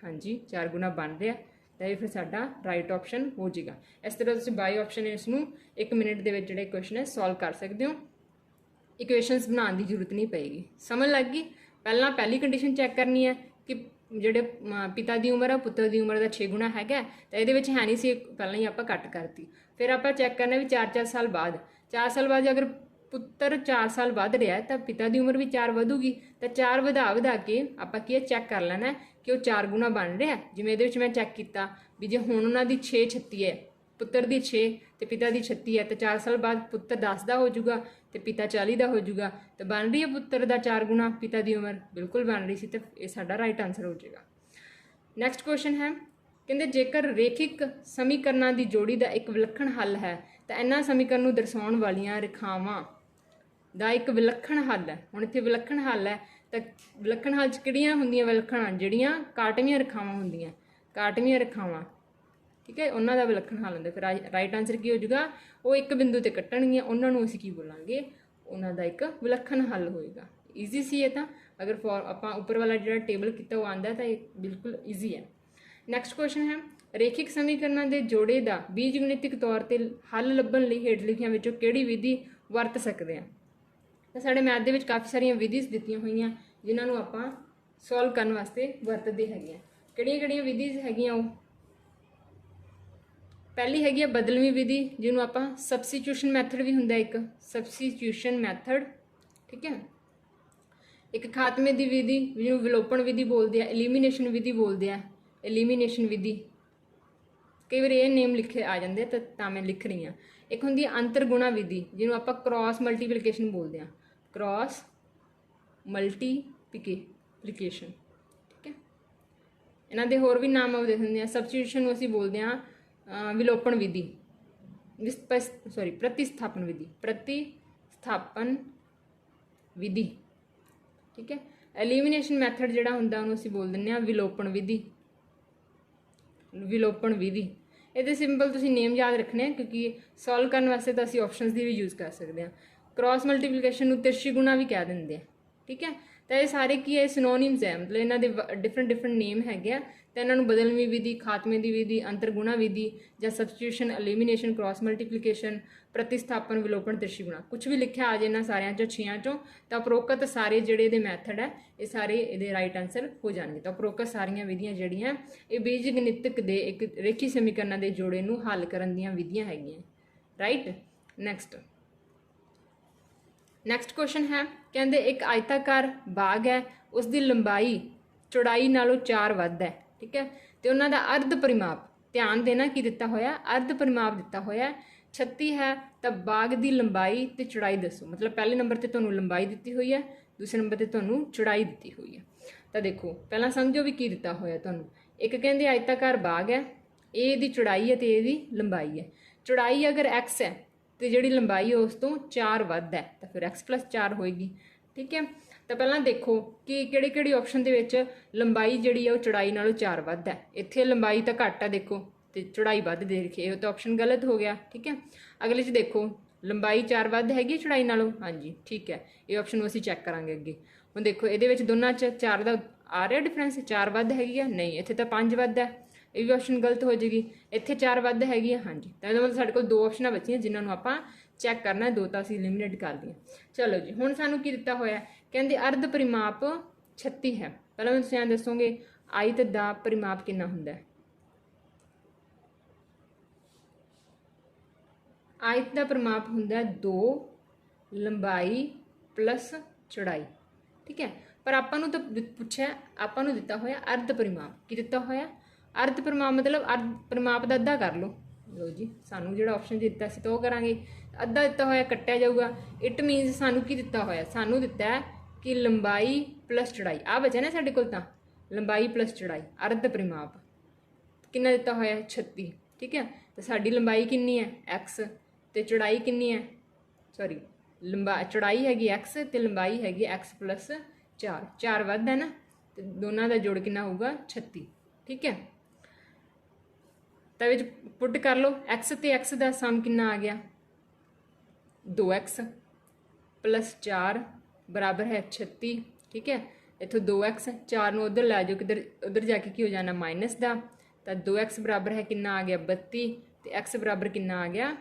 हाँ जी 4 गुना बन रहा। तो ये फिर साडा राइट ऑप्शन हो जाएगा। इस तरह तुसीं बाई ऑप्शन इसनूं 1 मिनट के जिहड़े क्वेश्चन है सॉल्व कर सकते हो। इक्वेशनस बनाने की जरूरत नहीं पेगी। समझ लग गई। पहली कंडीशन चेक करनी है कि ਜਿਹੜੇ पिता की उम्र है पुत्र की उम्र का 6 गुना हैगा। तो ये है नहीं सी पहले ही आप कट करती। फिर आप चेक करना भी 4 साल बाद 4 साल बाद अगर पुत्र 4 साल बाद रहा तो पिता की उम्र भी 4 वधूगी। तो 4 वधा के आप चेक कर लेना कि वो 4 गुना बन रहा। जिवें ये मैं चेक किया भी जो हुण उन्हां दी 6 36 है पुत्र की 6 तो पिता की 36 है तो 4 साल बाद पुत्र 10 का हो जाऊगा तो पिता 40 का हो जाऊगा। तो बन रही है पुत्र का 4 गुना पिता की उम्र बिल्कुल बन रही सी। तो ये साडा राइट आंसर हो जाएगा। नैक्सट क्वेश्चन है कहते जेकर रेखिक समीकरणों की जोड़ी का एक विलक्षण हल है तो इन्हां समीकरण नूं दर्शाउण वालियां रेखावां का एक विलक्षण हल है। हुण इत्थे विलक्षण हल है तो विलक्षण हल च किहड़ियां हुंदियां विलक्षण जिहड़ियां काटवियां रेखावां हुंदियां। ਕਾਟਵੀਆਂ ਰੇਖਾਵਾਂ, ਠੀਕ ਹੈ, ਉਹਨਾਂ ਦਾ ਵਿਲੱਖਣ ਹੱਲ ਹੁੰਦਾ। ਫਿਰ ਰਾਈਟ ਆਨਸਰ ਕੀ ਹੋ ਜਾਊਗਾ, ਉਹ ਇੱਕ ਬਿੰਦੂ ਤੇ ਕੱਟਣਗੀਆਂ, ਉਹਨਾਂ ਨੂੰ ਅਸੀਂ ਕੀ ਬੋਲਾਂਗੇ, ਉਹਨਾਂ ਦਾ ਇੱਕ ਵਿਲੱਖਣ ਹੱਲ ਹੋਏਗਾ। ਈਜ਼ੀ ਸੀ ਇਹ ਤਾਂ, ਅਗਰ ਆਪਾਂ ਉੱਪਰ ਵਾਲਾ ਜਿਹੜਾ ਟੇਬਲ ਕੀਤਾ ਉਹ ਆਂਦਾ ਤਾਂ ਇਹ ਬਿਲਕੁਲ ਈਜ਼ੀ ਹੈ। ਨੈਕਸਟ ਕੁਐਸਚਨ ਹੈ, ਰੇਖਿਕ ਸਮੀਕਰਨਾਂ ਦੇ ਜੋੜੇ ਦਾ ਬੀਜਗਣਿਤਿਕ ਤੌਰ ਤੇ ਹੱਲ ਲੱਭਣ ਲਈ ਹੇਠ ਲਿਖੀਆਂ ਵਿੱਚੋਂ ਕਿਹੜੀ ਵਿਧੀ ਵਰਤ ਸਕਦੇ ਹਾਂ। ਤਾਂ ਸਾਡੇ ਮੈਥ ਦੇ ਵਿੱਚ ਕਾਫੀ ਸਾਰੀਆਂ ਵਿਧੀਜ਼ ਦਿੱਤੀਆਂ ਹੋਈਆਂ ਜਿਨ੍ਹਾਂ ਨੂੰ ਆਪਾਂ ਸੋਲਵ ਕਰਨ ਵਾਸਤੇ ਵਰਤਦੇ ਹੈਗੇ ਆ। ਕਿਹੜੀਆਂ ਵਿਧੀਜ਼ ਹੈਗੀਆਂ ਉਹ, ਪਹਿਲੀ ਹੈਗੀ ਆ ਬਦਲਵੀਂ ਵਿਧੀ, ਜਿਹਨੂੰ ਆਪਾਂ ਸਬਸਟੀਟਿਊਸ਼ਨ ਮੈਥਡ ਵੀ ਹੁੰਦਾ ਇੱਕ, ਸਬਸਟੀਟਿਊਸ਼ਨ ਮੈਥਡ, ਠੀਕ ਹੈ। ਇੱਕ ਖਾਤਮੇ ਦੀ ਵਿਧੀ ਜਿਹਨੂੰ ਵਿਲੋਪਨ ਵਿਧੀ ਬੋਲਦੇ ਆ, ਐਲੀਮੀਨੇਸ਼ਨ ਵਿਧੀ ਬੋਲਦੇ ਆ, ਐਲੀਮੀਨੇਸ਼ਨ ਵਿਧੀ। ਕਈ ਵਾਰ ਇਹ ਨੇਮ ਲਿਖੇ ਆ ਜਾਂਦੇ ਤਾਂ ਮੈਂ ਲਿਖ ਰਹੀ ਹਾਂ। ਇੱਕ ਹੁੰਦੀ ਹੈ ਅੰਤਰਗੁਣਾ ਵਿਧੀ, ਜਿਹਨੂੰ ਆਪਾਂ ਕ੍ਰਾਸ ਮਲਟੀਪਲੀਕੇਸ਼ਨ ਬੋਲਦੇ ਹਾਂ, ਕ੍ਰਾਸ ਮਲਟੀਪਲੀਕੇਸ਼ਨ, ਠੀਕ ਹੈ। ਇਹਨਾਂ ਦੇ ਹੋਰ ਵੀ ਨਾਮ ਆਉਂਦੇ ਹੁੰਦੇ ਆ। ਸਬਸਟੀਟਿਊਸ਼ਨ ਨੂੰ ਅਸੀਂ ਬੋਲਦੇ ਹਾਂ ਵਿਲੋਪਨ ਵਿਧੀ, ਪ੍ਰਤਿਸਥਾਪਨ ਵਿਧੀ, ਪ੍ਰਤਿਸਥਾਪਨ ਵਿਧੀ, ਠੀਕ ਹੈ। ਐਲੀਮੀਨੇਸ਼ਨ ਮੈਥਡ ਜਿਹੜਾ ਹੁੰਦਾ ਉਹਨੂੰ ਅਸੀਂ ਬੋਲ ਦਿੰਦੇ ਹਾਂ ਵਿਲੋਪਨ ਵਿਧੀ, ਵਿਲੋਪਨ ਵਿਧੀ। ਇਹਦੇ ਸਿੰਪਲ ਤੁਸੀਂ ਨੇਮ ਯਾਦ ਰੱਖਣੇ ਆ, ਕਿਉਂਕਿ ਸੋਲਵ ਕਰਨ ਵਾਸਤੇ ਤਾਂ ਅਸੀਂ ਆਪਸ਼ਨਸ ਦੀ ਵੀ ਯੂਜ਼ ਕਰ ਸਕਦੇ ਹਾਂ। ਕ੍ਰਾਸ ਮਲਟੀਪਲੀਕੇਸ਼ਨ ਨੂੰ ਤਿਰਛੀ ਗੁਣਾ ਵੀ ਕਹਿ ਦਿੰਦੇ ਆ, ਠੀਕ ਹੈ। ਤਾਂ ਇਹ ਸਾਰੇ ਕੀ ਹੈ, ਸਿਨੋਨਿਮਸ ਹੈ, ਮਤਲਬ ਇਹਨਾਂ ਦੇ ਡਿਫਰੈਂਟ ਨੇਮ ਹੈਗੇ ਆ। ਤਾਂ ਇਹਨਾਂ ਨੂੰ ਬਦਲਵੀਂ ਵਿਧੀ, ਖਾਤਮੇ ਦੀ ਵਿਧੀ, ਅੰਤਰਗੁਣਾ ਵਿਧੀ ਜਾਂ ਸਬਸਟੀਟਿਊਸ਼ਨ, ਐਲੀਮੀਨੇਸ਼ਨ, ਕ੍ਰਾਸ ਮਲਟੀਪਲੀਕੇਸ਼ਨ, ਪ੍ਰਤਿਸਥਾਪਨ, ਵਿਲੋਪਨ, ਤਿਰਛੀ ਗੁਣਾ, ਕੁਝ ਵੀ ਲਿਖਿਆ ਆ ਜੇ ਇਹਨਾਂ ਸਾਰਿਆਂ ਚੋਂ 6 ਚੋਂ, ਤਾਂ ਉਪਰੋਕਤ ਸਾਰੇ ਜਿਹੜੇ ਇਹਦੇ ਮੈਥਡ ਹੈ ਇਹ ਸਾਰੇ ਇਹਦੇ ਰਾਈਟ ਆਨਸਰ ਹੋ ਜਾਣਗੇ। ਤਾਂ ਉਪਰੋਕਤ ਸਾਰੀਆਂ ਵਿਧੀਆਂ ਜਿਹੜੀਆਂ ਇਹ ਬੀਜਗਣਿਤਕ ਦੇ ਇੱਕ ਰੇਖੀ ਸਮੀਕਰਨਾਂ ਦੇ ਜੋੜੇ ਨੂੰ ਹੱਲ ਕਰਨ ਦੀਆਂ ਵਿਧੀਆਂ ਹੈਗੀਆਂ, ਰਾਈਟ। ਨੈਕਸਟ ਕੁਐਸਚਨ ਹੈ, ਕਹਿੰਦੇ ਇੱਕ ਆਇਤਾਕਾਰ ਬਾਗ ਹੈ, ਉਸ ਦੀ ਲੰਬਾਈ ਚੌੜਾਈ ਨਾਲੋਂ 4 ਵੱਧ ਹੈ, ਠੀਕ ਹੈ। ਤੇ ਉਹਨਾਂ ਦਾ ਅਰਧ ਪਰਿਮਾਪ, ਧਿਆਨ ਦੇਣਾ ਕੀ ਦਿੱਤਾ ਹੋਇਆ, ਅਰਧ ਪਰਿਮਾਪ ਦਿੱਤਾ ਹੋਇਆ 36 ਹੈ। ਤਾਂ ਬਾਗ ਦੀ ਲੰਬਾਈ ਤੇ ਚੌੜਾਈ ਦੱਸੋ। ਮਤਲਬ ਪਹਿਲੇ ਨੰਬਰ ਤੇ ਤੁਹਾਨੂੰ ਲੰਬਾਈ ਦਿੱਤੀ ਹੋਈ ਹੈ, ਦੂਸਰੇ ਨੰਬਰ ਤੇ ਤੁਹਾਨੂੰ ਚੌੜਾਈ ਦਿੱਤੀ ਹੋਈ ਹੈ। ਤਾਂ ਦੇਖੋ ਪਹਿਲਾਂ ਸਮਝੋ ਵੀ ਕੀ ਦਿੱਤਾ ਹੋਇਆ ਤੁਹਾਨੂੰ। ਇੱਕ ਕਹਿੰਦੇ ਆਇਤਾਕਾਰ ਬਾਗ ਹੈ, ਇਹ ਇਹਦੀ ਚੌੜਾਈ ਹੈ ਤੇ ਇਹਦੀ ਲੰਬਾਈ ਹੈ। ਚੌੜਾਈ ਅਗਰ x ਹੈ ਤੇ ਜਿਹੜੀ ਲੰਬਾਈ ਉਸ ਤੋਂ 4 ਵੱਧ ਹੈ ਤਾਂ ਫਿਰ x + 4 ਹੋਏਗੀ, ਠੀਕ ਹੈ। ਤਾਂ ਪਹਿਲਾਂ ਦੇਖੋ ਕਿ ਕਿਹੜੀ ਆਪਸ਼ਨ ਦੇ ਵਿੱਚ ਲੰਬਾਈ ਜਿਹੜੀ ਹੈ ਉਹ ਚੌੜਾਈ ਨਾਲੋਂ 4 ਵੱਧ ਹੈ। ਇੱਥੇ ਲੰਬਾਈ ਤਾਂ ਘੱਟ ਹੈ ਦੇਖੋ, ਤੇ ਚੌੜਾਈ ਵੱਧ ਦੇ ਰੱਖੀ, ਇਹ ਤਾਂ ਆਪਸ਼ਨ ਗਲਤ ਹੋ ਗਿਆ, ਠੀਕ ਹੈ। ਅਗਲੇ 'ਚ ਦੇਖੋ ਲੰਬਾਈ 4 ਵੱਧ ਹੈਗੀ ਚੌੜਾਈ ਨਾਲੋਂ, ਹਾਂਜੀ ਠੀਕ ਹੈ। ਇਹ ਆਪਸ਼ਨ ਨੂੰ ਅਸੀਂ ਚੈੱਕ ਕਰਾਂਗੇ ਅੱਗੇ। ਹੁਣ ਦੇਖੋ ਇਹਦੇ ਵਿੱਚ ਦੋਨਾਂ 'ਚ 4 ਦਾ ਆ ਰਿਹਾ ਡਿਫਰੈਂਸ, 4 ਵੱਧ ਹੈਗੀ ਆ, ਨਹੀਂ ਇੱਥੇ ਤਾਂ 5 ਵੱਧ ਹੈ, ਇਹ ਵੀ ਆਪਸ਼ਨ ਗਲਤ ਹੋ ਜਾਏਗੀ। ਇੱਥੇ 4 ਵੱਧ ਹੈਗੀ ਆ, ਹਾਂਜੀ। ਤਾਂ ਇਹਦਾ ਮਤਲਬ ਸਾਡੇ ਕੋਲ 2 ਆਪਸ਼ਨਾਂ ਬਚੀਆਂ ਜਿਨ੍ਹਾਂ ਨੂੰ ਆਪਾਂ ਚੈੱਕ ਕਰਨਾ, 2 ਤਾਂ ਅਸੀਂ ਐਲੀਮੀਨੇਟ ਕਰ ਲਈਆਂ। ਚਲੋ ਜੀ, ਹੁਣ ਸਾਨੂੰ ਕੀ ਦਿੱਤਾ ਹੋਇਆ, ਕਹਿੰਦੇ ਅਰਧ ਪਰਿਮਾਪ 36 ਹੈ। ਪਹਿਲਾਂ ਤੁਸੀਂ ਐਂ ਦੱਸੋਗੇ ਆਇਤ ਦਾ ਪਰਿਮਾਪ ਕਿੰਨਾ ਹੁੰਦਾ ਹੈ। ਆਇਤ ਦਾ ਪਰਿਮਾਪ ਹੁੰਦਾ 2 ਲੰਬਾਈ ਪਲੱਸ ਚੌੜਾਈ, ਠੀਕ ਹੈ। ਪਰ ਆਪਾਂ ਨੂੰ ਤਾਂ ਪੁੱਛਿਆ, ਆਪਾਂ ਨੂੰ ਦਿੱਤਾ ਹੋਇਆ ਅਰਧ ਪਰਿਮਾਪ। ਕੀ ਦਿੱਤਾ ਹੋਇਆ, ਅਰਧ ਪਰਿਮਾਪ, ਮਤਲਬ ਅਰਧ ਪਰਿਮਾਪ ਦਾ ਅੱਧਾ ਕਰ ਲਓ। ਲਓ ਜੀ, ਸਾਨੂੰ ਜਿਹੜਾ ਆਪਸ਼ਨ ਦਿੱਤਾ ਸੀ ਤਾਂ ਉਹ ਕਰਾਂਗੇ। ਅੱਧਾ ਦਿੱਤਾ ਹੋਇਆ ਕੱਟਿਆ ਜਾਊਗਾ, ਇਟ ਮੀਨਸ ਸਾਨੂੰ ਕੀ ਦਿੱਤਾ ਹੋਇਆ, ਸਾਨੂੰ ਦਿੱਤਾ ਹੈ ਕਿ ਲੰਬਾਈ ਪਲੱਸ ਚੌੜਾਈ। ਆ ਬਚਿਆ ਨਾ ਸਾਡੇ ਕੋਲ, ਤਾਂ ਲੰਬਾਈ ਪਲੱਸ ਚੌੜਾਈ, ਅਰਧ ਪਰਿਮਾਪ ਕਿੰਨਾ ਦਿੱਤਾ ਹੋਇਆ 36, ਠੀਕ ਹੈ। ਤੇ ਸਾਡੀ ਲੰਬਾਈ ਕਿੰਨੀ ਹੈ x ਤੇ ਚੌੜਾਈ ਕਿੰਨੀ ਹੈ, ਸੌਰੀ ਚੌੜਾਈ ਹੈਗੀ x ਤੇ ਲੰਬਾਈ ਹੈਗੀ x + 4, 4 ਵੱਧ ਹੈ ਨਾ, ਤੇ ਦੋਨਾਂ ਦਾ ਜੋੜ ਕਿੰਨਾ ਹੋਊਗਾ 36, ਠੀਕ ਹੈ। ਤਾਂ ਵਿੱਚ ਪੁੱਟ ਕਰ ਲਓ, x ਤੇ x ਦਾ ਸਮ ਕਿੰਨਾ ਆ ਗਿਆ 2x + 4 ਬਰਾਬਰ ਹੈ 36, ਠੀਕ ਹੈ। ਇੱਥੋਂ 2x, 4 ਨੂੰ ਉਧਰ ਲੈ ਜਾਓ, ਕਿਧਰ ਉਧਰ ਜਾ ਕੇ ਕੀ ਹੋ ਜਾਣਾ ਮਾਈਨਸ ਦਾ। ਤਾਂ 2x ਬਰਾਬਰ ਹੈ ਕਿੰਨਾ ਆ ਗਿਆ 32, ਤੇ x ਬਰਾਬਰ ਕਿੰਨਾ ਆ ਗਿਆ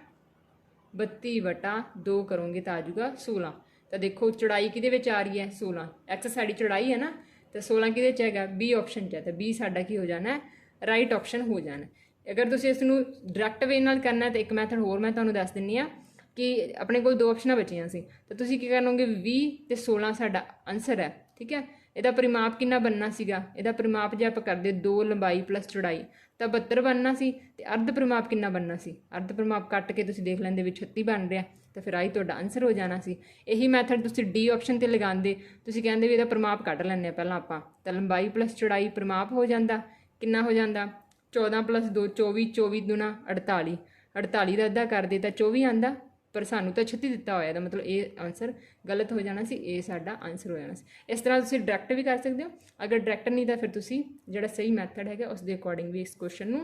32/2 ਕਰੋਗੇ ਤਾਂ ਆ ਜਾਊਗਾ 16। ਤਾਂ ਦੇਖੋ ਚੌੜਾਈ ਕਿਹਦੇ ਵਿੱਚ ਆ ਰਹੀ ਹੈ 16, x ਸਾਡੀ ਚੌੜਾਈ ਹੈ ਨਾ, ਤੇ 16 ਕਿਹਦੇ 'ਚ ਹੈਗਾ B ਆਪਸ਼ਨ 'ਚ ਹੈ। ਤਾਂ B ਸਾਡਾ ਕੀ ਹੋ ਜਾਣਾ, ਰਾਈਟ ਆਪਸ਼ਨ ਹੋ ਜਾਣਾ। ਅਗਰ ਤੁਸੀਂ ਇਸ ਨੂੰ ਡਾਇਰੈਕਟ ਵੇ ਨਾਲ ਕਰਨਾ ਤਾਂ ਇੱਕ ਮੈਥਡ ਹੋਰ ਮੈਂ ਤੁਹਾਨੂੰ ਦੱਸ ਦਿੰਦੀ ਹਾਂ ਕਿ ਆਪਣੇ ਕੋਲ 2 ਆਪਸ਼ਨਾਂ ਬਚੀਆਂ ਸੀ। ਤਾਂ ਤੁਸੀਂ ਕੀ ਕਰੋਗੇ 20 ਤੇ 16 ਸਾਡਾ ਆਨਸਰ ਹੈ, ਠੀਕ ਹੈ। ਇਹਦਾ ਪਰਿਮਾਪ ਕਿੰਨਾ ਬਣਨਾ ਸੀਗਾ, ਇਹਦਾ ਪਰਿਮਾਪ ਜੇ ਆਪਾਂ ਕਰਦੇ 2 ਲੰਬਾਈ ਪਲੱਸ ਚੌੜਾਈ ਤਾਂ 72 ਬਣਨਾ ਸੀ। ਤੇ ਅਰਧ ਪਰਿਮਾਪ ਕਿੰਨਾ ਬਣਨਾ ਸੀ, ਅਰਧ ਪਰਿਮਾਪ ਕੱਟ ਕੇ ਤੁਸੀਂ ਦੇਖ ਲੈਂਦੇ ਵੀ 36 ਬਣ ਰਿਹਾ, ਤਾਂ ਫਿਰ ਆਹੀ ਤੁਹਾਡਾ ਆਨਸਰ ਹੋ ਜਾਣਾ ਸੀ। ਇਹੀ ਮੈਥਡ ਤੁਸੀਂ ਡੀ ਆਪਸ਼ਨ ਤੇ ਲਗਾਉਂਦੇ, ਤੁਸੀਂ ਕਹਿੰਦੇ ਵੀ ਇਹਦਾ ਪਰਿਮਾਪ ਕੱਢ ਲੈਂਦੇ ਆ ਪਹਿਲਾਂ ਆਪਾਂ, ਤਾਂ ਲੰਬਾਈ ਪਲੱਸ ਚੌੜਾਈ ਪਰਿਮਾਪ ਹੋ ਜਾਂਦਾ, ਕਿੰਨਾ ਹੋ ਜਾਂਦਾ 14 + 2 24, 24 × 2 48, 48 ਦਾ ਅੱਧਾ ਕਰਦੇ ਤਾਂ 24 ਆਂਦਾ, पर सानू तो 36 दिता होया दा, मतलब ये आंसर गलत हो जाना सी, ये साडा आंसर हो जाना सी। इस तरह तुसीं डायरैक्ट भी कर सकते हो, अगर डायरैक्ट नहीं तो फिर तुसीं जिहड़ा सही मैथड है उस दे अकॉर्डिंग भी इस क्वेश्चन नू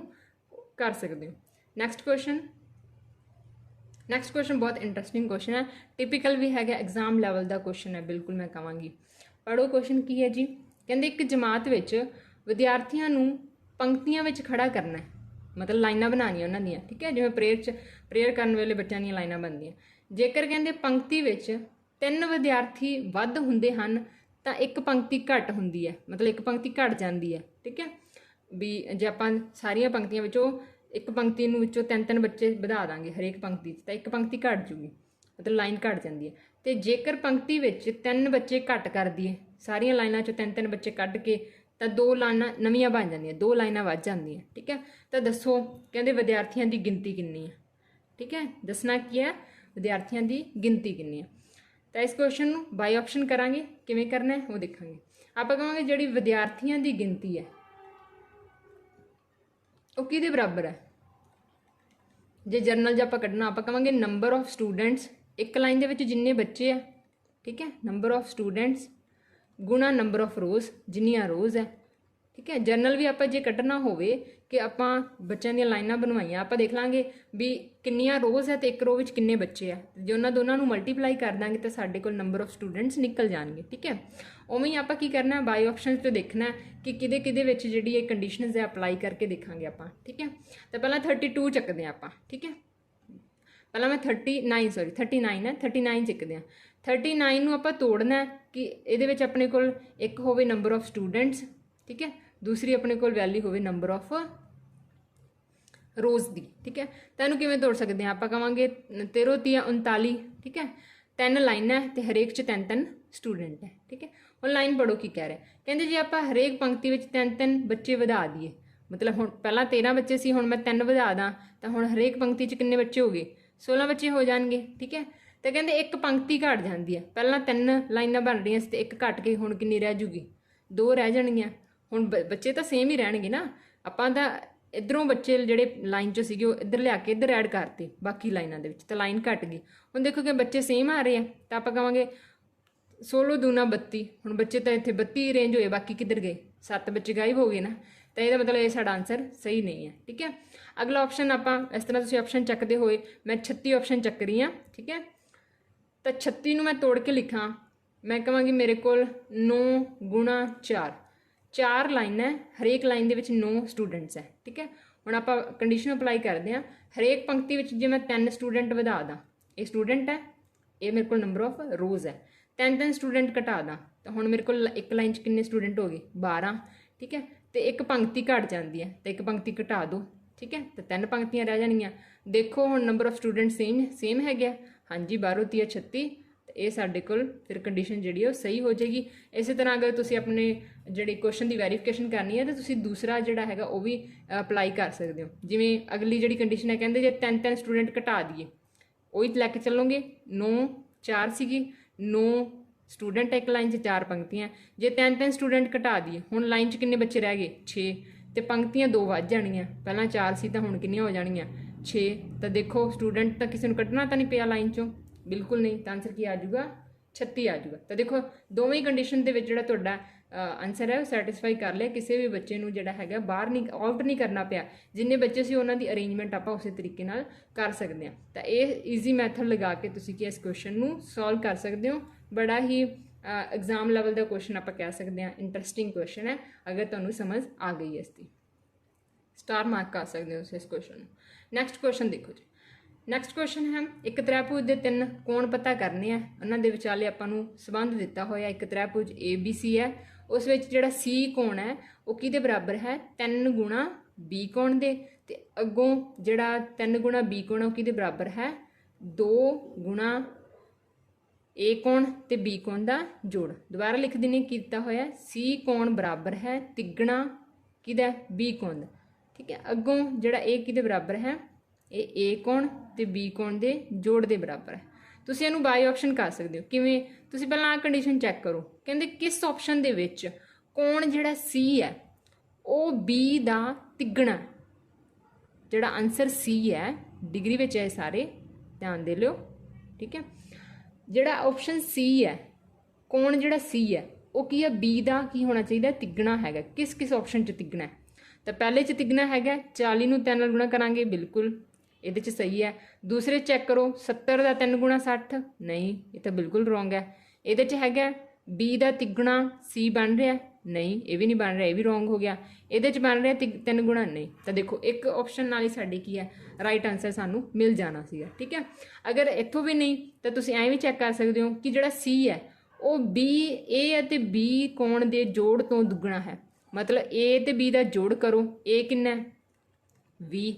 कर सकते हो। नैक्सट क्वेश्चन बहुत इंटरस्टिंग क्वेश्चन है, टिपिकल भी है, एग्जाम लैवल का क्वेश्चन है, बिल्कुल मैं कहांगी। पढ़ो क्वेश्चन की है जी। कहते एक जमात विच विद्यार्थियों नू पंक्तियां विच खड़ा करना है, मतलब लाइनां बनानियां उन्हां दियां, ठीक है, जिवें प्रेयर करन वेले बच्चों दी लाइनां बनदियां। जेकर कहते पंक्ति विच 3 विद्यार्थी वध हुंदे हन तां एक पंक्ति घट हुंदी है, मतलब एक पंक्ति घट जाती है, ठीक है। भी जे आपां सारियां पंक्तियां विचों एक पंक्ति नूं विचों 3-3 बच्चे वधा दांगे हरेक पंक्ति तो एक पंक्ति घट जूगी, मतलब लाइन घट जाती है। तो जेकर पंक्ति विच 3 बच्चे घट कर दिए, सारियां लाइनां चों 3-3 बच्चे कढ के, तो 2 लाइनां नवीआं बन जांदियां, 2 लाइनां वध जांदियां, ठीक है। तो दसो कहते विद्यार्थियों की गिनती कितनी है, ठीक है, दसना की है विद्यार्थियों की गिनती कितनी है। तो इस क्वेश्चन नूं बाई ऑप्शन करांगे, किवें करना है वो देखांगे। आपां कहांगे जिहड़ी विद्यार्थियों की गिनती है वो किहदे बराबर है। जे जरनल जो आपां कढना, आपां कहांगे नंबर ऑफ स्टूडेंट्स, एक लाइन दे विच जिन्ने बच्चे आ, ठीक है, नंबर ऑफ स्टूडेंट्स गुणा नंबर ऑफ रोज़, जिन्नियां रोज़ है, ठीक है। जरनल भी आपां जे कढना होवे कि आपां बच्चों दी लाइनां बनवाइयां, आपां देख लांगे भी किन्नियां रोज़ है तो एक रो विच किन्ने बच्चे आ, जे उन्हां दोनां नूं मल्टीप्लाई कर दांगे तो साडे कोल नंबर ऑफ स्टूडेंट्स निकल जाणगे, ठीक है। उवें ही आपां की करना है, बाई ऑप्शन तो देखना है कि किहदे किहदे विच जिहड़ी ये कंडीशनस है अप्लाई करके देखांगे आपां, ठीक है। तो पहलां 32 चकदे आपां, ठीक है, पहला मैं 39 है 39 चकदे हैं। 39 नूं आपां तोड़ना है कि इहदे विच अपने कोल एक होवे नंबर ऑफ स्टूडेंट्स, ठीक है, दूसरी अपने कोल वैल्यू होवे नंबर ऑफ रोज़ दी, ठीक है। तो इहनूं किवें तोड़ सकते हैं, आपां कहांगे 13 3 39, ठीक है, 3 लाइनां है तो हरेक च 3-3 स्टूडेंट है, ठीक है। और लाइन पढ़ो की कह रहा है, कहते जे आपां हरेक पंक्ति विच 3-3 बच्चे वधा दीए, मतलब हुण पहलां 13 बच्चे सी, हुण मैं 3 वधा दा तो हुण हरेक पंक्ति च किन्ने बच्चे हो गए, 16 बच्चे हो जाएंगे, ठीक है। तो कहते एक पंक्ति घट जाती है, पहलां 3 लाइनां बन रही तो एक घट के हुण किन्नी रह जूगी, 2 रह जाणगियां। हुण बच्चे तो सेम ही रहणगे ना, आपां तां इधरों बच्चे जिहड़े लाइन चों सीगे इधर लिया के इधर ऐड करते बाकी लाइनां दे विच, तो लाइन घट गई। हुण देखो कि बच्चे सेम आ रहे हैं तो आपां कहांगे 16 दूना 32, हुण बच्चे तो इत्थे 32 रेंज होए, बाकी किधर गए, 7 बच्चे गायब हो गए ना, तो यह मतलब ये साडा आंसर सही नहीं है, ठीक है। अगला ऑप्शन आपां इस तरह तुसीं ऑप्शन चकते हुए मैं 36 ऑप्शन चक रही हाँ, ठीक है। तो 36 नूं मैं तोड़ के लिखा, मैं कहांगी मेरे कोल 9 गुणा 4 लाइन है, हरेक लाइन दे विच 9 स्टूडेंट्स है, ठीक है। हुण आपां कंडीशन अप्लाई करते हैं, हरेक पंक्ति विच जे मैं 3 स्टूडेंट वधा दा, ये स्टूडेंट है, ये मेरे को नंबर ऑफ रोज़ है, 3-3 स्टूडेंट घटा दा तो हुण मेरे को एक लाइन च कितने स्टूडेंट हो गए 12, ठीक है। तो एक पंक्ति घट जाती है तो एक पंक्ति घटा दो, ठीक है, तो 3 पंक्तियां रह जानियां। देखो हुण नंबर ऑफ स्टूडेंट सेम है गया, हाँ जी, 12 3 36, तो ये साडे कोल फिर कंडीशन जिहड़ी है सही हो जाएगी। इस तरह अगर तुसीं अपने जिहड़ी क्वेश्चन की वैरीफिकेशन करनी है तो तुसीं दूसरा जिहड़ा हैगा वो भी अप्लाई कर सकते हो। जिवें अगली जिहड़ी कंडीशन है, कहंदे जे 3-3 स्टूडेंट घटा दिए, वही लैके चलोगे, 9 4 सीगी, 9 स्टूडेंट एक लाइन 4 पंक्तियां, जे 3-3 स्टूडेंट घटा दिए, हुण लाइन च किन्ने बच्चे रह गए 6, तो पंक्तियां 2 वध जाणियां, पहलां 4 सी तो हुण किन्नियां हो जाणियां 6। तो देखो स्टूडेंट तो किसी नूं कढना तो नहीं पिया लाइन चों, बिल्कुल नहीं, तो आंसर की आ जाऊगा 36 आ जाऊगा। तो देखो दोवें ही कंडीशन दे विच जिहड़ा तुहाडा आंसर है सैटिस्फाई कर लिया, किसी भी बच्चे नूं जिहड़ा हैगा बाहर नहीं आउट नहीं करना पिया, जिन्ने बच्चे सी उन्हां दी अरेंजमेंट आपां उस तरीके नाल कर सकते हैं। तो ये ईजी मैथड लगा के तुसीं कि इस क्वेश्चन नूं सॉल्व कर सकते हो, बड़ा ही एग्जाम लैवल का क्वेश्चन आप कह सकते हैं, इंटरस्टिंग क्वेश्चन है, अगर तुहानूं समझ आ गई है इसकी स्टार मार्क कर सकते हो इस क्वेश्चन। नैक्सट क्वेश्चन देखो जी, नैक्सट क्वेश्चन है एक त्रिभुज के 3 कोण पता करने हैं, उन्होंने विचाले आपां नूं संबंध दिता होया, एक त्रिभुज ABC है, उस विच जिहड़ा C कोण है वो किहदे बराबर है 3 गुणा B कोण दे, ते अगों जिहड़ा 3 गुणा B कोण है वो किहदे बराबर है 2 गुणा A कोण ते B कोण दा जोड़। दोबारा लिख देने कीता होया C कोण बराबर है तिगुणा किहदा B कोण दा, ठीक है। अगों जिहड़ा A किहदे बराबर है ये A कोण ते B कोण दे जोड़ दे बराबर है। तुसीं इहनूं बाई ऑप्शन कर सकते हो, किवें तुसीं पहलां आ कंडीशन चैक करो, कहंदे किस ऑप्शन दे विच कोण जिहड़ा C है वो B दा तिगुणा है। जिहड़ा आंसर C है डिग्री विच है, सारे ध्यान दे लिओ, ठीक है। ਜਿਹੜਾ ਆਪਸ਼ਨ ਸੀ ਹੈ, ਕੋਣ ਜਿਹੜਾ ਸੀ ਹੈ ਉਹ ਕੀ ਹੈ, ਬੀ ਦਾ ਕੀ ਹੋਣਾ ਚਾਹੀਦਾ, ਤਿੱਗਣਾ ਹੈਗਾ। ਕਿਸ ਕਿਸ ਆਪਸ਼ਨ 'ਚ ਤਿੱਗਣਾ ਹੈ, ਤਾਂ ਪਹਿਲੇ 'ਚ ਤਿੱਗਣਾ ਹੈਗਾ 40 ਨੂੰ 3 ਨਾਲ ਗੁਣਾ ਕਰਾਂਗੇ, ਬਿਲਕੁਲ ਇਹਦੇ 'ਚ ਸਹੀ ਹੈ। ਦੂਸਰੇ ਚੈੱਕ ਕਰੋ 70 ਦਾ 3 ਗੁਣਾ 60, ਨਹੀਂ ਇਹ ਤਾਂ ਬਿਲਕੁਲ ਰੋਂਗ ਹੈ। ਇਹਦੇ 'ਚ ਹੈਗਾ ਬੀ ਦਾ ਤਿੱਗਣਾ ਸੀ ਬਣ ਰਿਹਾ, ਨਹੀਂ ਇਹ ਵੀ ਨਹੀਂ ਬਣ ਰਿਹਾ, ਇਹ ਵੀ ਰੋਂਗ ਹੋ ਗਿਆ। ਇਹਦੇ 'ਚ ਬਣ ਰਿਹਾ 3 ਗੁਣਾ, ਨਹੀਂ। ਤਾਂ ਦੇਖੋ ਇੱਕ ਆਪਸ਼ਨ ਨਾਲ ਹੀ ਸਾਡੀ ਕੀ ਹੈ, ਰਾਈਟ ਆਨਸਰ ਸਾਨੂੰ ਮਿਲ ਜਾਣਾ ਸੀਗਾ, ਠੀਕ ਹੈ। ਅਗਰ ਇੱਥੋਂ ਵੀ ਨਹੀਂ ਤਾਂ ਤੁਸੀਂ ਐਂ ਵੀ ਚੈੱਕ ਕਰ ਸਕਦੇ ਹੋ ਕਿ ਜਿਹੜਾ ਸੀ ਹੈ ਉਹ ਬੀ ਏ ਅਤੇ ਬੀ ਕੋਣ ਦੇ ਜੋੜ ਤੋਂ ਦੁੱਗਣਾ ਹੈ। ਮਤਲਬ ਏ ਅਤੇ ਬੀ ਦਾ ਜੋੜ ਕਰੋ, ਏ ਕਿੰਨਾ 20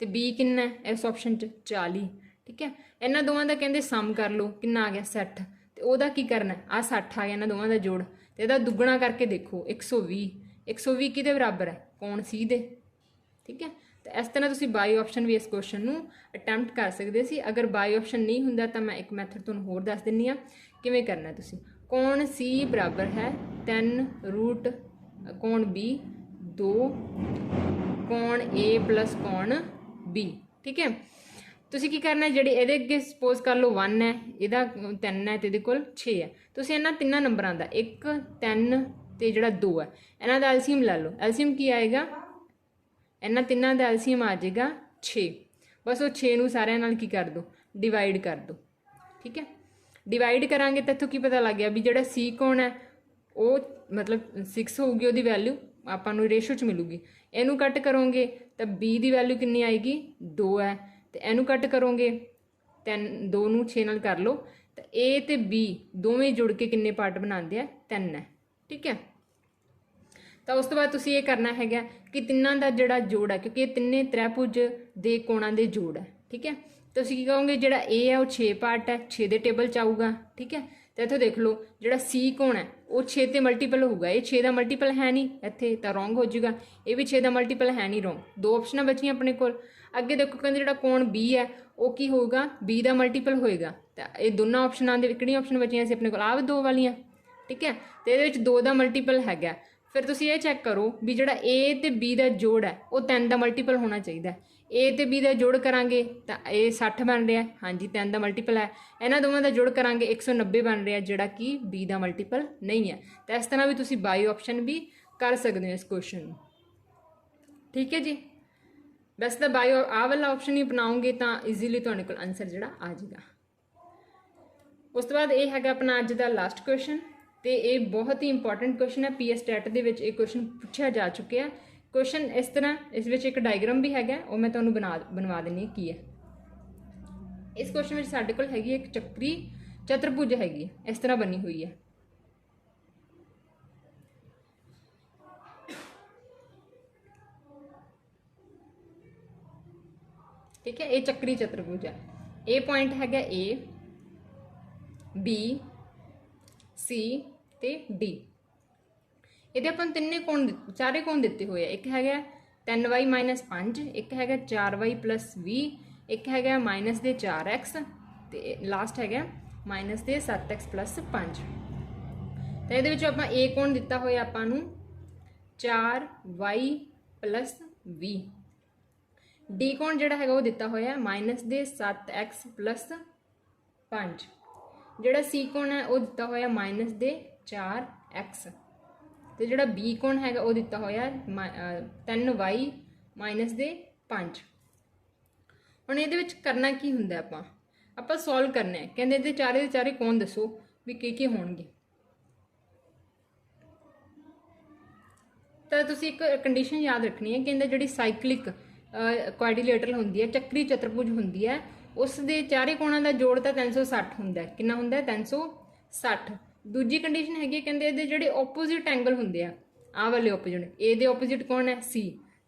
ਤੇ ਬੀ ਕਿੰਨਾ ਇਸ ਆਪਸ਼ਨ 'ਚ 40, ਠੀਕ ਹੈ। ਇਹਨਾਂ ਦੋਵਾਂ ਦਾ ਕਹਿੰਦੇ ਸਮ ਕਰ ਲਓ, ਕਿੰਨਾ ਆ ਗਿਆ 60, ਤੇ ਉਹਦਾ ਕੀ ਕਰਨਾ, ਆ 60 ਆ ਗਿਆ ਇਹਨਾਂ ਦੋਵਾਂ ਦਾ ਜੋੜ, ਤੇ ਇਹਦਾ ਦੁੱਗਣਾ ਕਰਕੇ ਦੇਖੋ 120, 120 ਕਿਹਦੇ ਬਰਾਬਰ ਹੈ, ਕੋਣ ਸੀ ਦੇ, ਠੀਕ ਹੈ। ਤਾਂ ਇਸ ਤਰ੍ਹਾਂ ਤੁਸੀਂ ਬਾਈ ਆਪਸ਼ਨ ਵੀ ਇਸ ਕੁਐਸਚਨ ਨੂੰ ਅਟੈਂਪਟ ਕਰ ਸਕਦੇ ਸੀ। ਅਗਰ ਬਾਈ ਆਪਸ਼ਨ ਨਹੀਂ ਹੁੰਦਾ ਤਾਂ ਮੈਂ ਇੱਕ ਮੈਥਡ ਤੁਹਾਨੂੰ ਹੋਰ ਦੱਸ ਦਿੰਦੀ ਹਾਂ ਕਿਵੇਂ ਕਰਨਾ। ਤੁਸੀਂ ਕੋਣ ਸੀ ਬਰਾਬਰ ਹੈ 3 ਰੂਟ ਕੋਣ ਬੀ 2 ਕੋਣ ਏ ਪਲਸ ਕੋਣ ਬੀ, ਠੀਕ ਹੈ। ਤੁਸੀਂ ਕੀ ਕਰਨਾ, ਜਿਹੜੇ ਇਹਦੇ ਅੱਗੇ ਸਪੋਜ਼ ਕਰ ਲਓ 1 ਹੈ, ਇਹਦਾ 3 ਹੈ, ਤੇ ਇਹਦੇ ਕੋਲ 6 ਹੈ। ਤੁਸੀਂ ਇਹਨਾਂ ਤਿੰਨਾਂ ਨੰਬਰਾਂ ਦਾ 1 3 ਤੇ ਜਿਹੜਾ 2 ਹੈ ਇਹਨਾਂ ਦਾ ਐਲਸੀਐਮ ਲੈ ਲਓ। ਐਲਸੀਐਮ ਕੀ ਆਏਗਾ, ਇਹਨਾਂ ਤਿੰਨਾਂ ਦਾ ਐਲਸੀਐਮ ਆ ਜਾਏਗਾ 6। ਬਸ ਉਹ 6 ਨੂੰ ਸਾਰਿਆਂ ਨਾਲ ਕੀ ਕਰ ਦਿਓ, ਡਿਵਾਈਡ ਕਰ ਦਿਓ, ਠੀਕ ਹੈ। ਡਿਵਾਈਡ ਕਰਾਂਗੇ ਤਾਂ ਇੱਥੋਂ ਕੀ ਪਤਾ ਲੱਗ ਗਿਆ ਵੀ ਜਿਹੜਾ ਸੀ ਕੋਣ ਹੈ ਉਹ ਮਤਲਬ 6 ਹੋਊਗੀ, ਉਹਦੀ ਵੈਲਿਊ ਆਪਾਂ ਨੂੰ ਰੇਸ਼ੋ 'ਚ ਮਿਲੂਗੀ। ਇਹਨੂੰ ਕੱਟ ਕਰੋਗੇ ਤਾਂ ਬੀ ਦੀ ਵੈਲਿਊ ਕਿੰਨੀ ਆਏਗੀ 2 ਹੈ, ਤੇ ਇਹਨੂੰ ਕੱਟ ਕਰੋਗੇ 3, 2 ਨੂੰ 6 ਨਾਲ ਕਰ ਲਓ ਤਾਂ ਏ ਤੇ ਬੀ ਦੋਵੇਂ ਜੁੜ ਕੇ ਕਿੰਨੇ ਪਾਰਟ ਬਣਾਉਂਦੇ ਆ 3 ਹੈ, ਠੀਕ ਹੈ। ਤਾਂ ਉਸ ਤੋਂ ਬਾਅਦ ਤੁਸੀਂ ਇਹ ਕਰਨਾ ਹੈਗਾ ਕਿ ਤਿੰਨਾਂ ਦਾ ਜਿਹੜਾ ਜੋੜ ਹੈ, ਕਿਉਂਕਿ ਇਹ ਤਿੰਨੇ ਤ੍ਰਿਭੁਜ ਦੇ ਕੋਣਾਂ ਦੇ ਜੋੜ ਹੈ, ਠੀਕ ਹੈ। ਤੁਸੀਂ ਕੀ ਕਹੋਗੇ, ਜਿਹੜਾ ਏ ਹੈ ਉਹ 6 ਪਾਰਟ ਹੈ, 6 ਦੇ ਟੇਬਲ 'ਚ ਆਊਗਾ, ਠੀਕ ਹੈ। ਤਾਂ ਇੱਥੋਂ ਦੇਖ ਲਓ ਜਿਹੜਾ ਸੀ ਕੋਣ ਹੈ ਉਹ 6 ਤੇ ਮਲਟੀਪਲ ਹੋਊਗਾ, ਇਹ 6 ਦਾ ਮਲਟੀਪਲ ਹੈ ਨਹੀਂ ਇੱਥੇ, ਤਾਂ ਰੋਂਗ ਹੋ ਜਾਊਗਾ। ਇਹ ਵੀ 6 ਦਾ ਮਲਟੀਪਲ ਹੈ ਨਹੀਂ, ਰੋਂਗ। 2 ਆਪਸ਼ਨਾਂ ਬਚੀਆਂ ਆਪਣੇ ਕੋਲ। ਅੱਗੇ ਦੇਖੋ ਕਹਿੰਦੇ ਜਿਹੜਾ ਕੋਣ ਬੀ ਹੈ ਉਹ ਕੀ ਹੋਊਗਾ, ਬੀ ਦਾ ਮਲਟੀਪਲ ਹੋਏਗਾ। ਤਾਂ ਇਹ ਦੋਨਾਂ ਆਪਸ਼ਨਾਂ ਦੇ ਕਿਹੜੀਆਂ ਆਪਸ਼ਨ ਬਚੀਆਂ ਸੀ ਆਪਣੇ ਕੋਲ, ਆਹ 2 ਵਾਲੀਆਂ, ਠੀਕ ਹੈ। ਤੇ ਇਹਦੇ ਵਿੱਚ 2 ਦਾ ਮਲਟੀਪਲ ਹੈਗਾ। ਫਿਰ ਤੁਸੀਂ ਇਹ ਚੈੱਕ ਕਰੋ ਵੀ ਜਿਹੜਾ ਏ ਤੇ ਬੀ ਦਾ ਜੋੜ ਹੈ ਉਹ 3 ਦਾ ਮਲਟੀਪਲ ਹੋਣਾ ਚਾਹੀਦਾ। ਏ ਤੇ ਬੀ ਦਾ ਜੋੜ ਕਰਾਂਗੇ ਤਾਂ ਇਹ 60 ਬਣ ਰਿਹਾ, ਹਾਂਜੀ 3 ਦਾ ਮਲਟੀਪਲ ਹੈ। ਇਹਨਾਂ ਦੋਵਾਂ ਦਾ ਜੋੜ ਕਰਾਂਗੇ 190 ਬਣ ਰਿਹਾ, ਜਿਹੜਾ ਕਿ ਬੀ ਦਾ ਮਲਟੀਪਲ ਨਹੀਂ ਹੈ। ਤਾਂ ਇਸ ਤਰ੍ਹਾਂ ਵੀ ਤੁਸੀਂ ਬਾਈ ਆਪਸ਼ਨ ਵੀ ਕਰ ਸਕਦੇ ਹੋ ਇਸ ਕੁਐਸਚਨ ਨੂੰ, ਠੀਕ ਹੈ ਜੀ। ਵੈਸੇ ਤਾਂ ਬਾਈ ਆਹ ਵਾਲਾ ਆਪਸ਼ਨ ਹੀ ਬਣਾਓਗੇ ਤਾਂ ਈਜ਼ੀਲੀ ਤੁਹਾਡੇ ਕੋਲ ਆਨਸਰ ਜਿਹੜਾ ਆ ਜਾਏਗਾ। ਉਸ ਤੋਂ ਬਾਅਦ ਇਹ ਹੈਗਾ ਆਪਣਾ ਅੱਜ ਦਾ ਲਾਸਟ ਕੁਐਸਚਨ, ਤੇ ਇਹ ਬਹੁਤ ਹੀ ਇੰਪੋਰਟੈਂਟ ਕੁਐਸਚਨ ਹੈ। ਪੀਐਸ ਟੈਟ ਦੇ ਵਿੱਚ ਇਹ ਕੁਐਸਚਨ ਪੁੱਛਿਆ ਜਾ ਚੁੱਕਿਆ। ਕੁਐਸਚਨ ਇਸ ਤਰ੍ਹਾਂ, ਇਸ ਵਿੱਚ ਇੱਕ ਡਾਇਗਰਾਮ ਵੀ ਹੈਗਾ, ਉਹ ਮੈਂ ਤੁਹਾਨੂੰ ਬਣਵਾ ਦਿੰਦੀ ਹਾਂ ਕੀ ਹੈ। ਇਸ ਕੁਐਸਚਨ ਵਿੱਚ ਸਾਡੇ ਕੋਲ ਹੈਗੀ ਇੱਕ ਚੱਕਰੀ ਚਤੁਰਭੁਜ ਹੈਗੀ, ਇਸ ਤਰ੍ਹਾਂ ਬਣੀ ਹੋਈ ਹੈ। ਠੀਕ ਹੈ, ਇਹ ਚੱਕਰੀ ਚਤੁਰਭੁਜ ਹੈ। ਇਹ ਪੁਆਇੰਟ ਹੈਗਾ ਏ, ਬੀ, ਸੀ ਤੇ ਡੀ। ਇਹਦੇ ਆਪਾਂ ਨੂੰ ਤਿੰਨੇ ਕੋਣ, ਚਾਰੇ ਕੋਣ ਦਿੱਤੇ ਹੋਏ ਆ। ਇੱਕ ਹੈਗਾ 3y - 5, ਇੱਕ ਹੈਗਾ 4y + 20, ਇੱਕ ਹੈਗਾ ਮਾਈਨਸ ਦੇ 4x, ਤੇ ਲਾਸਟ ਹੈਗਾ ਮਾਈਨਸ ਦੇ 7x + 5। ਤਾਂ ਇਹਦੇ ਵਿੱਚ ਆਪਾਂ a ਕੋਣ ਦਿੱਤਾ ਹੋਇਆ ਆਪਾਂ ਨੂੰ 4y + 20, d ਕੋਣ ਜਿਹੜਾ ਹੈਗਾ ਉਹ ਦਿੱਤਾ ਹੋਇਆ ਮਾਈਨਸ ਦੇ 7x + 5, ਜਿਹੜਾ c ਕੋਣ ਹੈ ਉਹ ਦਿੱਤਾ ਹੋਇਆ ਮਾਈਨਸ ਦੇ 4x, ਤੇ ਜਿਹੜਾ b ਕੋਣ ਹੈਗਾ ਉਹ ਦਿੱਤਾ ਹੋਇਆ 3y - ਦੇ 5। ਹੁਣ ਇਹਦੇ ਵਿੱਚ ਕਰਨਾ ਕੀ ਹੁੰਦਾ, ਆਪਾਂ ਸੋਲਵ ਕਰਨਾ ਹੈ। ਕਹਿੰਦੇ ਇਹਦੇ ਚਾਰੇ ਦੇ ਚਾਰੇ ਕੋਣ ਦੱਸੋ ਵੀ ਕੀ ਹੋਣਗੇ। ਤਾਂ ਤੁਸੀਂ ਇੱਕ ਕੰਡੀਸ਼ਨ ਯਾਦ ਰੱਖਣੀ ਹੈ ਕਿ ਇਹਦਾ ਜਿਹੜੀ ਸਾਈਕਲਿਕ ਕੁਆਡਰੀਲੇਟਰਲ ਹੁੰਦੀ ਹੈ, ਚੱਕਰੀ ਚਤੁਰਭੁਜ ਹੁੰਦੀ ਹੈ, ਉਸ ਦੇ ਚਾਰੇ ਕੋਣਾਂ ਦਾ ਜੋੜ ਤਾਂ 360 ਹੁੰਦਾ। ਕਿੰਨਾ ਹੁੰਦਾ 360। ਦੂਜੀ ਕੰਡੀਸ਼ਨ ਹੈਗੀ, ਕਹਿੰਦੇ ਇਹਦੇ ਜਿਹੜੇ ਆਪੋਜ਼ਿਟ ਐਂਗਲ ਹੁੰਦੇ ਆ, ਆਹ ਵਾਲੇ ਆਪੋਜ਼ਿਟ, ਏ ਦੇ ਆਪੋਜ਼ਿਟ ਕੌਣ ਹੈ ਸੀ,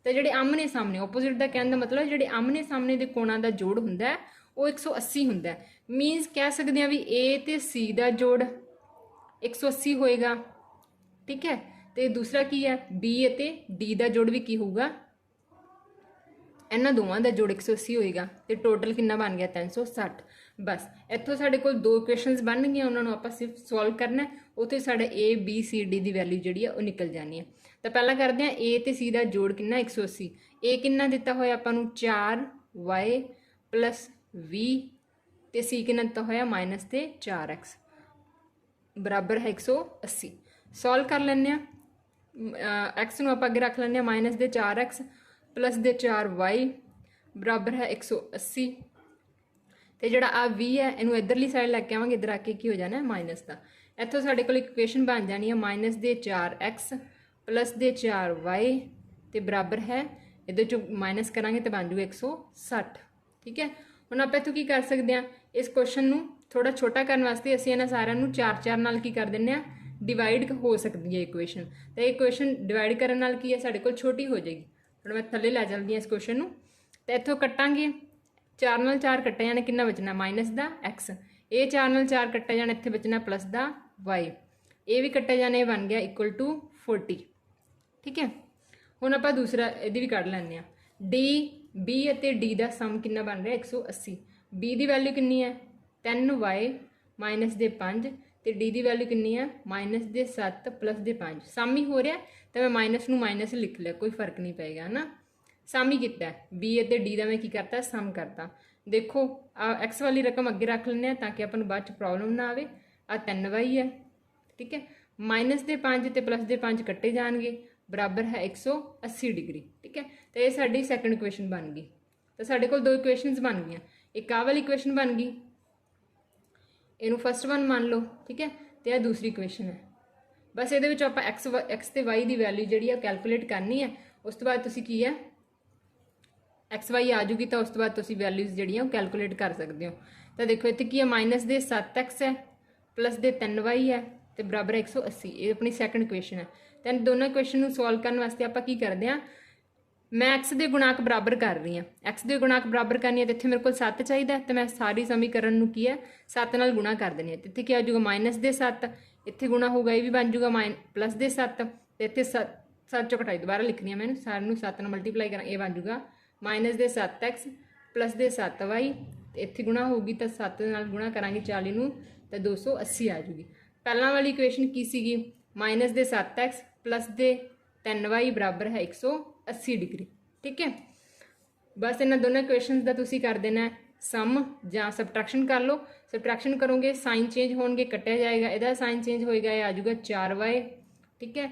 ਤਾਂ ਜਿਹੜੇ ਆਮਨੇ ਸਾਹਮਣੇ, ਆਪੋਜ਼ਿਟ ਦਾ ਕਹਿਣ ਦਾ ਮਤਲਬ ਜਿਹੜੇ ਆਮਨੇ ਸਾਹਮਣੇ ਦੇ ਕੋਣਾਂ ਦਾ ਜੋੜ ਹੁੰਦਾ ਉਹ 180 ਹੁੰਦਾ। ਮੀਨਸ ਕਹਿ ਸਕਦੇ ਆ ਵੀ ਏ ਤੇ ਸੀ ਦਾ ਜੋੜ 180 ਹੋਏਗਾ, ਠੀਕ ਹੈ। ਤੇ ਦੂਸਰਾ ਕੀ ਹੈ, ਬੀ ਅਤੇ ਡੀ ਦਾ ਜੋੜ ਵੀ ਕੀ ਹੋਊਗਾ, ਇਹਨਾਂ ਦੋਵਾਂ ਦਾ ਜੋੜ 180 ਹੋਏਗਾ, ਤੇ ਟੋਟਲ ਕਿੰਨਾ ਬਣ ਗਿਆ 360। ਬਸ ਇੱਥੋਂ ਸਾਡੇ ਕੋਲ 2 ਕੁਐਸਚਨਸ ਬਣ ਗਈਆਂ, ਉਹਨਾਂ ਨੂੰ ਆਪਾਂ ਸਿਰਫ ਸੋਲਵ ਕਰਨਾ, ਉੱਥੇ ਸਾਡੇ A B C D the value ਜਿਹੜੀ ਆ ਉਹ ਨਿਕਲ ਜਾਣੀ ਹੈ। ਤਾਂ ਪਹਿਲਾਂ ਕਰਦੇ ਹਾਂ A ਤੇ C ਦਾ ਜੋੜ ਕਿੰਨਾ 180। A ਕਿੰਨਾ ਦਿੱਤਾ ਹੋਇਆ ਆਪਾਂ ਨੂੰ 4y + 20 ਤੇ c ਕਿੰਨਾ ਦਿੱਤਾ ਹੋਇਆ ਮਾਈਨਸ ਦੇ 4x ਬਰਾਬਰ ਹੈ 180। ਸੋਲਵ ਕਰ ਲੈਂਦੇ ਹਾਂ। x ਨੂੰ ਆਪਾਂ ਅੱਗੇ ਰੱਖ ਲੈਂਦੇ ਹਾਂ ਮਾਈਨਸ ਦੇ 4x ਪਲੱਸ ਦੇ 4y ਬਰਾਬਰ ਹੈ 180। ਤੇ ਜਿਹੜਾ ਆ v ਹੈ ਇਹਨੂੰ ਇੱਧਰਲੀ ਸਾਈਡ ਲੈ ਕੇ ਆਵਾਂਗੇ, ਇੱਧਰ ਆ ਕੇ ਕੀ ਹੋ ਜਾਣਾ ਮਾਈਨਸ ਦਾ। ਇੱਥੋਂ ਸਾਡੇ ਕੋਲ ਇਕੁਏਸ਼ਨ ਬਣ ਜਾਣੀ ਹੈ ਮਾਈਨਸ ਦੇ 4x ਪਲੱਸ ਦੇ 4y ਤੇ ਬਰਾਬਰ ਹੈ, ਇਹਦੇ ਚੋਂ ਮਾਈਨਸ ਕਰਾਂਗੇ ਤਾਂ ਬਣ ਜੂਗਾ 160। ਠੀਕ ਹੈ, ਹੁਣ ਆਪਾਂ ਇੱਥੋਂ ਕੀ ਕਰ ਸਕਦੇ ਹਾਂ, ਇਸ ਕੁਐਸਚਨ ਨੂੰ ਥੋੜਾ ਛੋਟਾ ਕਰਨ ਵਾਸਤੇ ਅਸੀਂ ਇਹਨਾਂ ਸਾਰਿਆਂ ਨੂੰ 4 ਨਾਲ ਕੀ ਕਰ ਦਿੰਦੇ ਹਾਂ, ਡਿਵਾਈਡ ਹੋ ਸਕਦੀ ਹੈ ਇਕੁਏਸ਼ਨ। ਤਾਂ ਇਹ ਇਕੁਏਸ਼ਨ ਡਿਵਾਈਡ ਕਰਨ ਨਾਲ ਕੀ ਹੈ ਸਾਡੇ ਕੋਲ ਛੋਟੀ ਹੋ ਜਾਏਗੀ। ਹੁਣ ਮੈਂ ਥੱਲੇ ਲੈ ਚੱਲਦੀ ਹਾਂ ਇਸ ਕੁਐਸਚਨ ਨੂੰ, ਤਾਂ ਇੱਥੋਂ ਕੱਟਾਂਗੇ 4 ਨਾਲ 4 ਕੱਟੇ ਜਾਣੇ, ਕਿੰਨਾ ਬਚਣਾ ਮਾਈਨਸ ਦਾ x। ਇਹ 4 ਨਾਲ 4 ਕੱਟੇ ਜਾਣੇ, ਇੱਥੇ ਬਚਣਾ ਪਲੱਸ ਦਾ y। ਇਹ ਵੀ ਕੱਟੇ ਜਾਣੇ, ਬਣ ਗਿਆ ਇਕੁਅਲ ਟੂ 40। ਠੀਕ ਹੈ, ਹੁਣ ਆਪਾਂ ਦੂਸਰਾ ਇਹਦੀ ਵੀ ਕੱਢ ਲੈਂਦੇ ਹਾਂ। d b ਅਤੇ d ਦਾ ਸਮ ਕਿੰਨਾ ਬਣ ਰਿਹਾ 180। b ਦੀ ਵੈਲਿਊ ਕਿੰਨੀ ਹੈ 3y ਮਾਈਨਸ ਦੇ 5 ਤੇ d ਦੀ ਵੈਲਿਊ ਕਿੰਨੀ ਹੈ ਮਾਈਨਸ ਦੇ 7 ਪਲੱਸ ਦੇ 5। ਸਮ ਹੀ ਹੋ ਰਿਹਾ ਤਾਂ ਮੈਂ ਮਾਈਨਸ ਨੂੰ ਮਾਈਨਸ ਲਿਖ ਲਿਆ, ਕੋਈ ਫਰਕ ਨਹੀਂ ਪਏਗਾ ਹੈ ਨਾ। ਸਮ ਹੀ ਕੀਤਾ b ਅਤੇ d ਦਾ ਮੈਂ ਕੀ ਕਰਤਾ ਸਮ ਕਰਤਾ। ਦੇਖੋ ਆ x ਵਾਲੀ ਰਕਮ ਅੱਗੇ ਰੱਖ ਲੈਂਦੇ ਹਾਂ ਤਾਂ ਕਿ ਆਪਾਂ ਨੂੰ ਬਾਅਦ 'ਚ ਪ੍ਰੋਬਲਮ ਨਾ ਆਵੇ। ਆ 3y ਹੈ। ਠੀਕ ਹੈ, ਮਾਈਨਸ ਦੇ 5 ਤੇ ਪਲੱਸ ਦੇ 5 ਕੱਟੇ ਜਾਣਗੇ, ਬਰਾਬਰ ਹੈ 180 ਡਿਗਰੀ। ਠੀਕ ਹੈ, ਤਾਂ ਇਹ ਸਾਡੀ ਸੈਕੰਡ ਇਕੁਏਸ਼ਨ ਬਣ ਗਈ। ਤਾਂ ਸਾਡੇ ਕੋਲ ਦੋ ਇਕੁਏਸ਼ਨਸ ਬਣ ਗਈਆਂ, ਇੱਕ ਆਹ ਵਾਲੀ ਇਕੁਏਸ਼ਨ ਬਣ ਗਈ, ਇਹਨੂੰ ਫਸਟ ਵਨ ਮੰਨ ਲਓ। ਠੀਕ ਹੈ, ਤੇ ਇਹ ਦੂਸਰੀ ਇਕੁਏਸ਼ਨ ਹੈ। ਬਸ ਇਹਦੇ ਵਿੱਚ ਆਪਾਂ x ਤੇ y ਦੀ ਵੈਲਿਊ ਜਿਹੜੀ ਆ ਕੈਲਕੂਲੇਟ ਕਰਨੀ ਹੈ। ਉਸ ਤੋਂ ਬਾਅਦ ਤੁਸੀਂ ਕੀ ਹੈ XY ਆ ਜੂਗੀ ਤਾਂ ਉਸ ਤੋਂ ਬਾਅਦ ਤੁਸੀਂ ਵੈਲਿਊਜ਼ ਜਿਹੜੀਆਂ ਉਹ ਕੈਲਕੂਲੇਟ ਕਰ ਸਕਦੇ ਹੋ। ਤਾਂ ਦੇਖੋ ਇੱਥੇ ਕੀ ਹੈ ਮਾਈਨਸ ਦੇ 7x ਹੈ ਪਲੱਸ ਦੇ 3y ਹੈ ਤੇ ਬਰਾਬਰ 180। ਇਹ ਆਪਣੀ ਸੈਕੰਡ ਇਕੁਏਸ਼ਨ ਹੈ। ਤਾਂ ਦੋਨੋਂ ਇਕੁਏਸ਼ਨ ਨੂੰ ਸੋਲਵ ਕਰਨ ਵਾਸਤੇ ਆਪਾਂ ਕੀ ਕਰਦੇ ਹਾਂ, ਮੈਂ x ਦੇ ਗੁਣਾਕ ਬਰਾਬਰ ਕਰ ਰਹੀ ਹਾਂ। x ਦੇ ਗੁਣਾਕ ਬਰਾਬਰ ਕਰਨੀ ਹੈ ਤੇ ਇੱਥੇ ਮੇਰੇ ਕੋਲ 7 ਚਾਹੀਦਾ, ਤਾਂ ਮੈਂ ਸਾਰੀ ਸਮੀਕਰਨ ਨੂੰ ਕੀ ਹੈ 7 ਨਾਲ ਗੁਣਾ ਕਰ ਦੇਣੀ ਹੈ। ਤੇ ਇੱਥੇ ਕੀ ਆ ਜਾਊਗਾ ਮਾਈਨਸ ਦੇ 7, ਇੱਥੇ ਗੁਣਾ ਹੋਊਗਾ ਇਹ ਵੀ ਬਣ ਜਾਊਗਾ ਪਲੱਸ ਦੇ 7 ਤੇ ਇੱਥੇ 7 ਚੋਂ ਘਟਾਈ ਦੁਬਾਰਾ ਲਿਖਣੀ ਹੈ ਮੈਨੂੰ, ਸਾਰਿਆਂ ਨੂੰ 7 ਨਾਲ ਮਲਟੀਪਲਾਈ ਕਰਾਂ, ਇਹ ਬਣ ਜਾਊਗਾ ਮਾਈਨਸ ਦੇ 7x ਪਲੱਸ ਦੇ 7y ਤੇ ਇੱਥੇ ਗੁਣਾ ਹੋਊਗੀ ਤਾਂ 7 ਨਾਲ ਗੁਣਾ ਕਰਾਂਗੇ 40 ਨੂੰ ਤਾਂ 280 ਆ ਜੂਗੀ। ਪਹਿਲਾਂ ਵਾਲੀ ਇਕੁਏਸ਼ਨ ਕੀ ਸੀਗੀ ਮਾਈਨਸ ਦੇ 7x ਪਲੱਸ ਦੇ 3y ਬਰਾਬਰ ਹੈ 180 ਡਿਗਰੀ। ਠੀਕ ਹੈ, ਬਸ ਇਹਨਾਂ ਦੋਨਾਂ ਇਕੁਏਸ਼ਨਸ ਦਾ ਤੁਸੀਂ ਕਰ ਦੇਣਾ ਸਮ ਜਾਂ ਸਬਟਰੈਕਸ਼ਨ ਕਰ ਲਓ। ਸਬਟਰੈਕਸ਼ਨ ਕਰੋਗੇ ਸਾਈਨ ਚੇਂਜ ਹੋਣਗੇ, ਕੱਟਿਆ ਜਾਏਗਾ, ਇਹਦਾ ਸਾਈਨ ਚੇਂਜ ਹੋਏਗਾ, ਇਹ ਆ ਜਾਊਗਾ 4y। ਠੀਕ ਹੈ,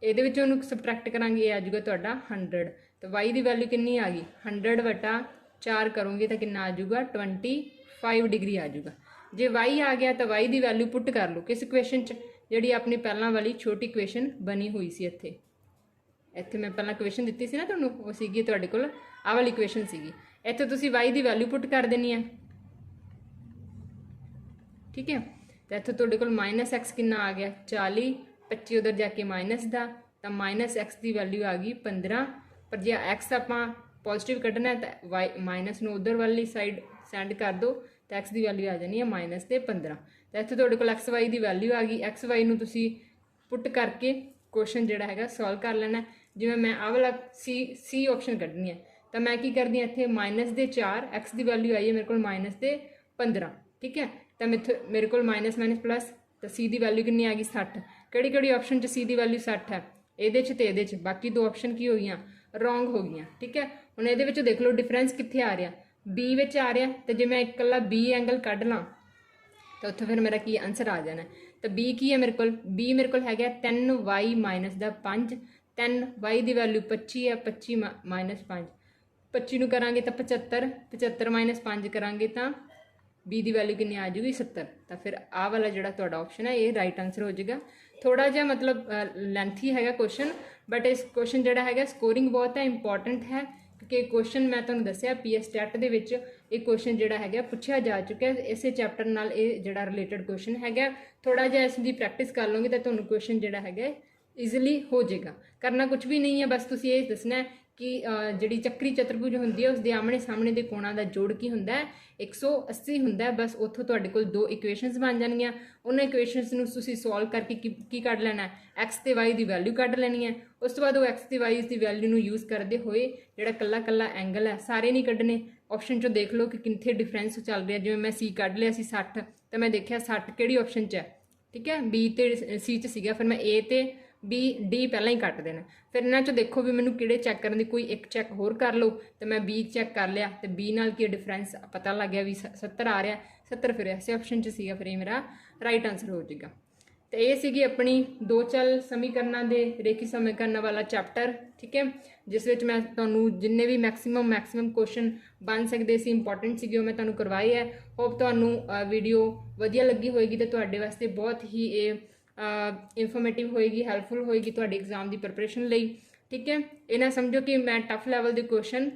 ਇਹਦੇ ਵਿੱਚੋਂ ਉਹਨੂੰ ਸਬਟਰੈਕਟ ਕਰਾਂਗੇ, ਇਹ ਆ ਜਾਊਗਾ ਤੁਹਾਡਾ 100। ਤਾਂ y ਦੀ ਵੈਲਿਊ ਕਿੰਨੀ ਆ ਗਈ 100/4 ਕਰੋਗੇ ਤਾਂ ਕਿੰਨਾ ਆ ਜਾਊਗਾ 25 ਡਿਗਰੀ ਆ ਜਾਊਗਾ। ਜੇ y ਆ ਗਿਆ ਤਾਂ y ਦੀ ਵੈਲਿਊ ਪੁੱਟ ਕਰ ਲਓ ਕਿਸ ਇਕੁਏਸ਼ਨ 'ਚ, ਜਿਹੜੀ ਆਪਣੀ ਪਹਿਲਾਂ ਵਾਲੀ ਛੋਟੀ ਇਕੁਏਸ਼ਨ ਬਣੀ ਹੋਈ ਸੀ। ਇੱਥੇ ਮੈਂ ਪਹਿਲਾਂ ਇਕੁਏਸ਼ਨ ਦਿੱਤੀ ਸੀ ਨਾ ਤੁਹਾਨੂੰ, ਉਹ ਸੀਗੀ ਤੁਹਾਡੇ ਕੋਲ ਆਹ ਵਾਲੀ ਇਕੁਏਸ਼ਨ ਸੀਗੀ। ਇੱਥੇ ਤੁਸੀਂ y ਦੀ ਵੈਲਿਊ ਪੁੱਟ ਕਰ ਦੇਣੀ ਹੈ। ਠੀਕ ਹੈ, ਤਾਂ ਇੱਥੇ ਤੁਹਾਡੇ ਕੋਲ ਮਾਈਨਸ x ਕਿੰਨਾ ਆ ਗਿਆ 40, 25 ਉਧਰ ਜਾ ਕੇ ਮਾਈਨਸ ਦਾ, ਤਾਂ ਮਾਈਨਸ x ਦੀ ਵੈਲਿਊ ਆ ਗਈ 15। ਪਰ ਜੇ x ਆਪਾਂ ਪੋਜ਼ੀਟਿਵ ਕੱਢਣਾ ਤਾਂ y ਮਾਈਨਸ ਨੂੰ ਉਧਰ ਵਾਲੀ ਸਾਈਡ ਸੈਂਡ ਕਰ ਦਿਓ ਤਾਂ x ਦੀ ਵੈਲਿਊ ਆ ਜਾਣੀ ਹੈ ਮਾਈਨਸ ਦੇ 15। ਤਾਂ ਇੱਥੇ ਤੁਹਾਡੇ ਕੋਲ xy ਦੀ ਵੈਲਿਊ ਆ ਗਈ। xy ਨੂੰ ਤੁਸੀਂ ਪੁੱਟ ਕਰਕੇ ਕੁਐਸਚਨ ਜਿਹੜਾ ਹੈਗਾ ਸੋਲਵ ਕਰ ਲੈਣਾ। ਜਿਵੇਂ ਮੈਂ ਆਹ ਵਾਲਾ C ਆਪਸ਼ਨ ਕੱਢਣੀ ਹੈ ਤਾਂ ਮੈਂ ਕੀ ਕਰਦੀ ਹਾਂ, ਇੱਥੇ ਮਾਈਨਸ ਦੇ 4 x ਦੀ ਵੈਲਿਊ ਆਈ ਹੈ ਮੇਰੇ ਕੋਲ ਮਾਈਨਸ ਦੇ 15। ਠੀਕ ਹੈ, ਤਾਂ ਮੇਰੇ ਕੋਲ ਮਾਈਨਸ ਪਲੱਸ, ਤਾਂ C ਦੀ ਵੈਲਿਊ ਕਿੰਨੀ ਆ ਗਈ 60। ਕਿਹੜੀ ਆਪਸ਼ਨ 'ਚ C ਦੀ ਵੈਲਿਊ 60 ਹੈ, ਇਹਦੇ 'ਚ ਤੇ ਇਹਦੇ 'ਚ। ਬਾਕੀ ਦੋ ਆਪਸ਼ਨ ਕੀ ਹੋ ਗਈਆਂ ਰੋਂਗ ਹੋ ਗਈਆਂ। ਠੀਕ ਹੈ, ਹੁਣ ਇਹਦੇ ਵਿੱਚ ਦੇਖ ਲਓ ਡਿਫਰੈਂਸ ਕਿੱਥੇ ਆ ਰਿਹਾ, B ਵਿੱਚ ਆ ਰਿਹਾ। ਤੇ ਜੇ ਮੈਂ ਇਕੱਲਾ B ਐਂਗਲ ਕੱਢ ਲਾਂ ਤਾਂ ਉੱਥੇ ਫਿਰ ਮੇਰਾ ਕੀ ਆਨਸਰ ਆ ਜਾਣਾ। ਤਾਂ B ਕੀ ਹੈ ਮੇਰੇ ਕੋਲ, B ਮੇਰੇ ਕੋਲ ਹੈਗਾ 3y ਮਾਈਨਸ ਦਾ 5। 3y ਦੀ ਵੈਲਿਊ 25 ਹੈ, 25 ਮਾਈਨਸ 5, 25 ਨੂੰ ਕਰਾਂਗੇ ਤਾਂ 75, 75 ਮਾਈਨਸ 5 ਕਰਾਂਗੇ ਤਾਂ B ਦੀ ਵੈਲਿਊ ਕਿੰਨੀ ਆ ਜਾਊਗੀ 70। ਤਾਂ ਫਿਰ ਆਹ ਵਾਲਾ ਜਿਹੜਾ ਤੁਹਾਡਾ ਆਪਸ਼ਨ ਹੈ ਇਹ ਰਾਈਟ ਆਨਸਰ ਹੋ ਜਾਏਗਾ। ਥੋੜਾ ਜਿਹਾ ਮਤਲਬ ਲੈਂਥੀ ਹੈਗਾ ਕੁਐਸਚਨ, ਬਟ ਇਸ ਕੁਐਸਚਨ ਜਿਹੜਾ ਹੈਗਾ ਸਕੋਰਿੰਗ ਬਹੁਤ ਹੈ, ਇੰਪੋਰਟੈਂਟ ਹੈ, ਕਿਉਂਕਿ ਕੁਐਸਚਨ ਮੈਂ ਤੁਹਾਨੂੰ ਦੱਸਿਆ PS ਟੈਟ ਦੇ ਵਿੱਚ ਇਹ ਕੁਐਸਚਨ ਜਿਹੜਾ ਹੈਗਾ ਪੁੱਛਿਆ ਜਾ ਚੁੱਕਿਆ ਇਸੇ ਚੈਪਟਰ ਨਾਲ। ਇਹ ਜਿਹੜਾ ਰਿਲੇਟਡ ਕੁਐਸਚਨ ਹੈਗਾ, ਥੋੜਾ ਜਿਹਾ ਇਸ ਦੀ ਪ੍ਰੈਕਟਿਸ ਕਰ ਲਓਗੇ ਤਾਂ ਤੁਹਾਨੂੰ ਕੁਐਸਚਨ ਜਿਹੜਾ ਹੈਗਾ ਈਜ਼ੀਲੀ ਹੋ ਜਾਏਗਾ। ਕਰਨਾ ਕੁਝ ਵੀ ਨਹੀਂ ਹੈ, ਬਸ ਤੁਸੀਂ ਇਹ ਦੱਸਣਾ ਕਿ ਜਿਹੜੀ ਚੱਕਰੀ ਚਤੁਰਭੁਜ ਹੁੰਦੀ ਹੈ ਉਸ ਦੇ ਆਮਣੇ ਸਾਹਮਣੇ ਦੇ ਕੋਣਾਂ ਦਾ ਜੋੜ ਕੀ ਹੁੰਦਾ ਹੈ 180 ਹੁੰਦਾ ਹੈ। ਬਸ ਉੱਥੋਂ ਤੁਹਾਡੇ ਕੋਲ ਦੋ ਇਕੁਏਸ਼ਨਸ ਬਣ ਜਾਣਗੀਆਂ। ਉਹਨਾਂ ਇਕੁਏਸ਼ਨਸ ਨੂੰ ਤੁਸੀਂ ਸੋਲਵ ਕਰਕੇ ਕੀ ਕੱਢ ਲੈਣਾ ਹੈ, x ਤੇ y ਦੀ ਵੈਲਿਊ ਕੱਢ ਲੈਣੀ ਹੈ। ਉਸ ਤੋਂ ਬਾਅਦ ਉਹ x ਤੇ y ਦੀ ਵੈਲਿਊ ਨੂੰ ਯੂਜ਼ ਕਰਦੇ ਹੋਏ ਜਿਹੜਾ ਕੱਲਾ ਐਂਗਲ ਹੈ ਸਾਰੇ ਨਹੀਂ ਕੱਢਣੇ। ਆਪਸ਼ਨ 'ਚੋਂ ਦੇਖ ਲਓ ਕਿ ਕਿੱਥੇ ਡਿਫਰੈਂਸ ਚੱਲ ਰਿਹਾ। ਜਿਵੇਂ ਮੈਂ C ਕੱਢ ਲਿਆ ਸੀ 60, ਤਾਂ ਮੈਂ ਦੇਖਿਆ 60 ਕਿਹੜੀ ਆਪਸ਼ਨ 'ਚ ਹੈ। ਠੀਕ ਹੈ, B ਤੇ C 'ਚ ਸੀਗਾ, ਫਿਰ ਮੈਂ A ਤੇ B D ਪਹਿਲਾਂ ਹੀ ਕੱਟ ਦੇਣਾ। ਫਿਰ ਇਹਨਾਂ 'ਚੋਂ ਦੇਖੋ ਵੀ ਮੈਨੂੰ ਕਿਹੜੇ ਚੈੱਕ ਕਰਨ ਦੀ, ਕੋਈ ਇੱਕ ਚੈੱਕ ਹੋਰ ਕਰ ਲਓ। ਤਾਂ ਮੈਂ B ਚੈੱਕ ਕਰ ਲਿਆ ਤੇ B ਨਾਲ ਕੀ ਡਿਫਰੈਂਸ ਪਤਾ ਲੱਗ ਗਿਆ ਵੀ 70 ਆ ਰਿਹਾ। 70 ਫਿਰ ਐਸੇ ਆਪਸ਼ਨ 'ਚ ਸੀਗਾ, ਫਿਰ ਇਹ ਮੇਰਾ ਰਾਈਟ ਆਨਸਰ ਹੋ ਜਾਏਗਾ। ਤੇ ਇਹ ਸੀਗੀ ਆਪਣੀ ਦੋ ਚੱਲ ਸਮੀਕਰਨਾਂ ਦੇ ਰੇਖੀ ਸਮੀਕਰਨਾਂ ਵਾਲਾ ਚੈਪਟਰ, ਠੀਕ ਹੈ, ਜਿਸ ਵਿੱਚ ਮੈਂ ਤੁਹਾਨੂੰ ਜਿੰਨੇ ਵੀ ਮੈਕਸਿਮਮ ਕੁਐਸਚਨ ਬਣ ਸਕਦੇ ਸੀ, ਇੰਪੋਰਟੈਂਟ ਸੀਗੇ, ਉਹ ਮੈਂ ਤੁਹਾਨੂੰ ਕਰਵਾਏ ਹੈ। ਹੋਪ ਤੁਹਾਨੂੰ ਵੀਡੀਓ ਵਧੀਆ ਲੱਗੀ ਹੋਏਗੀ ਤੇ ਤੁਹਾਡੇ ਵਾਸਤੇ ਬਹੁਤ ਹੀ ਇਹ ਇਨਫੋਰਮੇਟਿਵ ਹੋਏਗੀ, ਹੈਲਪਫੁਲ ਹੋਏਗੀ ਤੁਹਾਡੇ ਐਗਜ਼ਾਮ ਦੀ ਪ੍ਰੈਪਰੇਸ਼ਨ ਲਈ, ਠੀਕ ਹੈ। ਇਹ ਨਾ ਸਮਝੋ ਕਿ ਮੈਂ ਟਫ ਲੈਵਲ ਦੇ ਕੁਐਸਚਨ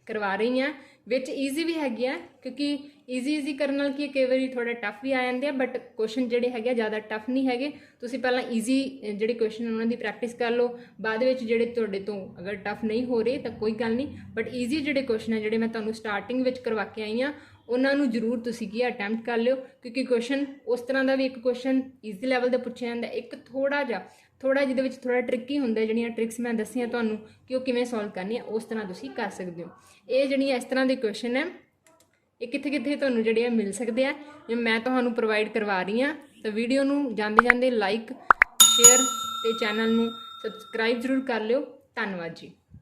ਕਰਵਾ ਰਹੀ ਹਾਂ, ਵਿੱਚ ਈਜ਼ੀ ਵੀ ਹੈਗੇ ਆ, ਕਿਉਂਕਿ ਈਜ਼ੀ ਕਰਨ ਨਾਲ ਕੀ ਕਈ ਵਾਰੀ ਥੋੜਾ ਟਫ ਵੀ ਆ ਜਾਂਦੇ ਆ, ਬਟ ਕੁਐਸਚਨ ਜਿਹੜੇ ਹੈਗੇ ਜ਼ਿਆਦਾ ਟਫ ਨਹੀਂ ਹੈਗੇ। ਤੁਸੀਂ ਪਹਿਲਾਂ ਈਜ਼ੀ ਜਿਹੜੇ ਕੁਐਸਚਨ ਉਹਨਾਂ ਦੀ ਪ੍ਰੈਕਟਿਸ ਕਰ ਲਓ, ਬਾਅਦ ਵਿੱਚ ਜਿਹੜੇ ਤੁਹਾਡੇ ਤੋਂ ਅਗਰ ਟਫ ਨਹੀਂ ਹੋ ਰਹੇ ਤਾਂ ਕੋਈ ਗੱਲ ਨਹੀਂ, ਬਟ ਈਜ਼ੀ ਜਿਹੜੇ ਕੁਐਸਚਨ ਹੈ ਜਿਹੜੇ ਮੈਂ ਤੁਹਾਨੂੰ ਸਟਾਰਟਿੰਗ ਵਿੱਚ ਕਰਵਾ ਕੇ ਆਈ ਹਾਂ, ਉਹਨਾਂ ਨੂੰ ਜ਼ਰੂਰ ਤੁਸੀਂ ਕੀ ਅਟੈਂਪਟ ਕਰ ਲਿਓ, ਕਿਉਂਕਿ ਕੁਐਸਚਨ ਉਸ ਤਰ੍ਹਾਂ ਦਾ ਵੀ ਇੱਕ ਕੁਐਸਚਨ ਈਜ਼ੀ ਲੈਵਲ ਦਾ ਪੁੱਛਿਆ ਜਾਂਦਾ, ਇੱਕ ਥੋੜਾ ਜਿਹਦੇ ਵਿੱਚ ਥੋੜਾ ਟ੍ਰਿਕੀ ਹੁੰਦਾ, ਜਿਹੜੀਆਂ ਟ੍ਰਿਕਸ ਮੈਂ ਦੱਸੀਆਂ ਤੁਹਾਨੂੰ ਕਿ ਉਹ ਕਿਵੇਂ ਸੋਲਵ ਕਰਨੀ ਹੈ, ਉਸ ਤਰ੍ਹਾਂ ਤੁਸੀਂ ਕਰ ਸਕਦੇ ਹੋ। ਇਹ ਜਿਹੜੀਆਂ ਇਸ ਤਰ੍ਹਾਂ ਦੇ ਕੁਐਸਚਨ ਹੈ ਇਹ ਕਿੱਥੇ ਤੁਹਾਨੂੰ ਜਿਹੜੇ ਆ ਮਿਲ ਸਕਦੇ ਆ, ਜੇ ਮੈਂ ਤੁਹਾਨੂੰ ਪ੍ਰੋਵਾਈਡ ਕਰਵਾ ਰਹੀ ਹਾਂ। ਤਾਂ ਵੀਡੀਓ ਨੂੰ ਜਾਂਦੇ ਲਾਈਕ, ਸ਼ੇਅਰ ਤੇ ਚੈਨਲ ਨੂੰ ਸਬਸਕ੍ਰਾਈਬ ਜ਼ਰੂਰ ਕਰ ਲਿਓ। ਧੰਨਵਾਦ ਜੀ।